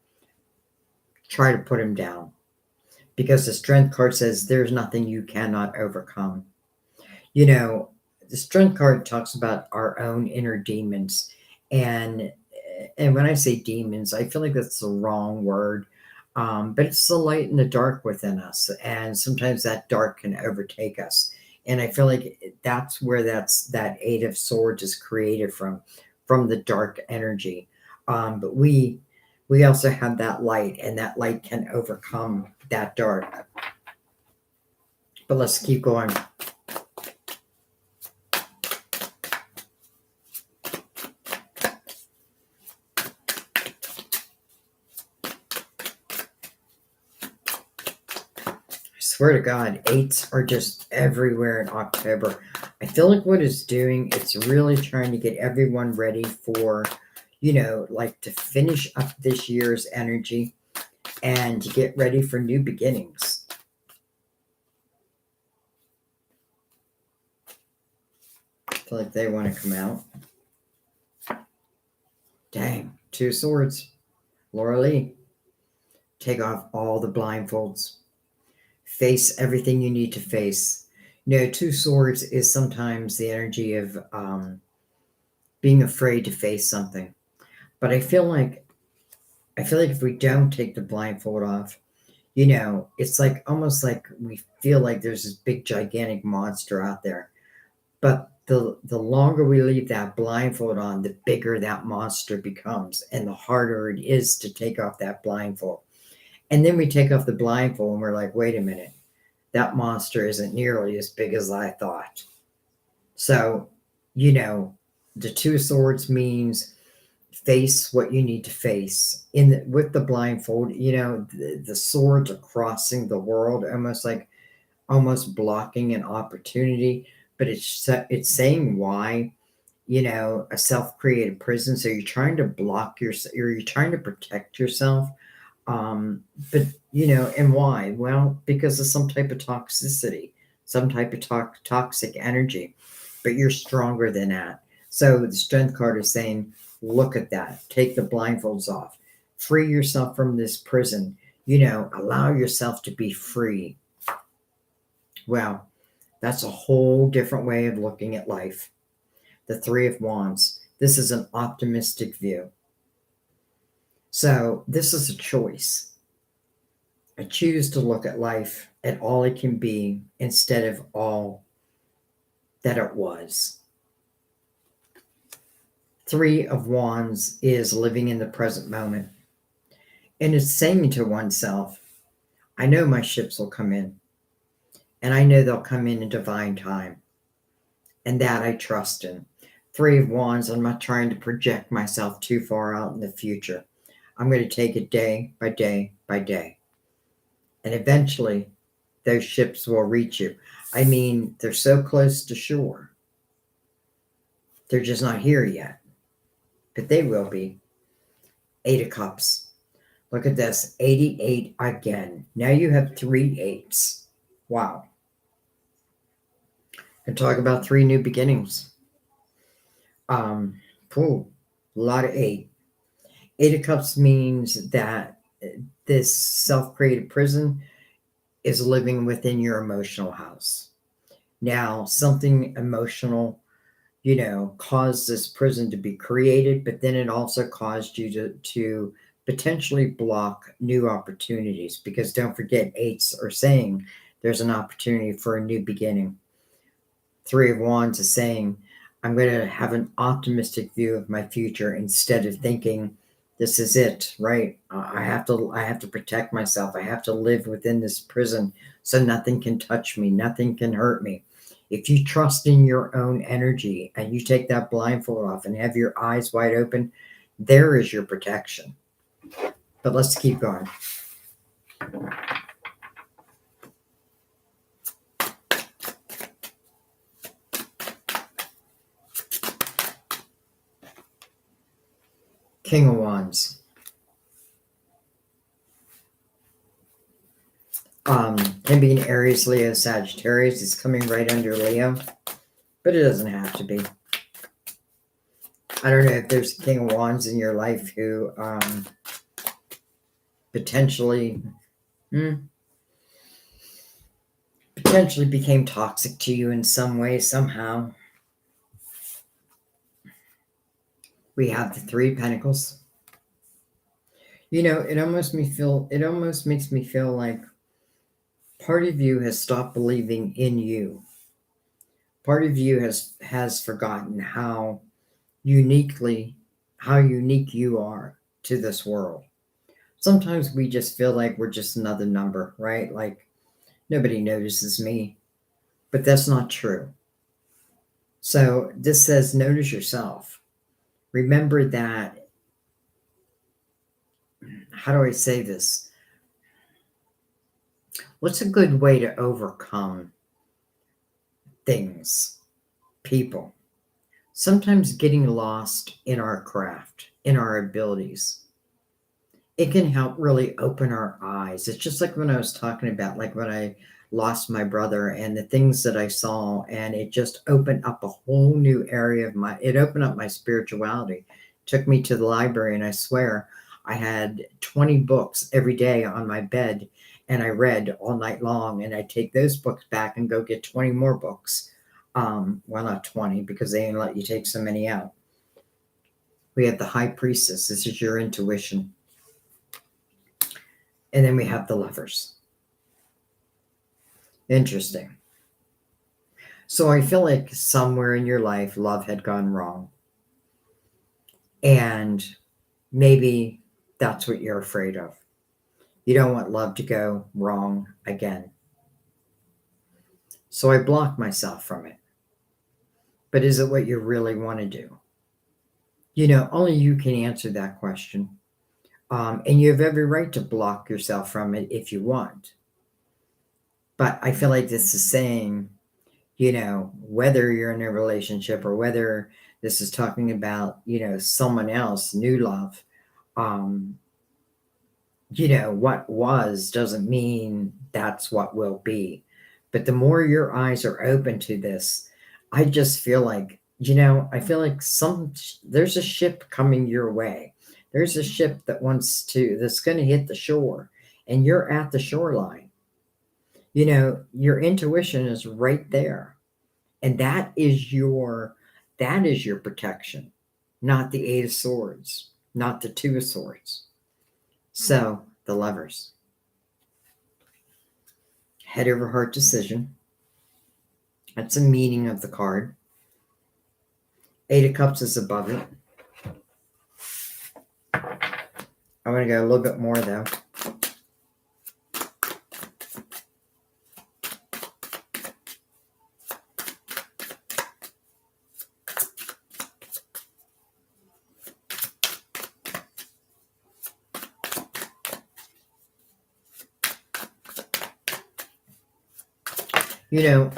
try to put them down. Because the Strength card says there's nothing you cannot overcome. You know, the Strength card talks about our own inner demons. And when I say demons, I feel like that's the wrong word. But it's the light and the dark within us. And sometimes that dark can overtake us. And I feel like that's where that 8 of Swords is created from the dark energy. But we also have that light, and that light can overcome that dark. But let's keep going. Swear to God, 8s are just everywhere in October. I feel like what it's doing, it's really trying to get everyone ready for, like to finish up this year's energy and to get ready for new beginnings. I feel like they want to come out. Dang, 2 of Swords. Laura Lee, take off all the blindfolds. Face everything you need to face. 2 Swords is sometimes the energy of being afraid to face something. But I feel like if we don't take the blindfold off, it's like almost like we feel like there's this big gigantic monster out there. But the longer we leave that blindfold on, the bigger that monster becomes, and the harder it is to take off that blindfold. And then we take off the blindfold and we're like, wait a minute, that monster isn't nearly as big as I thought. So, the 2 Swords means face what you need to face. With the blindfold, the swords are crossing the world, almost blocking an opportunity. But it's saying why, a self-created prison. So you're trying to block yourself, or you're trying to protect yourself. But and why? Well, because of some type of toxicity, some type of toxic energy. But you're stronger than that. So the Strength card is saying, look at that. Take the blindfolds off. Free yourself from this prison. Allow yourself to be free. Well, That's a whole different way of looking at life. The Three of Wands. This is an optimistic view. So this is a choice. I choose to look at life at all it can be instead of all that it was. Three of Wands is living in the present moment. And it's saying to oneself, I know my ships will come in. And I know they'll come in divine time. And that I trust in. Three of Wands, I'm not trying to project myself too far out in the future. I'm going to take it day by day by day. And eventually, those ships will reach you. I mean, they're so close to shore. They're just not here yet. But they will be. Eight of Cups. Look at this. 88 again. Now you have 3 8s. Wow. And talk about 3 new beginnings. A lot of 8. 8 of Cups means that this self-created prison is living within your emotional house. Now, something emotional, caused this prison to be created, but then it also caused you to potentially block new opportunities, because don't forget, 8s are saying there's an opportunity for a new beginning. 3 of Wands is saying, I'm going to have an optimistic view of my future instead of thinking this is it, right? I have to protect myself. I have to live within this prison so nothing can touch me, nothing can hurt me. If you trust in your own energy and you take that blindfold off and have your eyes wide open, there is your protection. But let's keep going. King of Wands. Can be an Aries, Leo, Sagittarius. It's coming right under Leo, but it doesn't have to be. I don't know if there's a King of Wands in your life who potentially became toxic to you in some way, somehow. We have the 3 Pentacles. It almost makes me feel like part of you has stopped believing in you. Part of you has forgotten how unique you are to this world. Sometimes we just feel like we're just another number, right? Like nobody notices me, but that's not true. So this says, notice yourself. Remember that, how do I say this? What's a good way to overcome things, people? Sometimes getting lost in our craft, in our abilities, it can help really open our eyes. It's just like when I was talking about, like when I lost my brother and the things that I saw, and it just opened up a whole new area of it opened up my spirituality. Took me to the library, and I swear I had 20 books every day on my bed, and I read all night long, and I take those books back and go get 20 more books. Well, not 20, because they didn't let you take so many out. We have the High Priestess. This is your intuition. And then we have the Lovers. Interesting. So I feel like somewhere in your life, love had gone wrong. And maybe that's what you're afraid of. You don't want love to go wrong again. So I block myself from it. But is it what you really want to do? Only you can answer that question. And you have every right to block yourself from it if you want. But I feel like this is saying, whether you're in a relationship or whether this is talking about, someone else, new love, what was doesn't mean that's what will be. But the more your eyes are open to this, I just feel like, I feel like there's a ship coming your way. There's a ship that's going to hit the shore, and you're at the shoreline. Your intuition is right there. And that is your protection, not the Eight of Swords, not the Two of Swords. So the Lovers. Head over heart decision. That's the meaning of the card. Eight of Cups is above it. I'm going to go a little bit more though.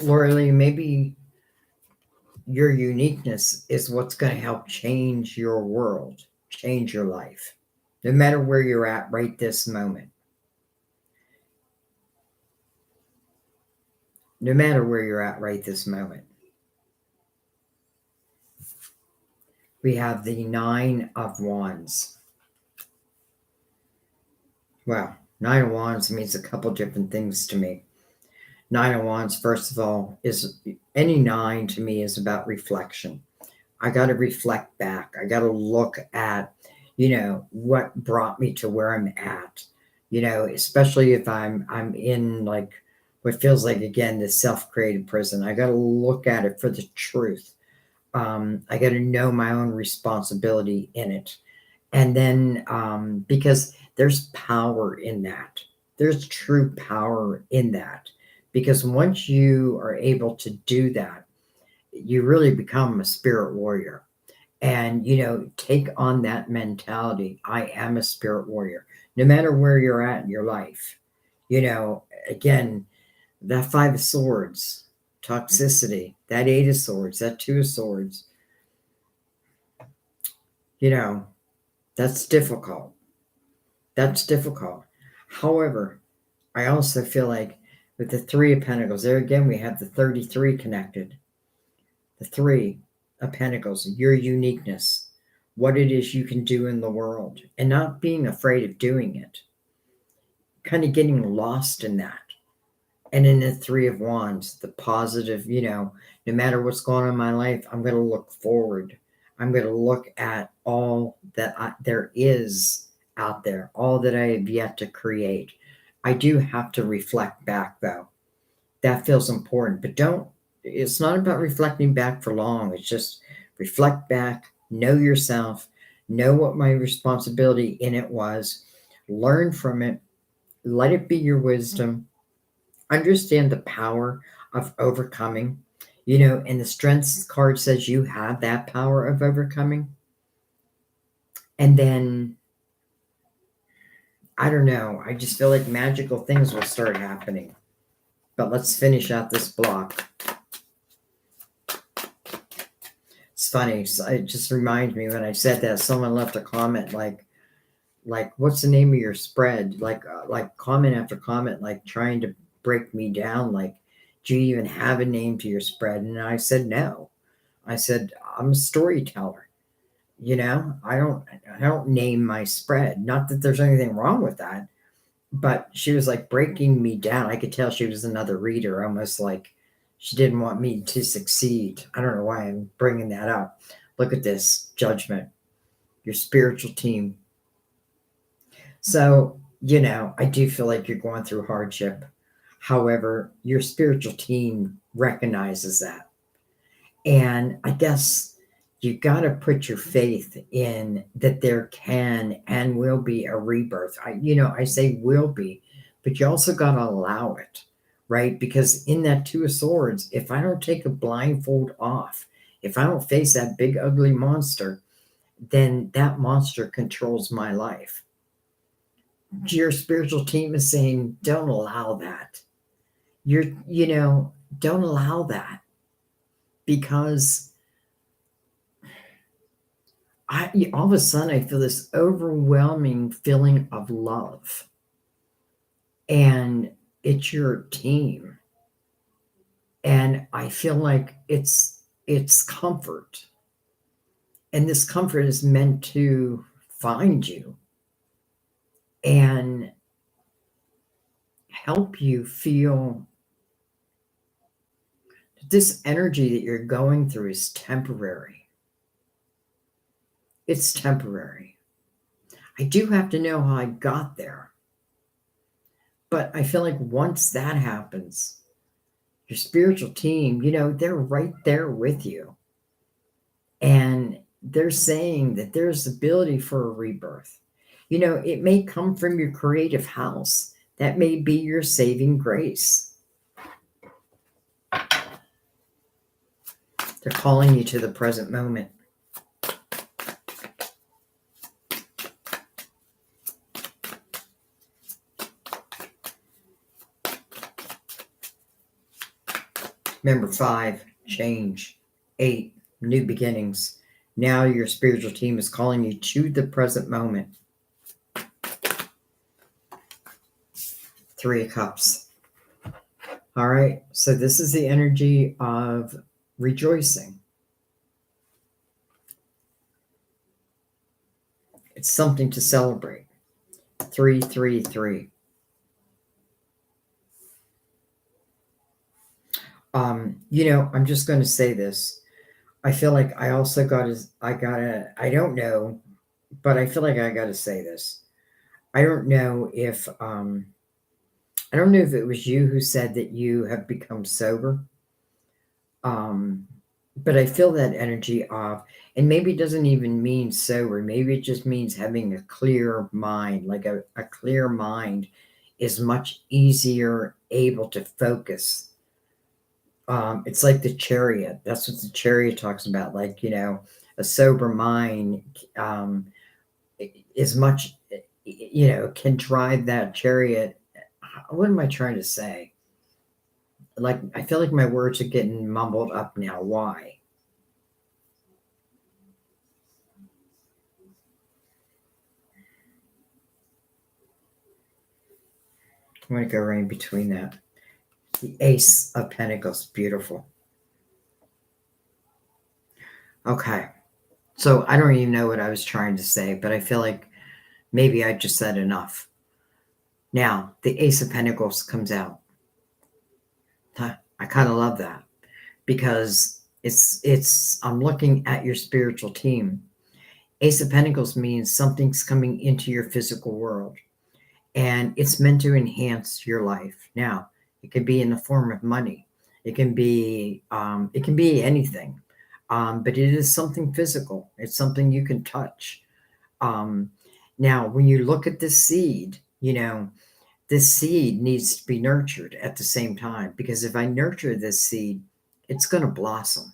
Lorianne, maybe your uniqueness is what's going to help change your world, change your life, no matter where you're at right this moment. No matter where you're at right this moment. We have the Nine of Wands. Well, Nine of Wands means a couple different things to me. Nine of Wands, first of all, is any nine to me is about reflection. I got to reflect back. I got to look at, what brought me to where I'm at. Especially if I'm in like what feels like again this self-created prison. I got to look at it for the truth. I got to know my own responsibility in it, and then because there's power in that. There's true power in that. Because once you are able to do that, you really become a spirit warrior. And, take on that mentality. I am a spirit warrior, no matter where you're at in your life. Again, that Five of Swords, toxicity, that Eight of Swords, that Two of Swords, that's difficult. That's difficult. However, I also feel like with the Three of Pentacles, there again, we have the 33 connected. The Three of Pentacles, your uniqueness, what it is you can do in the world, and not being afraid of doing it. Kind of getting lost in that. And in the Three of Wands, the positive, no matter what's going on in my life, I'm going to look forward. I'm going to look at all that there is out there, all that I have yet to create. I do have to reflect back though. That feels important, but it's not about reflecting back for long. It's just reflect back, know yourself, know what my responsibility in it was, learn from it, let it be your wisdom, understand the power of overcoming, and the strengths card says you have that power of overcoming. And then, I don't know, I just feel like magical things will start happening. But let's finish out this block. It's funny. It just reminds me when I said that, someone left a comment like, what's the name of your spread? Like comment after comment, like trying to break me down. Like, do you even have a name to your spread? And I said, no. I said, I'm a storyteller. I don't name my spread. Not that there's anything wrong with that, but she was like breaking me down. I could tell she was another reader, almost like she didn't want me to succeed. I don't know why I'm bringing that up. Look at this Judgment, your spiritual team. So, I do feel like you're going through hardship. However, your spiritual team recognizes that. And I guess you got to put your faith in that there can and will be a rebirth. I say will be, but you also got to allow it, right? Because in that Two of Swords, if I don't take a blindfold off, if I don't face that big ugly monster, then that monster controls my life. Your spiritual team is saying, don't allow that. Don't allow that, because all of a sudden I feel this overwhelming feeling of love, and it's your team, and I feel like it's comfort, and this comfort is meant to find you and help you feel that this energy that you're going through is temporary. It's temporary. I do have to know how I got there. But I feel like once that happens, your spiritual team, they're right there with you. And they're saying that there's ability for a rebirth. It may come from your creative house. That may be your saving grace. They're calling you to the present moment. Remember, 5, change. 8, new beginnings. Now your spiritual team is calling you to the present moment. 3 of Cups. All right, so this is the energy of rejoicing. It's something to celebrate. 3, 3, 3. I'm just going to say this. I feel like I also I don't know, but I feel like I got to say this. I don't know if it was you who said that you have become sober. But I feel that energy of, and maybe it doesn't even mean sober. Maybe it just means having a clear mind. Like a clear mind is much easier able to focus. It's like the chariot. That's what the chariot talks about. Like, a sober mind is much, can drive that chariot. What am I trying to say? Like, I feel like my words are getting mumbled up now. Why? I'm going to go right in between that. The Ace of Pentacles. Beautiful. Okay. So I don't even know what I was trying to say, but I feel like maybe I just said enough. Now, the Ace of Pentacles comes out. I kind of love that because I'm looking at your spiritual team. Ace of Pentacles means something's coming into your physical world and it's meant to enhance your life. Now, it could be in the form of money. It can be anything. But it is something physical. It's something you can touch. Now, when you look at this seed, this seed needs to be nurtured at the same time, because if I nurture this seed, it's going to blossom.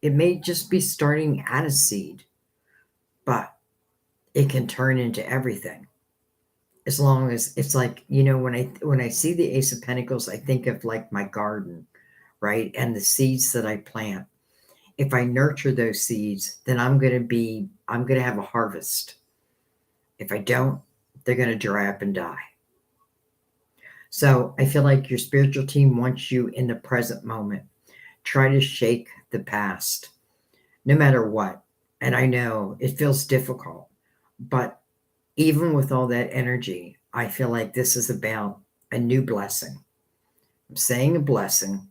It may just be starting at a seed, but it can turn into everything. As long as it's like, when I see the Ace of Pentacles, I think of like my garden, right? And the seeds that I plant. If I nurture those seeds, then I'm going to have a harvest. If I don't, they're going to dry up and die. So I feel like your spiritual team wants you in the present moment. Try to shake the past, no matter what. And I know it feels difficult, but even with all that energy, I feel like this is about a new blessing. I'm saying a blessing,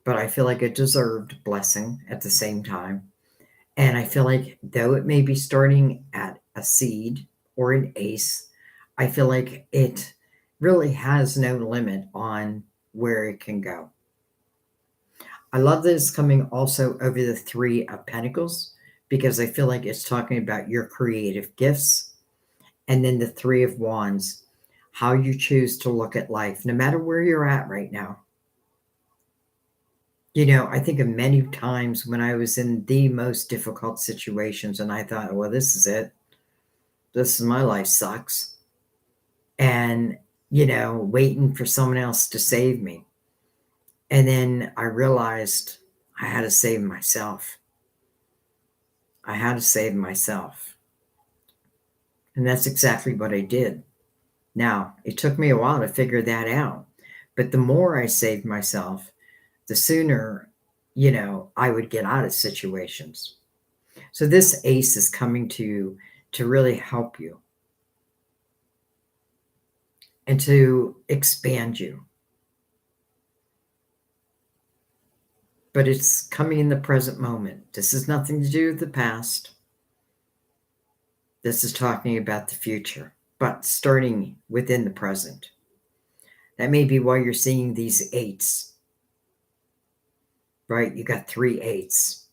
but I feel like a deserved blessing at the same time. And I feel like though it may be starting at a seed or an ace, I feel like it really has no limit on where it can go. I love that it's coming also over the 3 of Pentacles, because I feel like it's talking about your creative gifts. And then the 3 of Wands, how you choose to look at life, no matter where you're at right now. I think of many times when I was in the most difficult situations and I thought, well, this is it. This is my life sucks. And, waiting for someone else to save me. And then I realized I had to save myself. I had to save myself. And that's exactly what I did. Now, it took me a while to figure that out. But the more I saved myself, the sooner, I would get out of situations. So this ace is coming to really help you. and to expand you. But it's coming in the present moment. This has nothing to do with the past. This is talking about the future, but starting within the present. That may be why you're seeing these eights, right? You got 3 eights,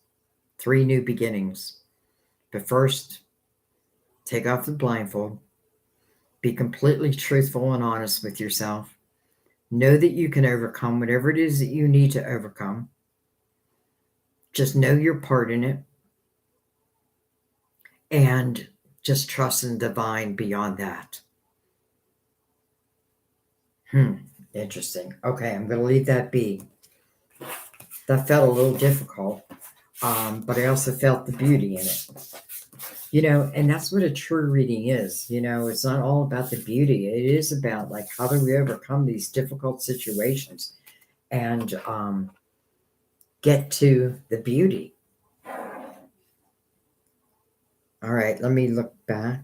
3 new beginnings. But first, take off the blindfold. Be completely truthful and honest with yourself. Know that you can overcome whatever it is that you need to overcome. Just know your part in it. And just trust in the divine beyond that. Interesting. Okay, I'm going to leave that be. That felt a little difficult, but I also felt the beauty in it. And that's what a true reading is. It's not all about the beauty. It is about, like, how do we overcome these difficult situations and get to the beauty. All right, let me look back.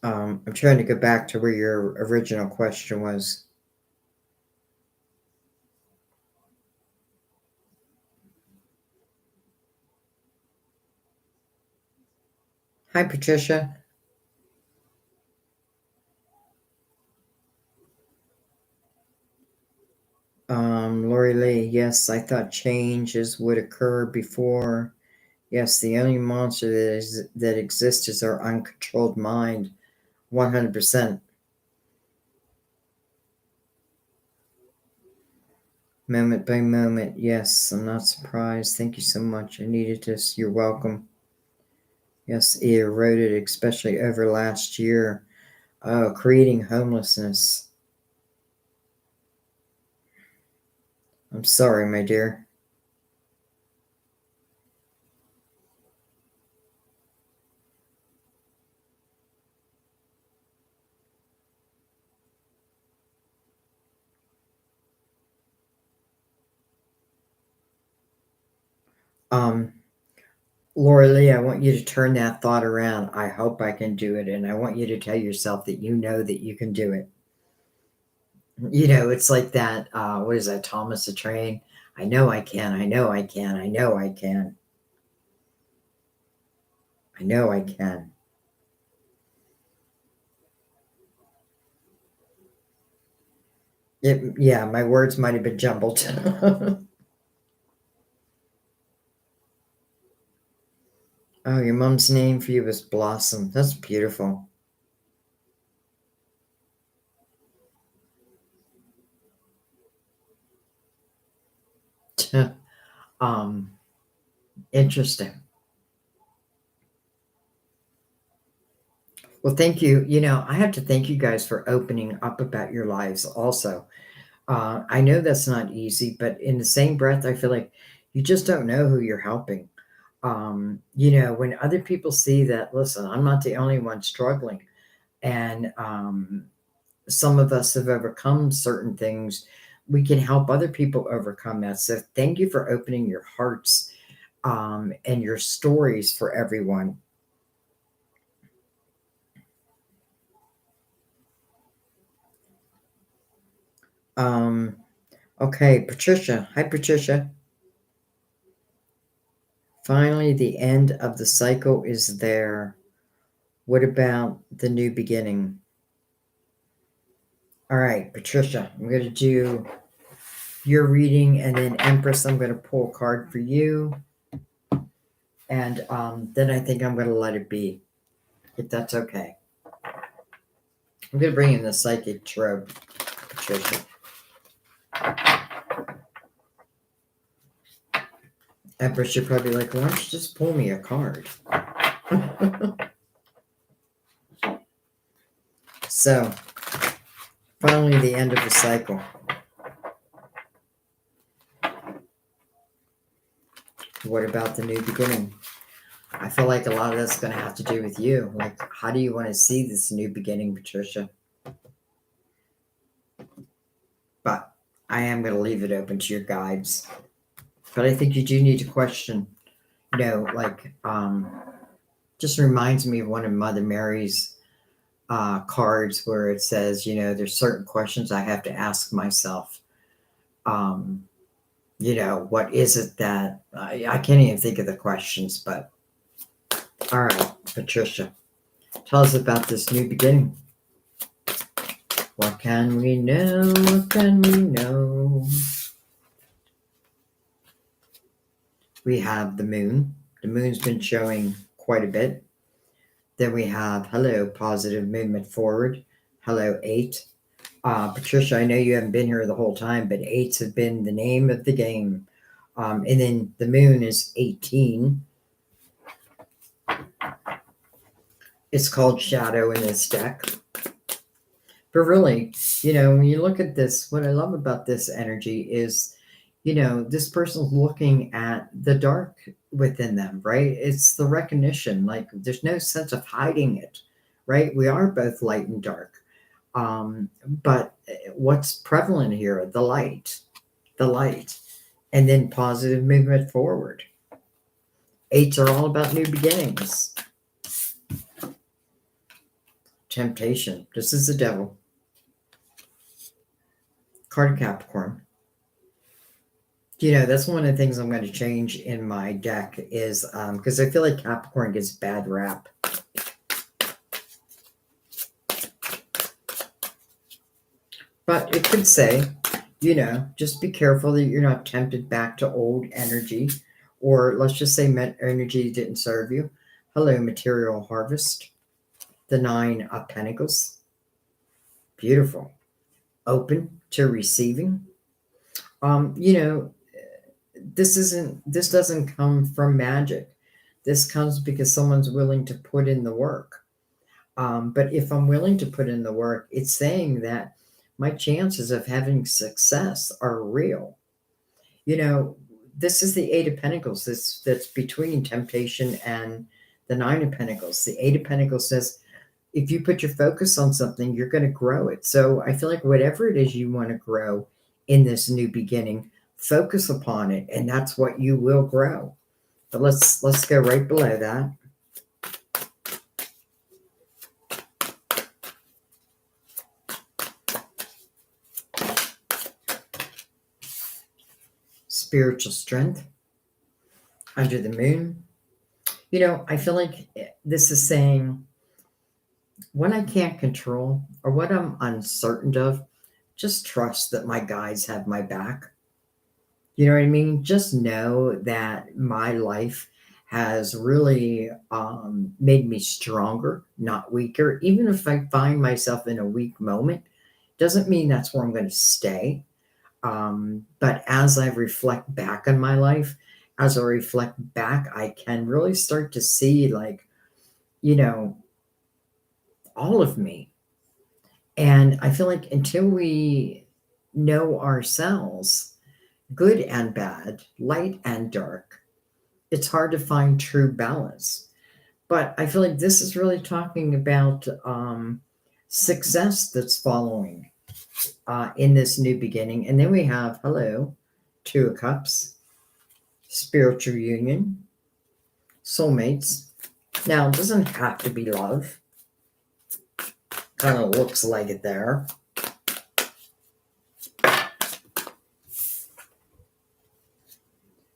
I'm trying to go back to where your original question was. Hi, Patricia. Lori Lee, yes, I thought changes would occur before. Yes, the only monster that exists is our uncontrolled mind. 100%. Moment by moment, yes, I'm not surprised. Thank you so much. I needed this. You're welcome. Yes, it eroded, especially over last year. Oh, creating homelessness. I'm sorry, my dear. Laura Lee, I want you to turn that thought around. I hope I can do it. And I want you to tell yourself that you know that you can do it. It's like that, what is that, Thomas the Train? I know I can, I know I can, I know I can. I know I can. Yeah, my words might have been jumbled. Oh, your mom's name for you was Blossom. That's beautiful. Interesting. Well, thank you. I have to thank you guys for opening up about your lives also. I know that's not easy, but in the same breath, I feel like you just don't know who you're helping. When other people see that, listen, I'm not the only one struggling, and some of us have overcome certain things, we can help other people overcome that. So thank you for opening your hearts and your stories for everyone. Okay, Patricia. Hi, Patricia. Finally, the end of the cycle is there. What about the new beginning? All right, Patricia, I'm going to do your reading, and then Empress, I'm going to pull a card for you. And then I think I'm going to let it be, if that's okay. I'm going to bring in the Psychic Tarot, Patricia. Empress, you're probably like, why don't you just pull me a card? So, finally, the end of the cycle. what about the new beginning? I feel like a lot of that's going to have to do with you. Like, how do you want to see this new beginning, Patricia? But I am going to leave it open to your guides. But I think you do need to question. Just reminds me of one of Mother Mary's cards where it says, there's certain questions I have to ask myself. What is it that I can't even think of the questions, but all right, Patricia, tell us about this new beginning. What can we know? What can we know? We have the moon. The moon's been showing quite a bit. Then we have, hello, positive movement forward. Hello, 8. Patricia, I know you haven't been here the whole time, but 8s have been the name of the game. And then the moon is 18. It's called shadow in this deck. But really, when you look at this, what I love about this energy is, this person's looking at the dark within them, right? It's the recognition, like there's no sense of hiding it, right? We are both light and dark. But what's prevalent here? The light, and then positive movement forward. 8s are all about new beginnings. Temptation. This is the devil. Card of Capricorn. That's one of the things I'm going to change in my deck is because I feel like Capricorn gets bad rap. But it could say, just be careful that you're not tempted back to old energy, or let's just say energy didn't serve you. Hello, material harvest. The 9 of Pentacles. Beautiful. Open to receiving. This doesn't come from magic. This comes because someone's willing to put in the work. But if I'm willing to put in the work, it's saying that my chances of having success are real. This is the 8 of Pentacles. That's between temptation and the 9 of Pentacles. The 8 of Pentacles says, if you put your focus on something, you're going to grow it. So I feel like whatever it is you want to grow in this new beginning, focus upon it, and that's what you will grow. But let's go right below that. Spiritual strength under the moon. I feel like this is saying what I can't control or what I'm uncertain of, just trust that my guides have my back. You know what I mean? Just know that my life has really made me stronger, not weaker. Even if I find myself in a weak moment, doesn't mean that's where I'm going to stay. But as I reflect back on my life, as I reflect back, I can really start to see all of me. And I feel like until we know ourselves, good and bad, light and dark, it's hard to find true balance. But I feel like this is really talking about success that's following in this new beginning. And then we have, hello, 2 of Cups, spiritual union, soulmates. Now, it doesn't have to be love. Kind of looks like it there.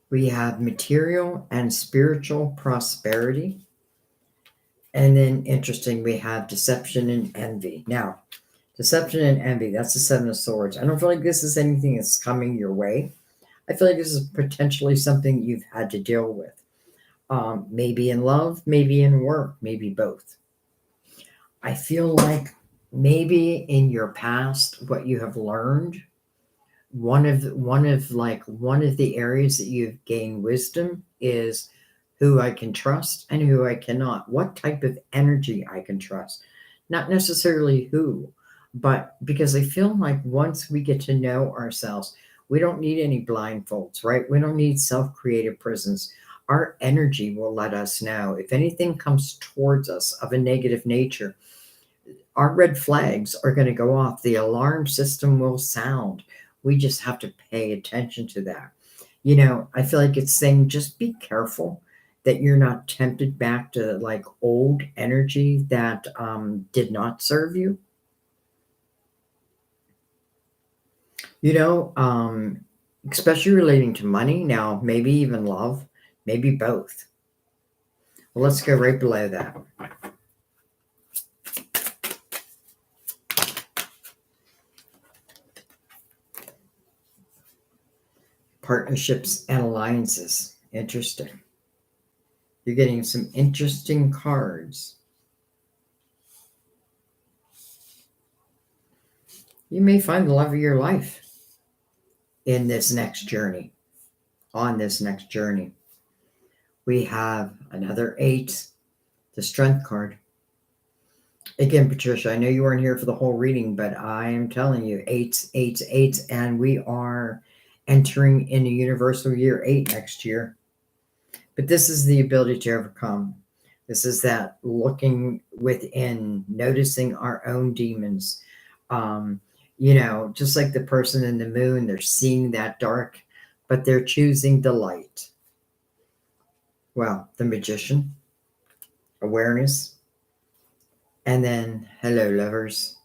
We have material and spiritual prosperity. And then, interesting, we have deception and envy. Now, deception and envy, that's the 7 of Swords. I don't feel like this is anything that's coming your way. I feel like this is potentially something you've had to deal with. Maybe in love, maybe in work, maybe both. I feel like maybe in your past, what you have learned, one of the areas that you've gained wisdom is who I can trust and who I cannot. What type of energy I can trust. Not necessarily who, but because I feel like once we get to know ourselves, we don't need any blindfolds, right? We don't need self-created prisons. Our energy will let us know if anything comes towards us of a negative nature. Our red flags are going to go off. The alarm system will sound. We just have to pay attention to that. I feel like it's saying just be careful that you're not tempted back to like old energy that did not serve you. You know, um, Especially relating to money now, maybe even love, maybe both. Well, let's go right below that. Partnerships and alliances. Interesting. You're getting some interesting cards. You may find the love of your life in this next journey, on this next journey. We have another eight, the strength card. Again, Patricia, I know you weren't here for the whole reading, but I am telling you, eights, eights, eights, and we are entering in a universal year 8 next year. But this is the ability to overcome. This is that looking within, noticing our own demons. Just like the person in the moon, they're seeing that dark, but they're choosing the light. Well, the magician, awareness, and then hello, lovers.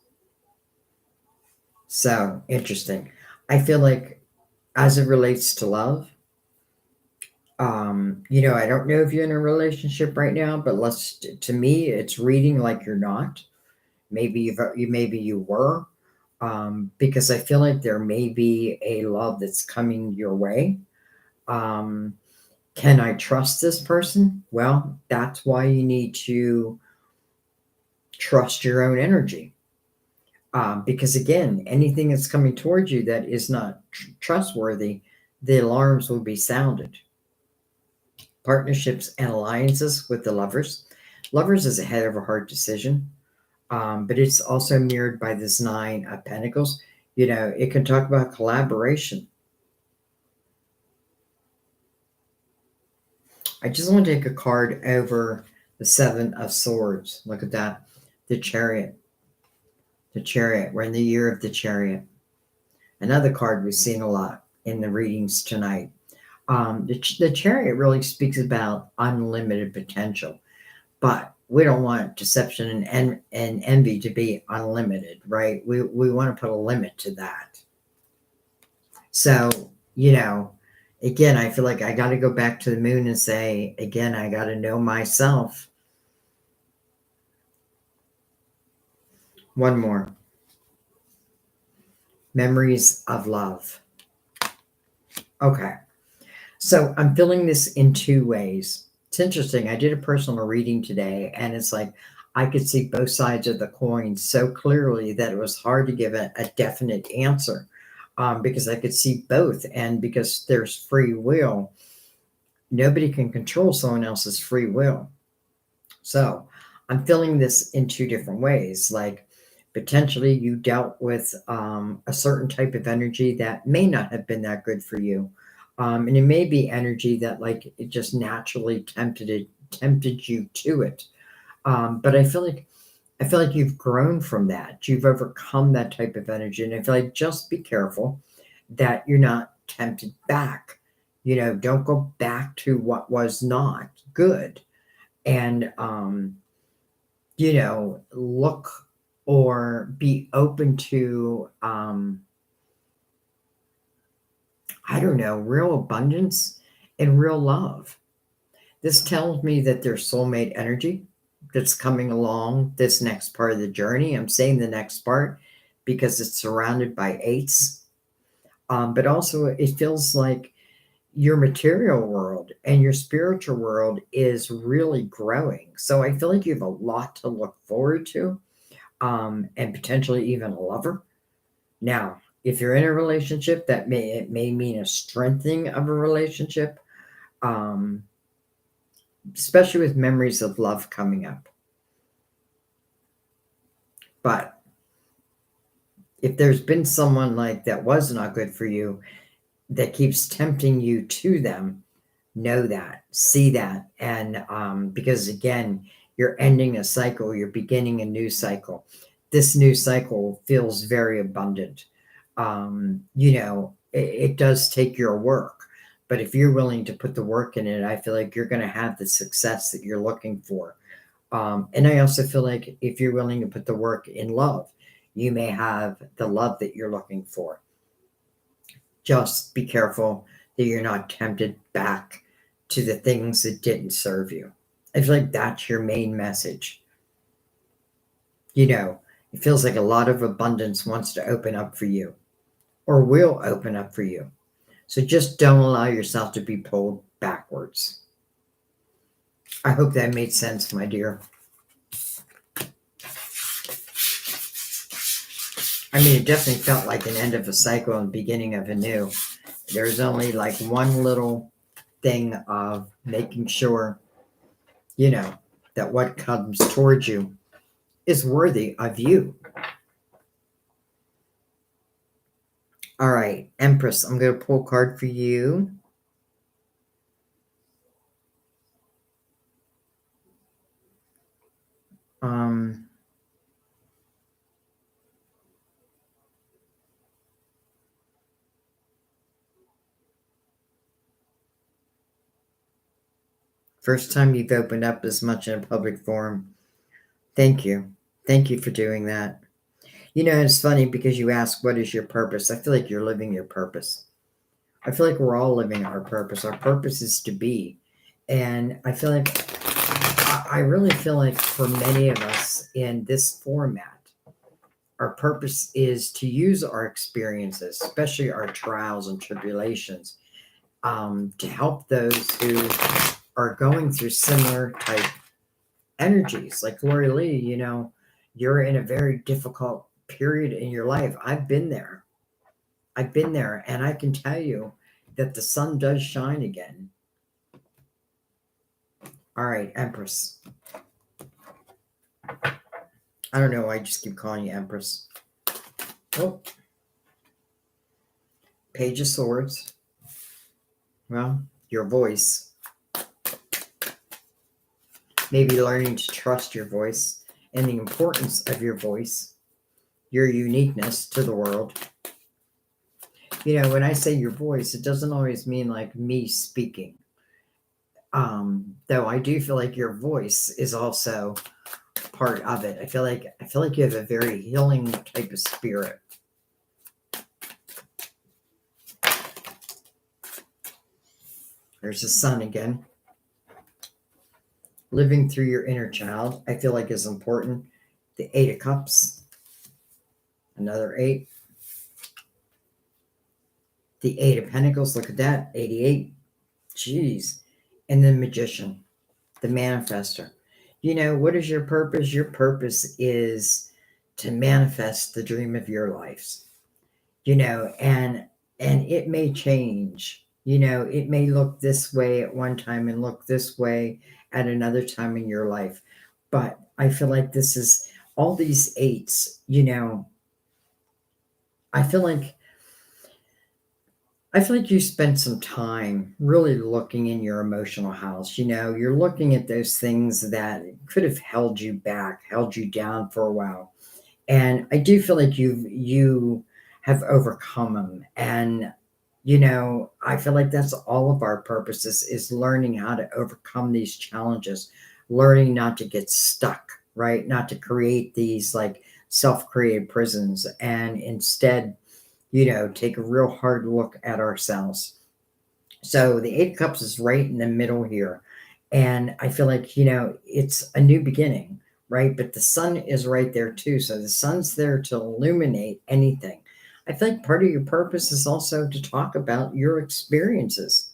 So interesting. I feel like as it relates to love, I don't know if you're in a relationship right now, but to me, it's reading like you're not. Maybe you were, because I feel like there may be a love that's coming your way. Um, can I trust this person? Well, that's why you need to trust your own energy. Because again, anything that's coming towards you that is not trustworthy, the alarms will be sounded. Partnerships and alliances with the lovers. Lovers is ahead of a hard decision, but it's also mirrored by this 9 of Pentacles. It can talk about collaboration. I just want to take a card over the 7 of Swords. Look at that. The Chariot. The Chariot. We're in the year of the Chariot. Another card we've seen a lot in the readings tonight. The Chariot really speaks about unlimited potential, but we don't want deception and envy to be unlimited, right? We want to put a limit to that. So, again, I feel like I got to go back to the moon and say, again, I got to know myself. One more. Memories of love. Okay. So I'm feeling this in 2 ways. It's interesting. I did a personal reading today, and it's like I could see both sides of the coin so clearly that it was hard to give a definite answer, because I could see both. And because there's free will, nobody can control someone else's free will. So I'm feeling this in 2 different ways. Like potentially you dealt with a certain type of energy that may not have been that good for you. And it may be energy that like it just naturally tempted you to it. But I feel like you've grown from that. You've overcome that type of energy. And I feel like just be careful that you're not tempted back. Don't go back to what was not good. And look or be open to I don't know, real abundance and real love. This tells me that there's soulmate energy that's coming along this next part of the journey. I'm saying the next part because it's surrounded by 8s. But also it feels like your material world and your spiritual world is really growing. So I feel like you have a lot to look forward to, and potentially even a lover. Now, if you're in a relationship, it may mean a strengthening of a relationship, um, especially with memories of love coming up. But if there's been someone like that was not good for you that keeps tempting you to them, know that, see that. And because again, you're ending a cycle, you're beginning a new cycle. This new cycle feels very abundant. It does take your work, but if you're willing to put the work in it, I feel like you're going to have the success that you're looking for. And I also feel like if you're willing to put the work in love, you may have the love that you're looking for. Just be careful that you're not tempted back to the things that didn't serve you. I feel like that's your main message. It feels like a lot of abundance wants to open up for you or will open up for you. So just don't allow yourself to be pulled backwards. I hope that made sense, my dear. I mean, it definitely felt like an end of a cycle and beginning of a new. There's only like one little thing of making sure, that what comes towards you is worthy of you. All right, Empress, I'm going to pull a card for you. Um, First time you've opened up as much in a public forum. Thank you. Thank you for doing that. It's funny because you ask, what is your purpose? I feel like you're living your purpose. I feel like we're all living our purpose. Our purpose is to be. And I feel like, I really feel like for many of us in this format, our purpose is to use our experiences, especially our trials and tribulations, to help those who are going through similar type energies. Like Lori Lee, you're in a very difficult period in your life. I've been there. And I can tell you that the sun does shine again. All right, Empress. I don't know. I just keep calling you Empress. Oh, Page of Swords. Well, your voice. Maybe learning to trust your voice and the importance of your voice, your uniqueness to the world. When I say your voice, it doesn't always mean like me speaking. Though I do feel like your voice is also part of it. I feel like you have a very healing type of spirit. There's the sun again. Living through your inner child, I feel like is important. The 8 of Cups. Another 8. The 8 of Pentacles. Look at that. 88. Jeez. And the Magician. The Manifester. What is your purpose? Your purpose is to manifest the dream of your lives. And it may change. It may look this way at one time and look this way at another time in your life. But I feel like this is all these 8s, I feel like you spent some time really looking in your emotional house. You're looking at those things that could have held you back, held you down for a while. And I do feel like you have overcome them. And, I feel like that's all of our purposes, is learning how to overcome these challenges, learning not to get stuck, right? Not to create these like self-created prisons, and instead, take a real hard look at ourselves. So the 8 of Cups is right in the middle here. And I feel like, it's a new beginning, right? But the sun is right there too. So the sun's there to illuminate anything. I feel like part of your purpose is also to talk about your experiences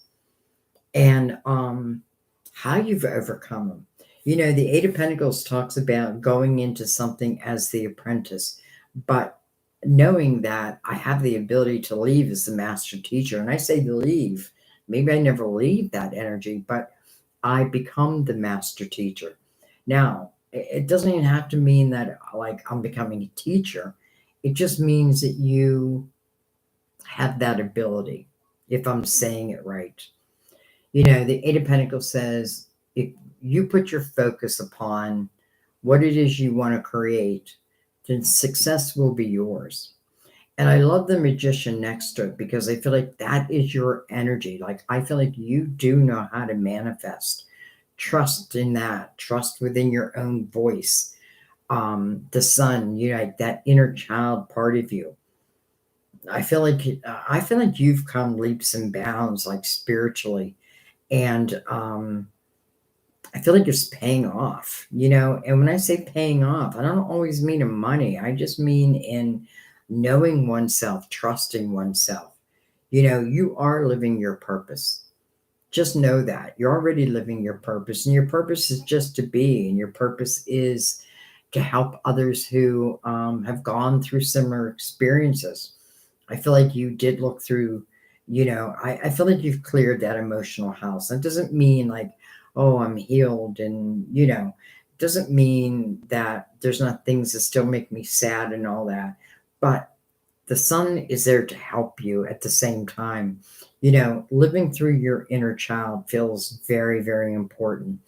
and how you've overcome them. The 8 of Pentacles talks about going into something as the apprentice, but knowing that I have the ability to leave as the master teacher. And I say leave, maybe I never leave that energy, but I become the master teacher. Now, it doesn't even have to mean that like I'm becoming a teacher. It just means that you have that ability, if I'm saying it right. The Eight of Pentacles says if you put your focus upon what it is you want to create, then success will be yours. And I love the Magician next to it because I feel like that is your energy. Like, I feel like you do know how to manifest. Trust in that, trust within your own voice. The sun, like that inner child part of you. I feel like you've come leaps and bounds, like spiritually, and I feel like it's paying off. And when I say paying off, I don't always mean in money. I just mean in knowing oneself, trusting oneself. You are living your purpose. Just know that you're already living your purpose, and your purpose is just to be, and your purpose is to help others who have gone through similar experiences. I feel like you did look through, I feel like you've cleared that emotional house. That doesn't mean like, oh, I'm healed. And, it doesn't mean that there's not things that still make me sad and all that. But the sun is there to help you at the same time. Living through your inner child feels very, very important.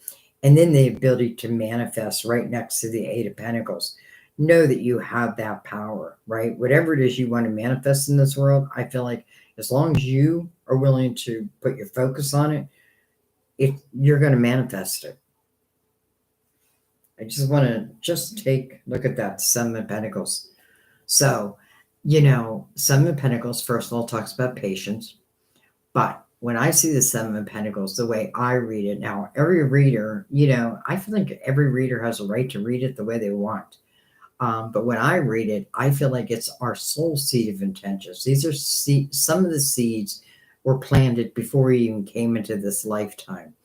And then the ability to manifest right next to the Eight of Pentacles. Know that you have that power, right? Whatever it is you want to manifest in this world, I feel like as long as you are willing to put your focus on you're going to manifest it. I just want to take a look at that Seven of Pentacles. So, Seven of Pentacles, first of all, talks about patience. But when I see the Seven of Pentacles, the way I read it now, every reader, I feel like every reader has a right to read it the way they want. But when I read it, I feel like it's our soul seed of intentions. These are some of the seeds were planted before we even came into this lifetime.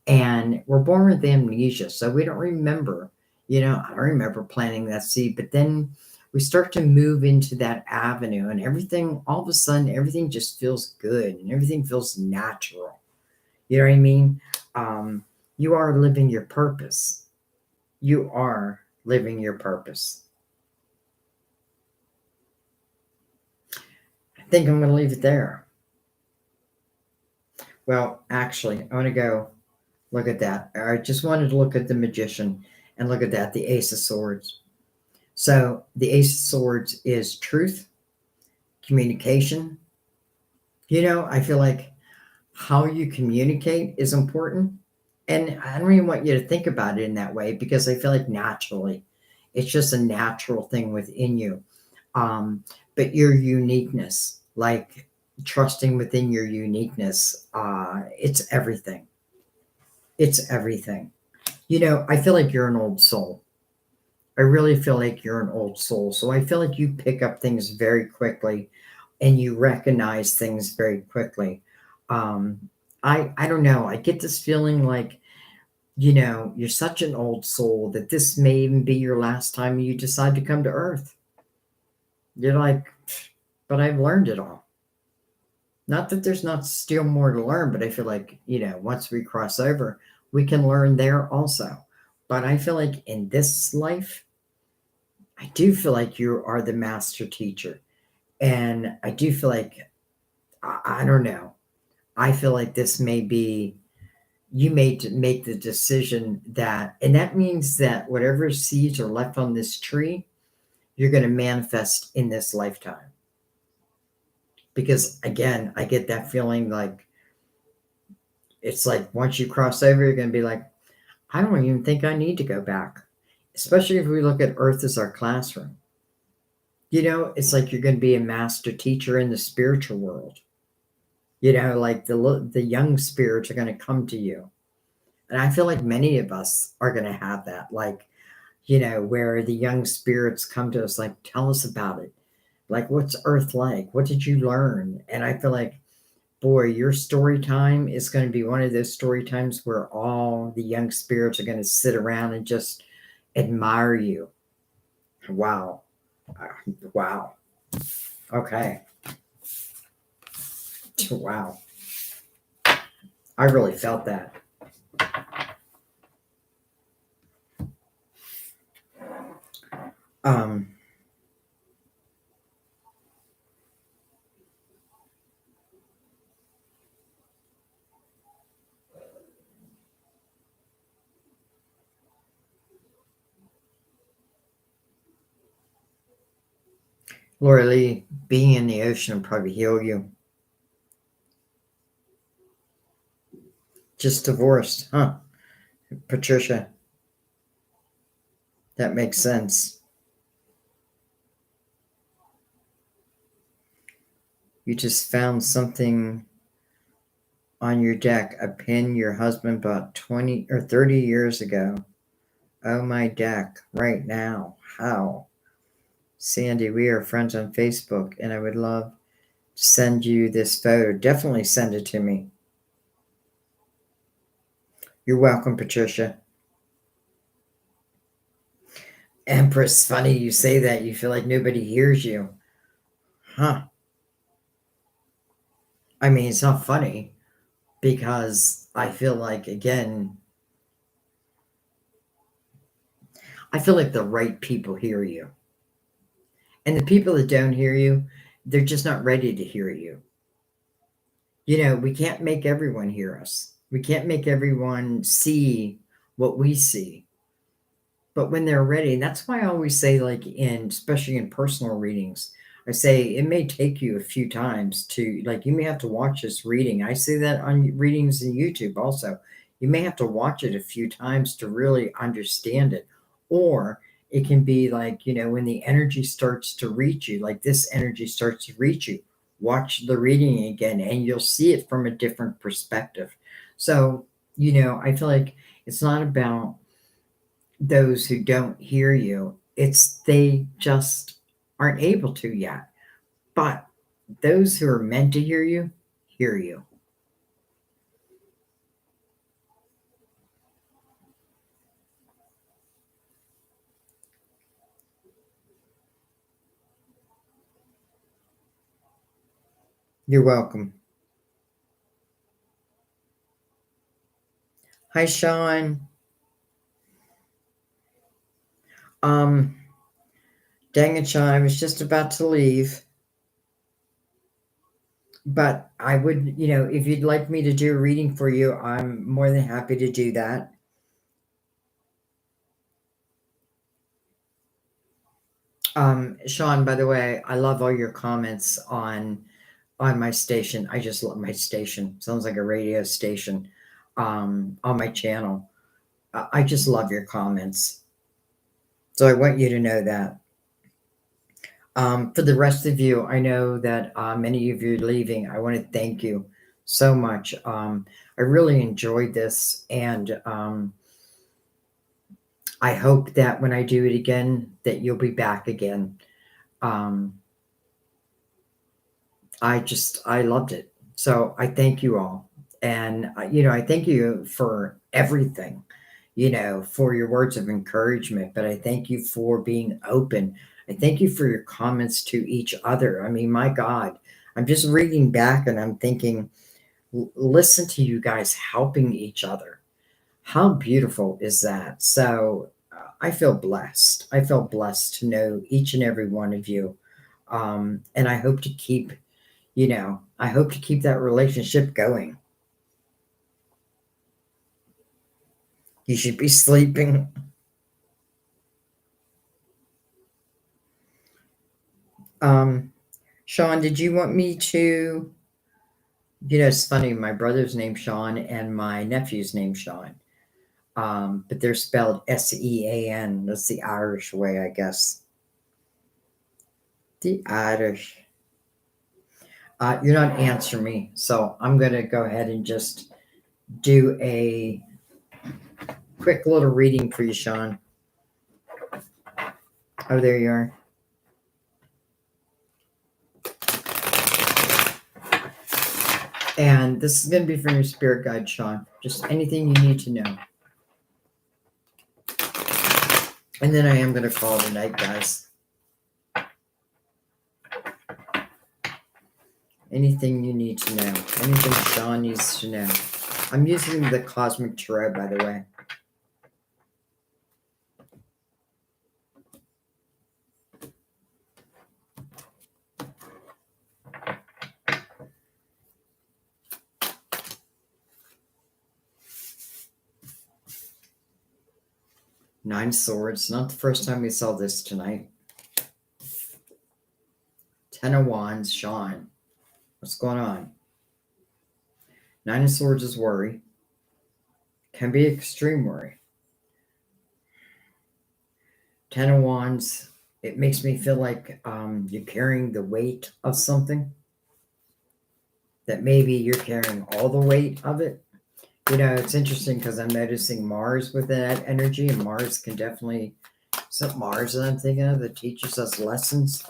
And we're born with amnesia, so we don't remember. I don't remember planting that seed, but then we start to move into that avenue, and everything, all of a sudden, everything just feels good and everything feels natural. You know what I mean? You are living your purpose. You are living your purpose. I think I'm going to leave it there. Well, actually, I want to go look at that. I just wanted to look at the Magician and look at that, the Ace of Swords. So the Ace of Swords is truth, communication. I feel like how you communicate is important. And I don't even want you to think about it in that way because I feel like naturally, it's just a natural thing within you. But your uniqueness, like trusting within your uniqueness, it's everything. It's everything. I feel like you're an old soul. I really feel like you're an old soul. So I feel like you pick up things very quickly and you recognize things very quickly. I don't know. I get this feeling like, you're such an old soul that this may even be your last time you decide to come to Earth. You're like, but I've learned it all. Not that there's not still more to learn, but I feel like, once we cross over, we can learn there also. But I feel like in this life, I do feel like you are the master teacher. And I do feel like, I don't know, I feel like this may be, you may make the decision that, and that means that whatever seeds are left on this tree, you're going to manifest in this lifetime. Because again, I get that feeling like, it's like once you cross over, you're going to be like, I don't even think I need to go back. Especially if we look at Earth as our classroom. It's like you're going to be a master teacher in the spiritual world. Like the young spirits are going to come to you. And I feel like many of us are going to have that, like, where the young spirits come to us, like, tell us about it. Like, what's Earth like? What did you learn? And I feel like, boy, your story time is going to be one of those story times where all the young spirits are going to sit around and just admire you. Wow. Wow. Okay. Wow. I really felt that. Um, Laura Lee, being in the ocean will probably heal you. Just divorced, huh? Patricia, that makes sense. You just found something on your deck, a pin your husband bought 20 or 30 years ago. Oh, my deck, right now. How? Sandy, we are friends on Facebook, and I would love to send you this photo. Definitely send it to me. You're welcome, Patricia. Empress, funny you say that. You feel like nobody hears you. Huh. I mean, it's not funny because I feel like, again, I feel like the right people hear you. And the people that don't hear you, they're just not ready to hear you. You know, we can't make everyone hear us. We can't make everyone see what we see. But when they're ready, and that's why I always say, like, especially in personal readings, I say it may take you a few times to, like, you may have to watch this reading. I say that on readings in YouTube also. You may have to watch it a few times to really understand it. Or it can be like, when the energy starts to reach you, like this energy starts to reach you, watch the reading again and you'll see it from a different perspective. So, I feel like it's not about those who don't hear you. It's they just aren't able to yet. But those who are meant to hear you, hear you. You're welcome. Hi, Sean. Um, Dang it, Sean, I was just about to leave. But I would, if you'd like me to do a reading for you, I'm more than happy to do that. Sean, by the way, I love all your comments on my station. I just love my station. Sounds like a radio station. On my channel. I just love your comments. So I want you to know that. For the rest of you, I know that many of you are leaving. I want to thank you so much. I really enjoyed this, and I hope that when I do it again, that you'll be back again. Um, I loved it. So I thank you all. And, I thank you for everything, for your words of encouragement, but I thank you for being open. I thank you for your comments to each other. I mean, my God, I'm just reading back and I'm thinking, listen to you guys helping each other. How beautiful is that? So I feel blessed. I feel blessed to know each and every one of you. And I hope to keep I hope to keep that relationship going. You should be sleeping. Sean, did you want me to? It's funny. My brother's named Sean and my nephew's named Sean. But they're spelled Sean. That's the Irish way, I guess. The Irish. You're not answering me, so I'm going to go ahead and just do a quick little reading for you, Sean. Oh, there you are. And this is going to be from your spirit guide, Sean. Just anything you need to know. And then I am going to call it a night, guys. Anything you need to know. Anything Sean needs to know. I'm using the Cosmic Tarot, by the way. Nine Swords. Not the first time we saw this tonight. Ten of Wands, Sean. What's going on? Nine of Swords is worry. Can be extreme worry. Ten of Wands, it makes me feel like you're carrying the weight of something. That maybe you're carrying all the weight of it. You know, it's interesting because I'm noticing Mars with that energy, and Mars can definitely, it's not Mars that I'm thinking of that teaches us lessons.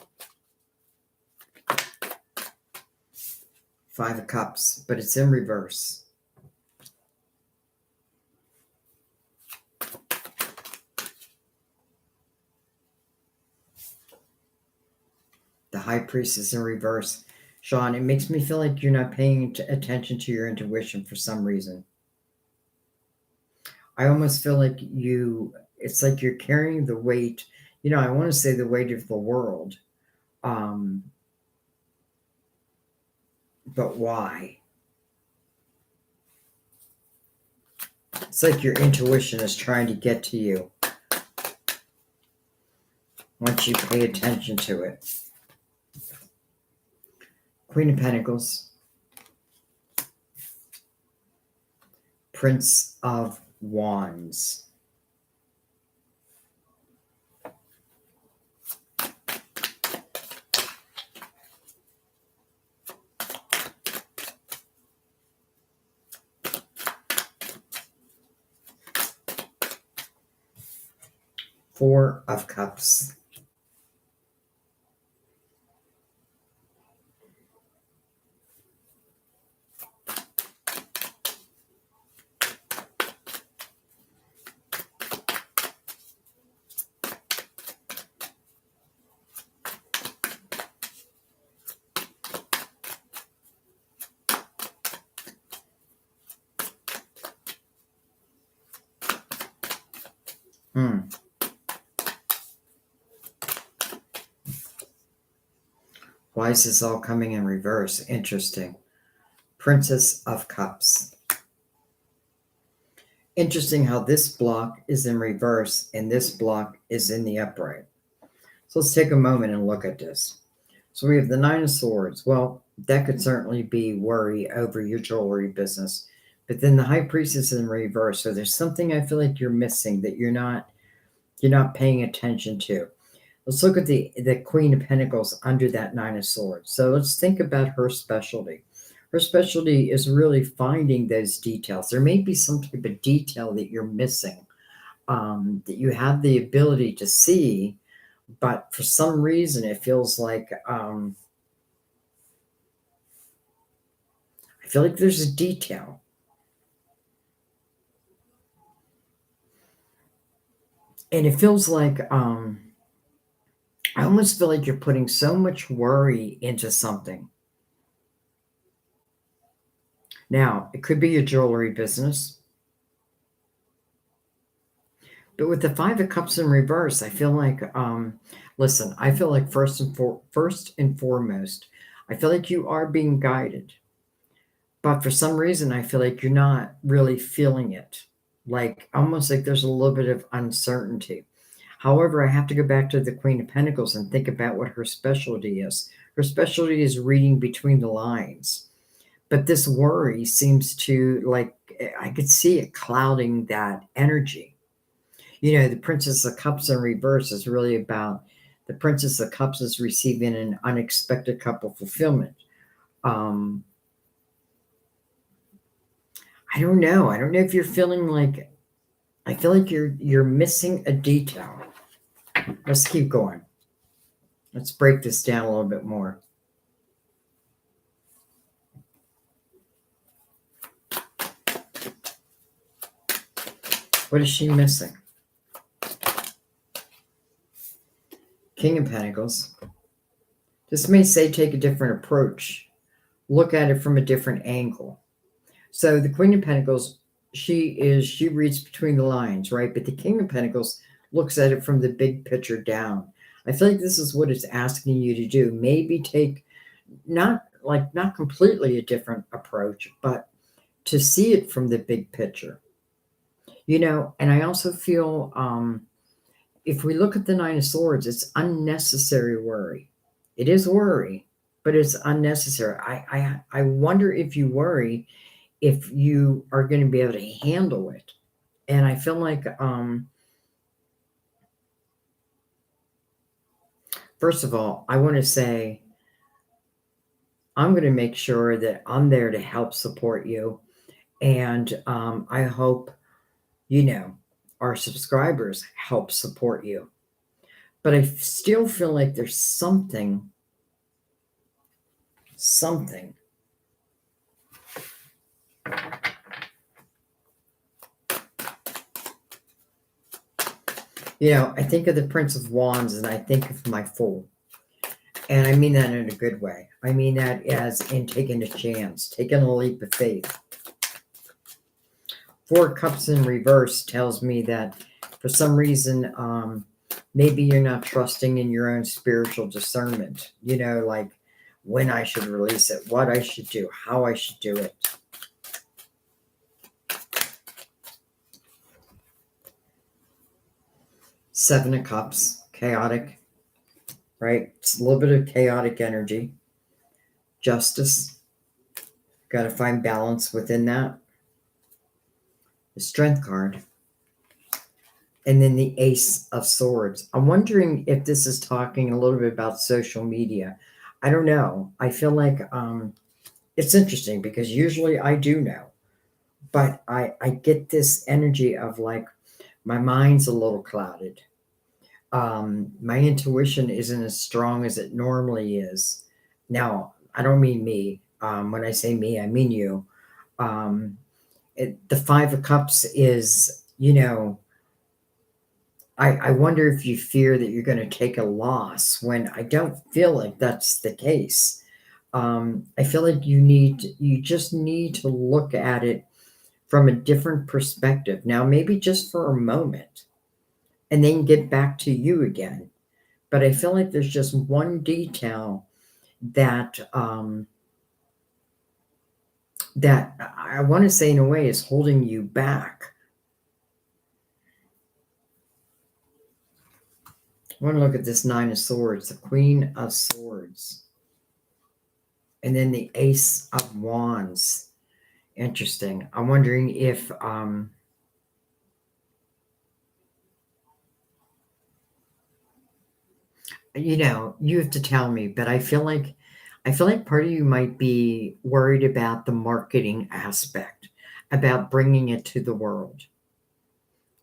Five of Cups, but it's in reverse. The High Priestess in reverse. Sean, it makes me feel like you're not paying attention to your intuition for some reason. I almost feel like it's like you're carrying the weight, you know, I want to say the weight of the world. But why? It's like your intuition is trying to get to you once you pay attention to it. Queen of Pentacles. Prince of Wands. Four of Cups. Why is this all coming in reverse? Interesting. Princess of Cups. Interesting how this block is in reverse and this block is in the upright. So let's take a moment and look at this. So we have the Nine of Swords. Well, that could certainly be worry over your jewelry business. But then the High Priestess is in reverse. So there's something I feel like you're missing that you're not paying attention to. Let's look at the Queen of Pentacles under that Nine of Swords. So let's think about her specialty. Her specialty is really finding those details. There may be some type of detail that you're missing, that you have the ability to see, but for some reason it feels like I feel like there's a detail. And it feels like I almost feel like you're putting so much worry into something. Now, it could be your jewelry business. But with the Five of Cups in reverse, I feel like, listen, I feel like first and foremost, I feel like you are being guided. But for some reason, I feel like you're not really feeling it. Like, almost like there's a little bit of uncertainty. However, I have to go back to the Queen of Pentacles and think about what her specialty is. Her specialty is reading between the lines. But this worry seems to, like, I could see it clouding that energy. You know, the Princess of Cups in reverse is really about the Princess of Cups is receiving an unexpected cup of fulfillment. I don't know. I don't know if you're feeling like, I feel like you're missing a detail. Let's keep going. Let's break this down a little bit more. What is she missing? King of Pentacles. This may say take a different approach. Look at it from a different angle. So the Queen of Pentacles, she reads between the lines, right? But the King of Pentacles looks at it from the big picture down. I feel like this is what it's asking you to do. Maybe take not completely a different approach, but to see it from the big picture. You know, and I also feel if we look at the Nine of Swords, it's unnecessary worry. It is worry, but it's unnecessary. I wonder if you worry if you are going to be able to handle it. And I feel like, first of all, I want to say I'm going to make sure that I'm there to help support you. And I hope, you know, our subscribers help support you. But I still feel like there's something. I think of the Prince of Wands and I think of my Fool. And I mean that in a good way. I mean that as in taking a chance, taking a leap of faith. Four Cups in reverse tells me that for some reason, maybe you're not trusting in your own spiritual discernment, like when I should release it, what I should do, how I should do it. Seven of Cups, chaotic, right? It's a little bit of chaotic energy. Justice, got to find balance within that. The Strength card. And then the Ace of Swords. I'm wondering if this is talking a little bit about social media. I don't know. I feel like it's interesting because usually I do know. But I get this energy of like my mind's a little clouded. My intuition isn't as strong as it normally is. Now, I don't mean me. When I say me, I mean you. The Five of Cups is, I wonder if you fear that you're going to take a loss when I don't feel like that's the case. I feel like you just need to look at it from a different perspective. Now, maybe just for a moment and then get back to you again. But I feel like there's just one detail that, that I want to say in a way is holding you back. I want to look at this Nine of Swords, the Queen of Swords, and then the Ace of Wands. Interesting. I'm wondering if you have to tell me, but I feel like part of you might be worried about the marketing aspect, about bringing it to the world.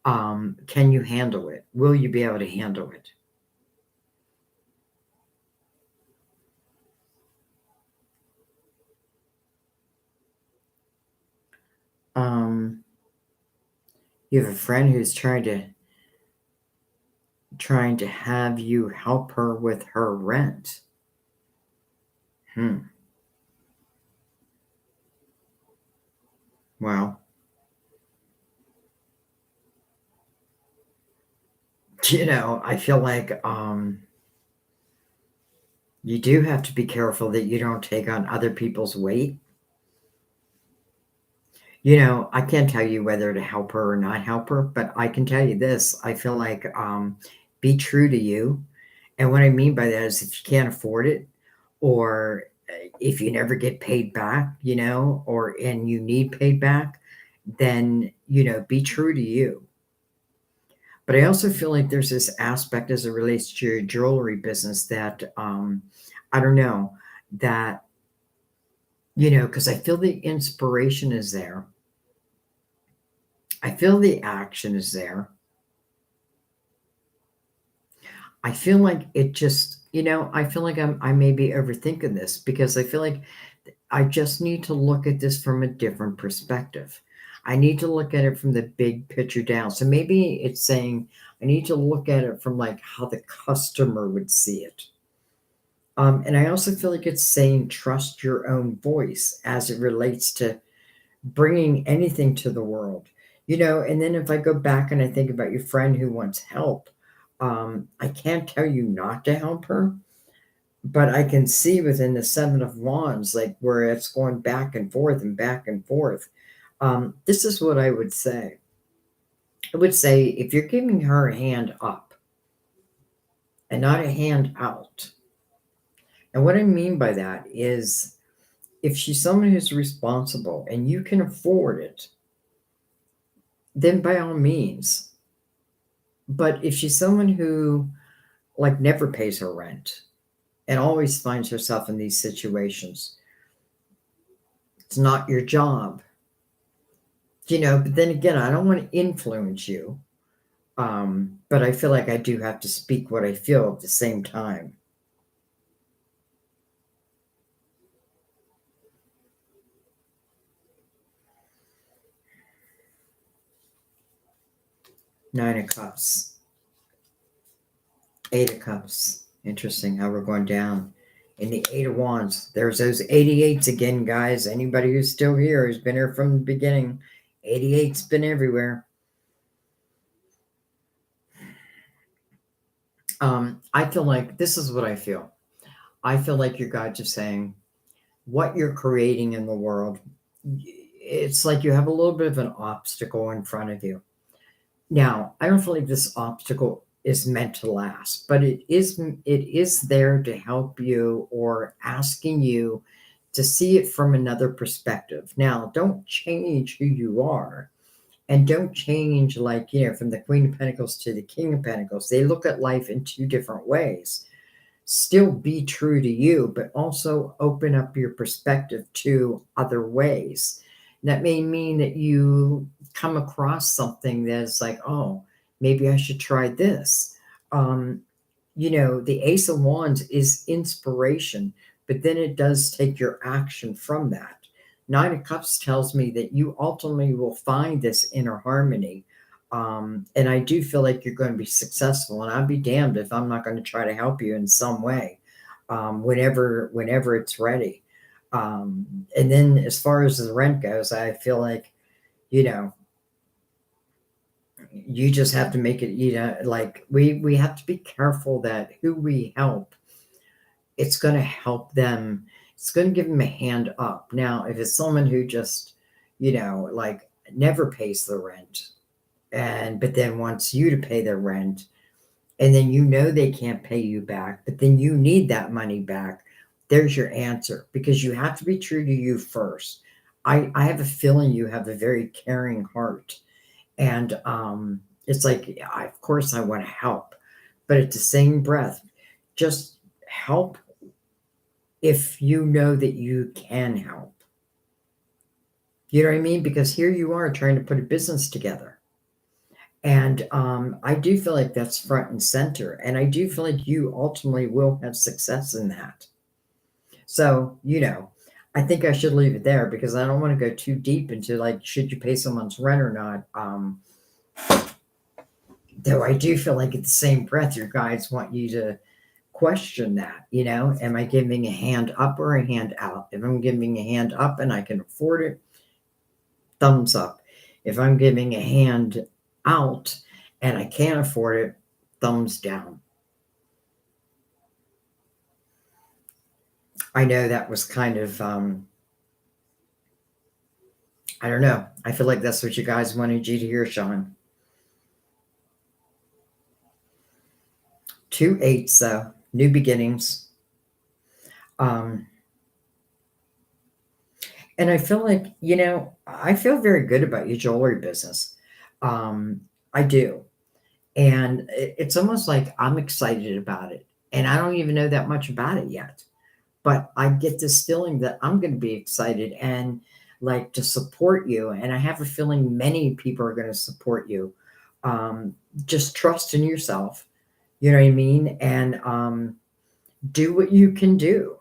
Can you handle it? Will you be able to handle it? Um, you have a friend who's trying to have you help her with her rent. Well, I feel like you do have to be careful that you don't take on other people's weight. I can't tell you whether to help her or not help her, but I can tell you this. I feel like be true to you. And what I mean by that is if you can't afford it, or if you never get paid back, and you need paid back, then, be true to you. But I also feel like there's this aspect as it relates to your jewelry business that I don't know, that, because I feel the inspiration is there. I feel the action is there. I feel like it just, I feel like I may be overthinking this because I feel like I just need to look at this from a different perspective. I need to look at it from the big picture down. So maybe it's saying I need to look at it from like how the customer would see it. And I also feel like it's saying trust your own voice as it relates to bringing anything to the world. And then if I go back and I think about your friend who wants help, I can't tell you not to help her, but I can see within the Seven of Wands, like where it's going back and forth and back and forth. This is what I would say. I would say if you're giving her a hand up and not a hand out, And what I mean by that is if she's someone who's responsible and you can afford it, then by all means. But if she's someone who like never pays her rent and always finds herself in these situations, it's not your job. But then again, I don't want to influence you. But I feel like I do have to speak what I feel at the same time. Nine of Cups, Eight of Cups. Interesting how we're going down. In the Eight of Wands, there's those 88s again, guys. Anybody who's still here, who's been here from the beginning, 88's been everywhere. I feel like this is what I feel. I feel like your guides are saying what you're creating in the world, it's like you have a little bit of an obstacle in front of you. Now, I don't feel like this obstacle is meant to last, but it is there to help you or asking you to see it from another perspective. Now, don't change who you are and don't change like, from the Queen of Pentacles to the King of Pentacles. They look at life in two different ways. Still be true to you, but also open up your perspective to other ways. That may mean that you come across something that's like, oh, maybe I should try this. The Ace of Wands is inspiration, but then it does take your action from that. Nine of Cups tells me that you ultimately will find this inner harmony. And I do feel like you're going to be successful, and I'd be damned if I'm not going to try to help you in some way, whenever it's ready. And then as far as the rent goes, I feel like, you just have to make it, like we have to be careful that who we help, it's going to help them. It's going to give them a hand up. Now, if it's someone who just, like never pays the rent, but then wants you to pay their rent, and then they can't pay you back, but then you need that money back, there's your answer, because you have to be true to you first. I have a feeling you have a very caring heart, and it's like, of course I want to help, but at the same breath, just help if you know that you can help. You know what I mean? Because here you are trying to put a business together. And I do feel like that's front and center. And I do feel like you ultimately will have success in that. So, I think I should leave it there because I don't want to go too deep into like, should you pay someone's rent or not? Though I do feel like at the same breath, your guides want you to question that. Am I giving a hand up or a hand out? If I'm giving a hand up and I can afford it, thumbs up. If I'm giving a hand out and I can't afford it, thumbs down. I know that was kind of, I don't know. I feel like that's what you guys wanted you to hear, Sean. 2 8s, though. New beginnings. And I feel like, I feel very good about your jewelry business. I do. And it's almost like I'm excited about it. And I don't even know that much about it yet. But I get this feeling that I'm going to be excited and like to support you. And I have a feeling many people are going to support you. Just trust in yourself. You know what I mean? And do what you can do.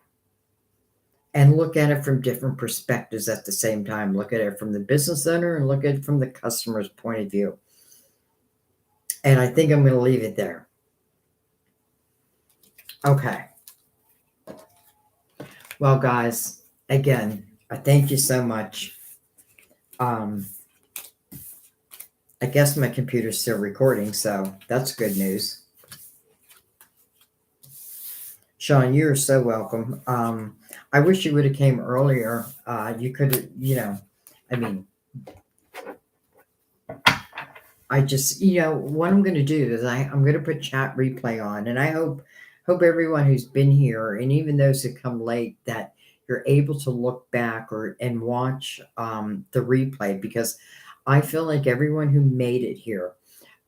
And look at it from different perspectives at the same time. Look at it from the business owner and look at it from the customer's point of view. And I think I'm going to leave it there. Okay. Well, guys, again, I thank you so much. I guess my computer's still recording, so that's good news. Sean, you're so welcome. I wish you would have came earlier. You could, I just, what I'm going to do is I'm going to put chat replay on, and I hope Hope everyone who's been here and even those who come late that you're able to look back or and watch the replay, because I feel like everyone who made it here,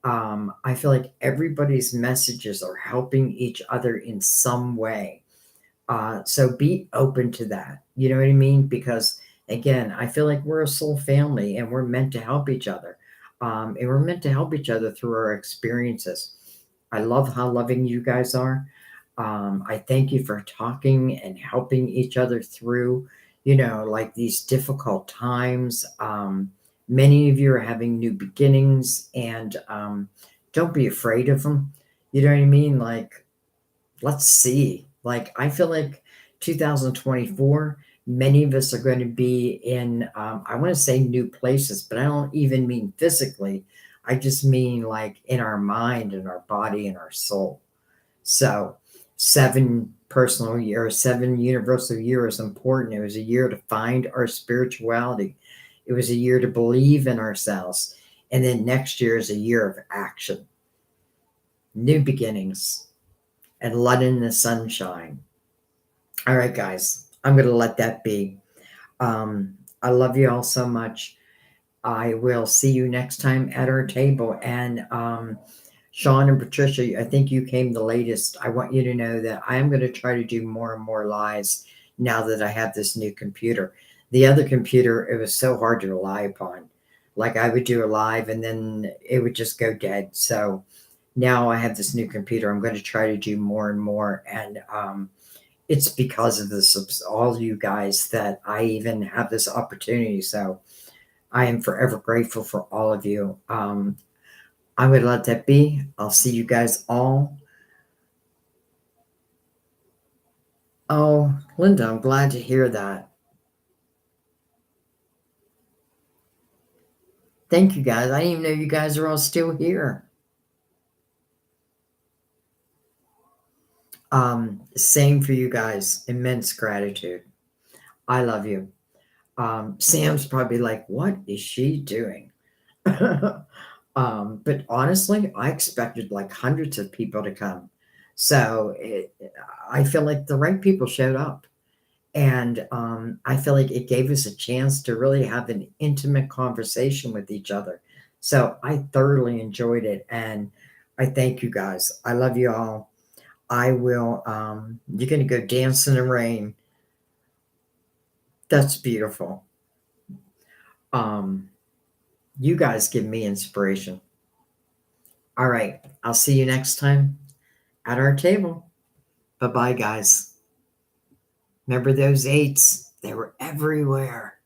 I feel like everybody's messages are helping each other in some way. So be open to that. You know what I mean? Because again, I feel like we're a soul family and we're meant to help each other. And we're meant to help each other through our experiences. I love how loving you guys are. I thank you for talking and helping each other through, like these difficult times. Many of you are having new beginnings, and don't be afraid of them. You know what I mean? Like, let's see. Like, I feel like 2024, many of us are going to be in, I want to say new places, but I don't even mean physically. I just mean like in our mind and our body and our soul. So, 7 universal year is important. It was a year to find our spirituality, it was a year to believe in ourselves. And then next year is a year of action, new beginnings, and let in the sunshine. All right, guys, I'm going to let that be. I love you all so much. I will see you next time at our table. And Sean and Patricia, I think you came the latest. I want you to know that I am going to try to do more and more lives now that I have this new computer. The other computer, it was so hard to rely upon. Like, I would do a live and then it would just go dead. So now I have this new computer. I'm going to try to do more and more. And it's because of this, all you guys, that I even have this opportunity. So I am forever grateful for all of you. I'm going to let that be. I'll see you guys all. Oh, Linda, I'm glad to hear that. Thank you guys. I didn't even know you guys are all still here. Same for you guys. Immense gratitude. I love you. Sam's probably like, what is she doing? But honestly, I expected like hundreds of people to come. So I feel like the right people showed up. And I feel like it gave us a chance to really have an intimate conversation with each other. So I thoroughly enjoyed it. And I thank you guys. I love you all. I will, you're going to go dance in the rain. That's beautiful. Um, you guys give me inspiration. All right. I'll see you next time at our table. Bye bye, guys. Remember those eights? They were everywhere.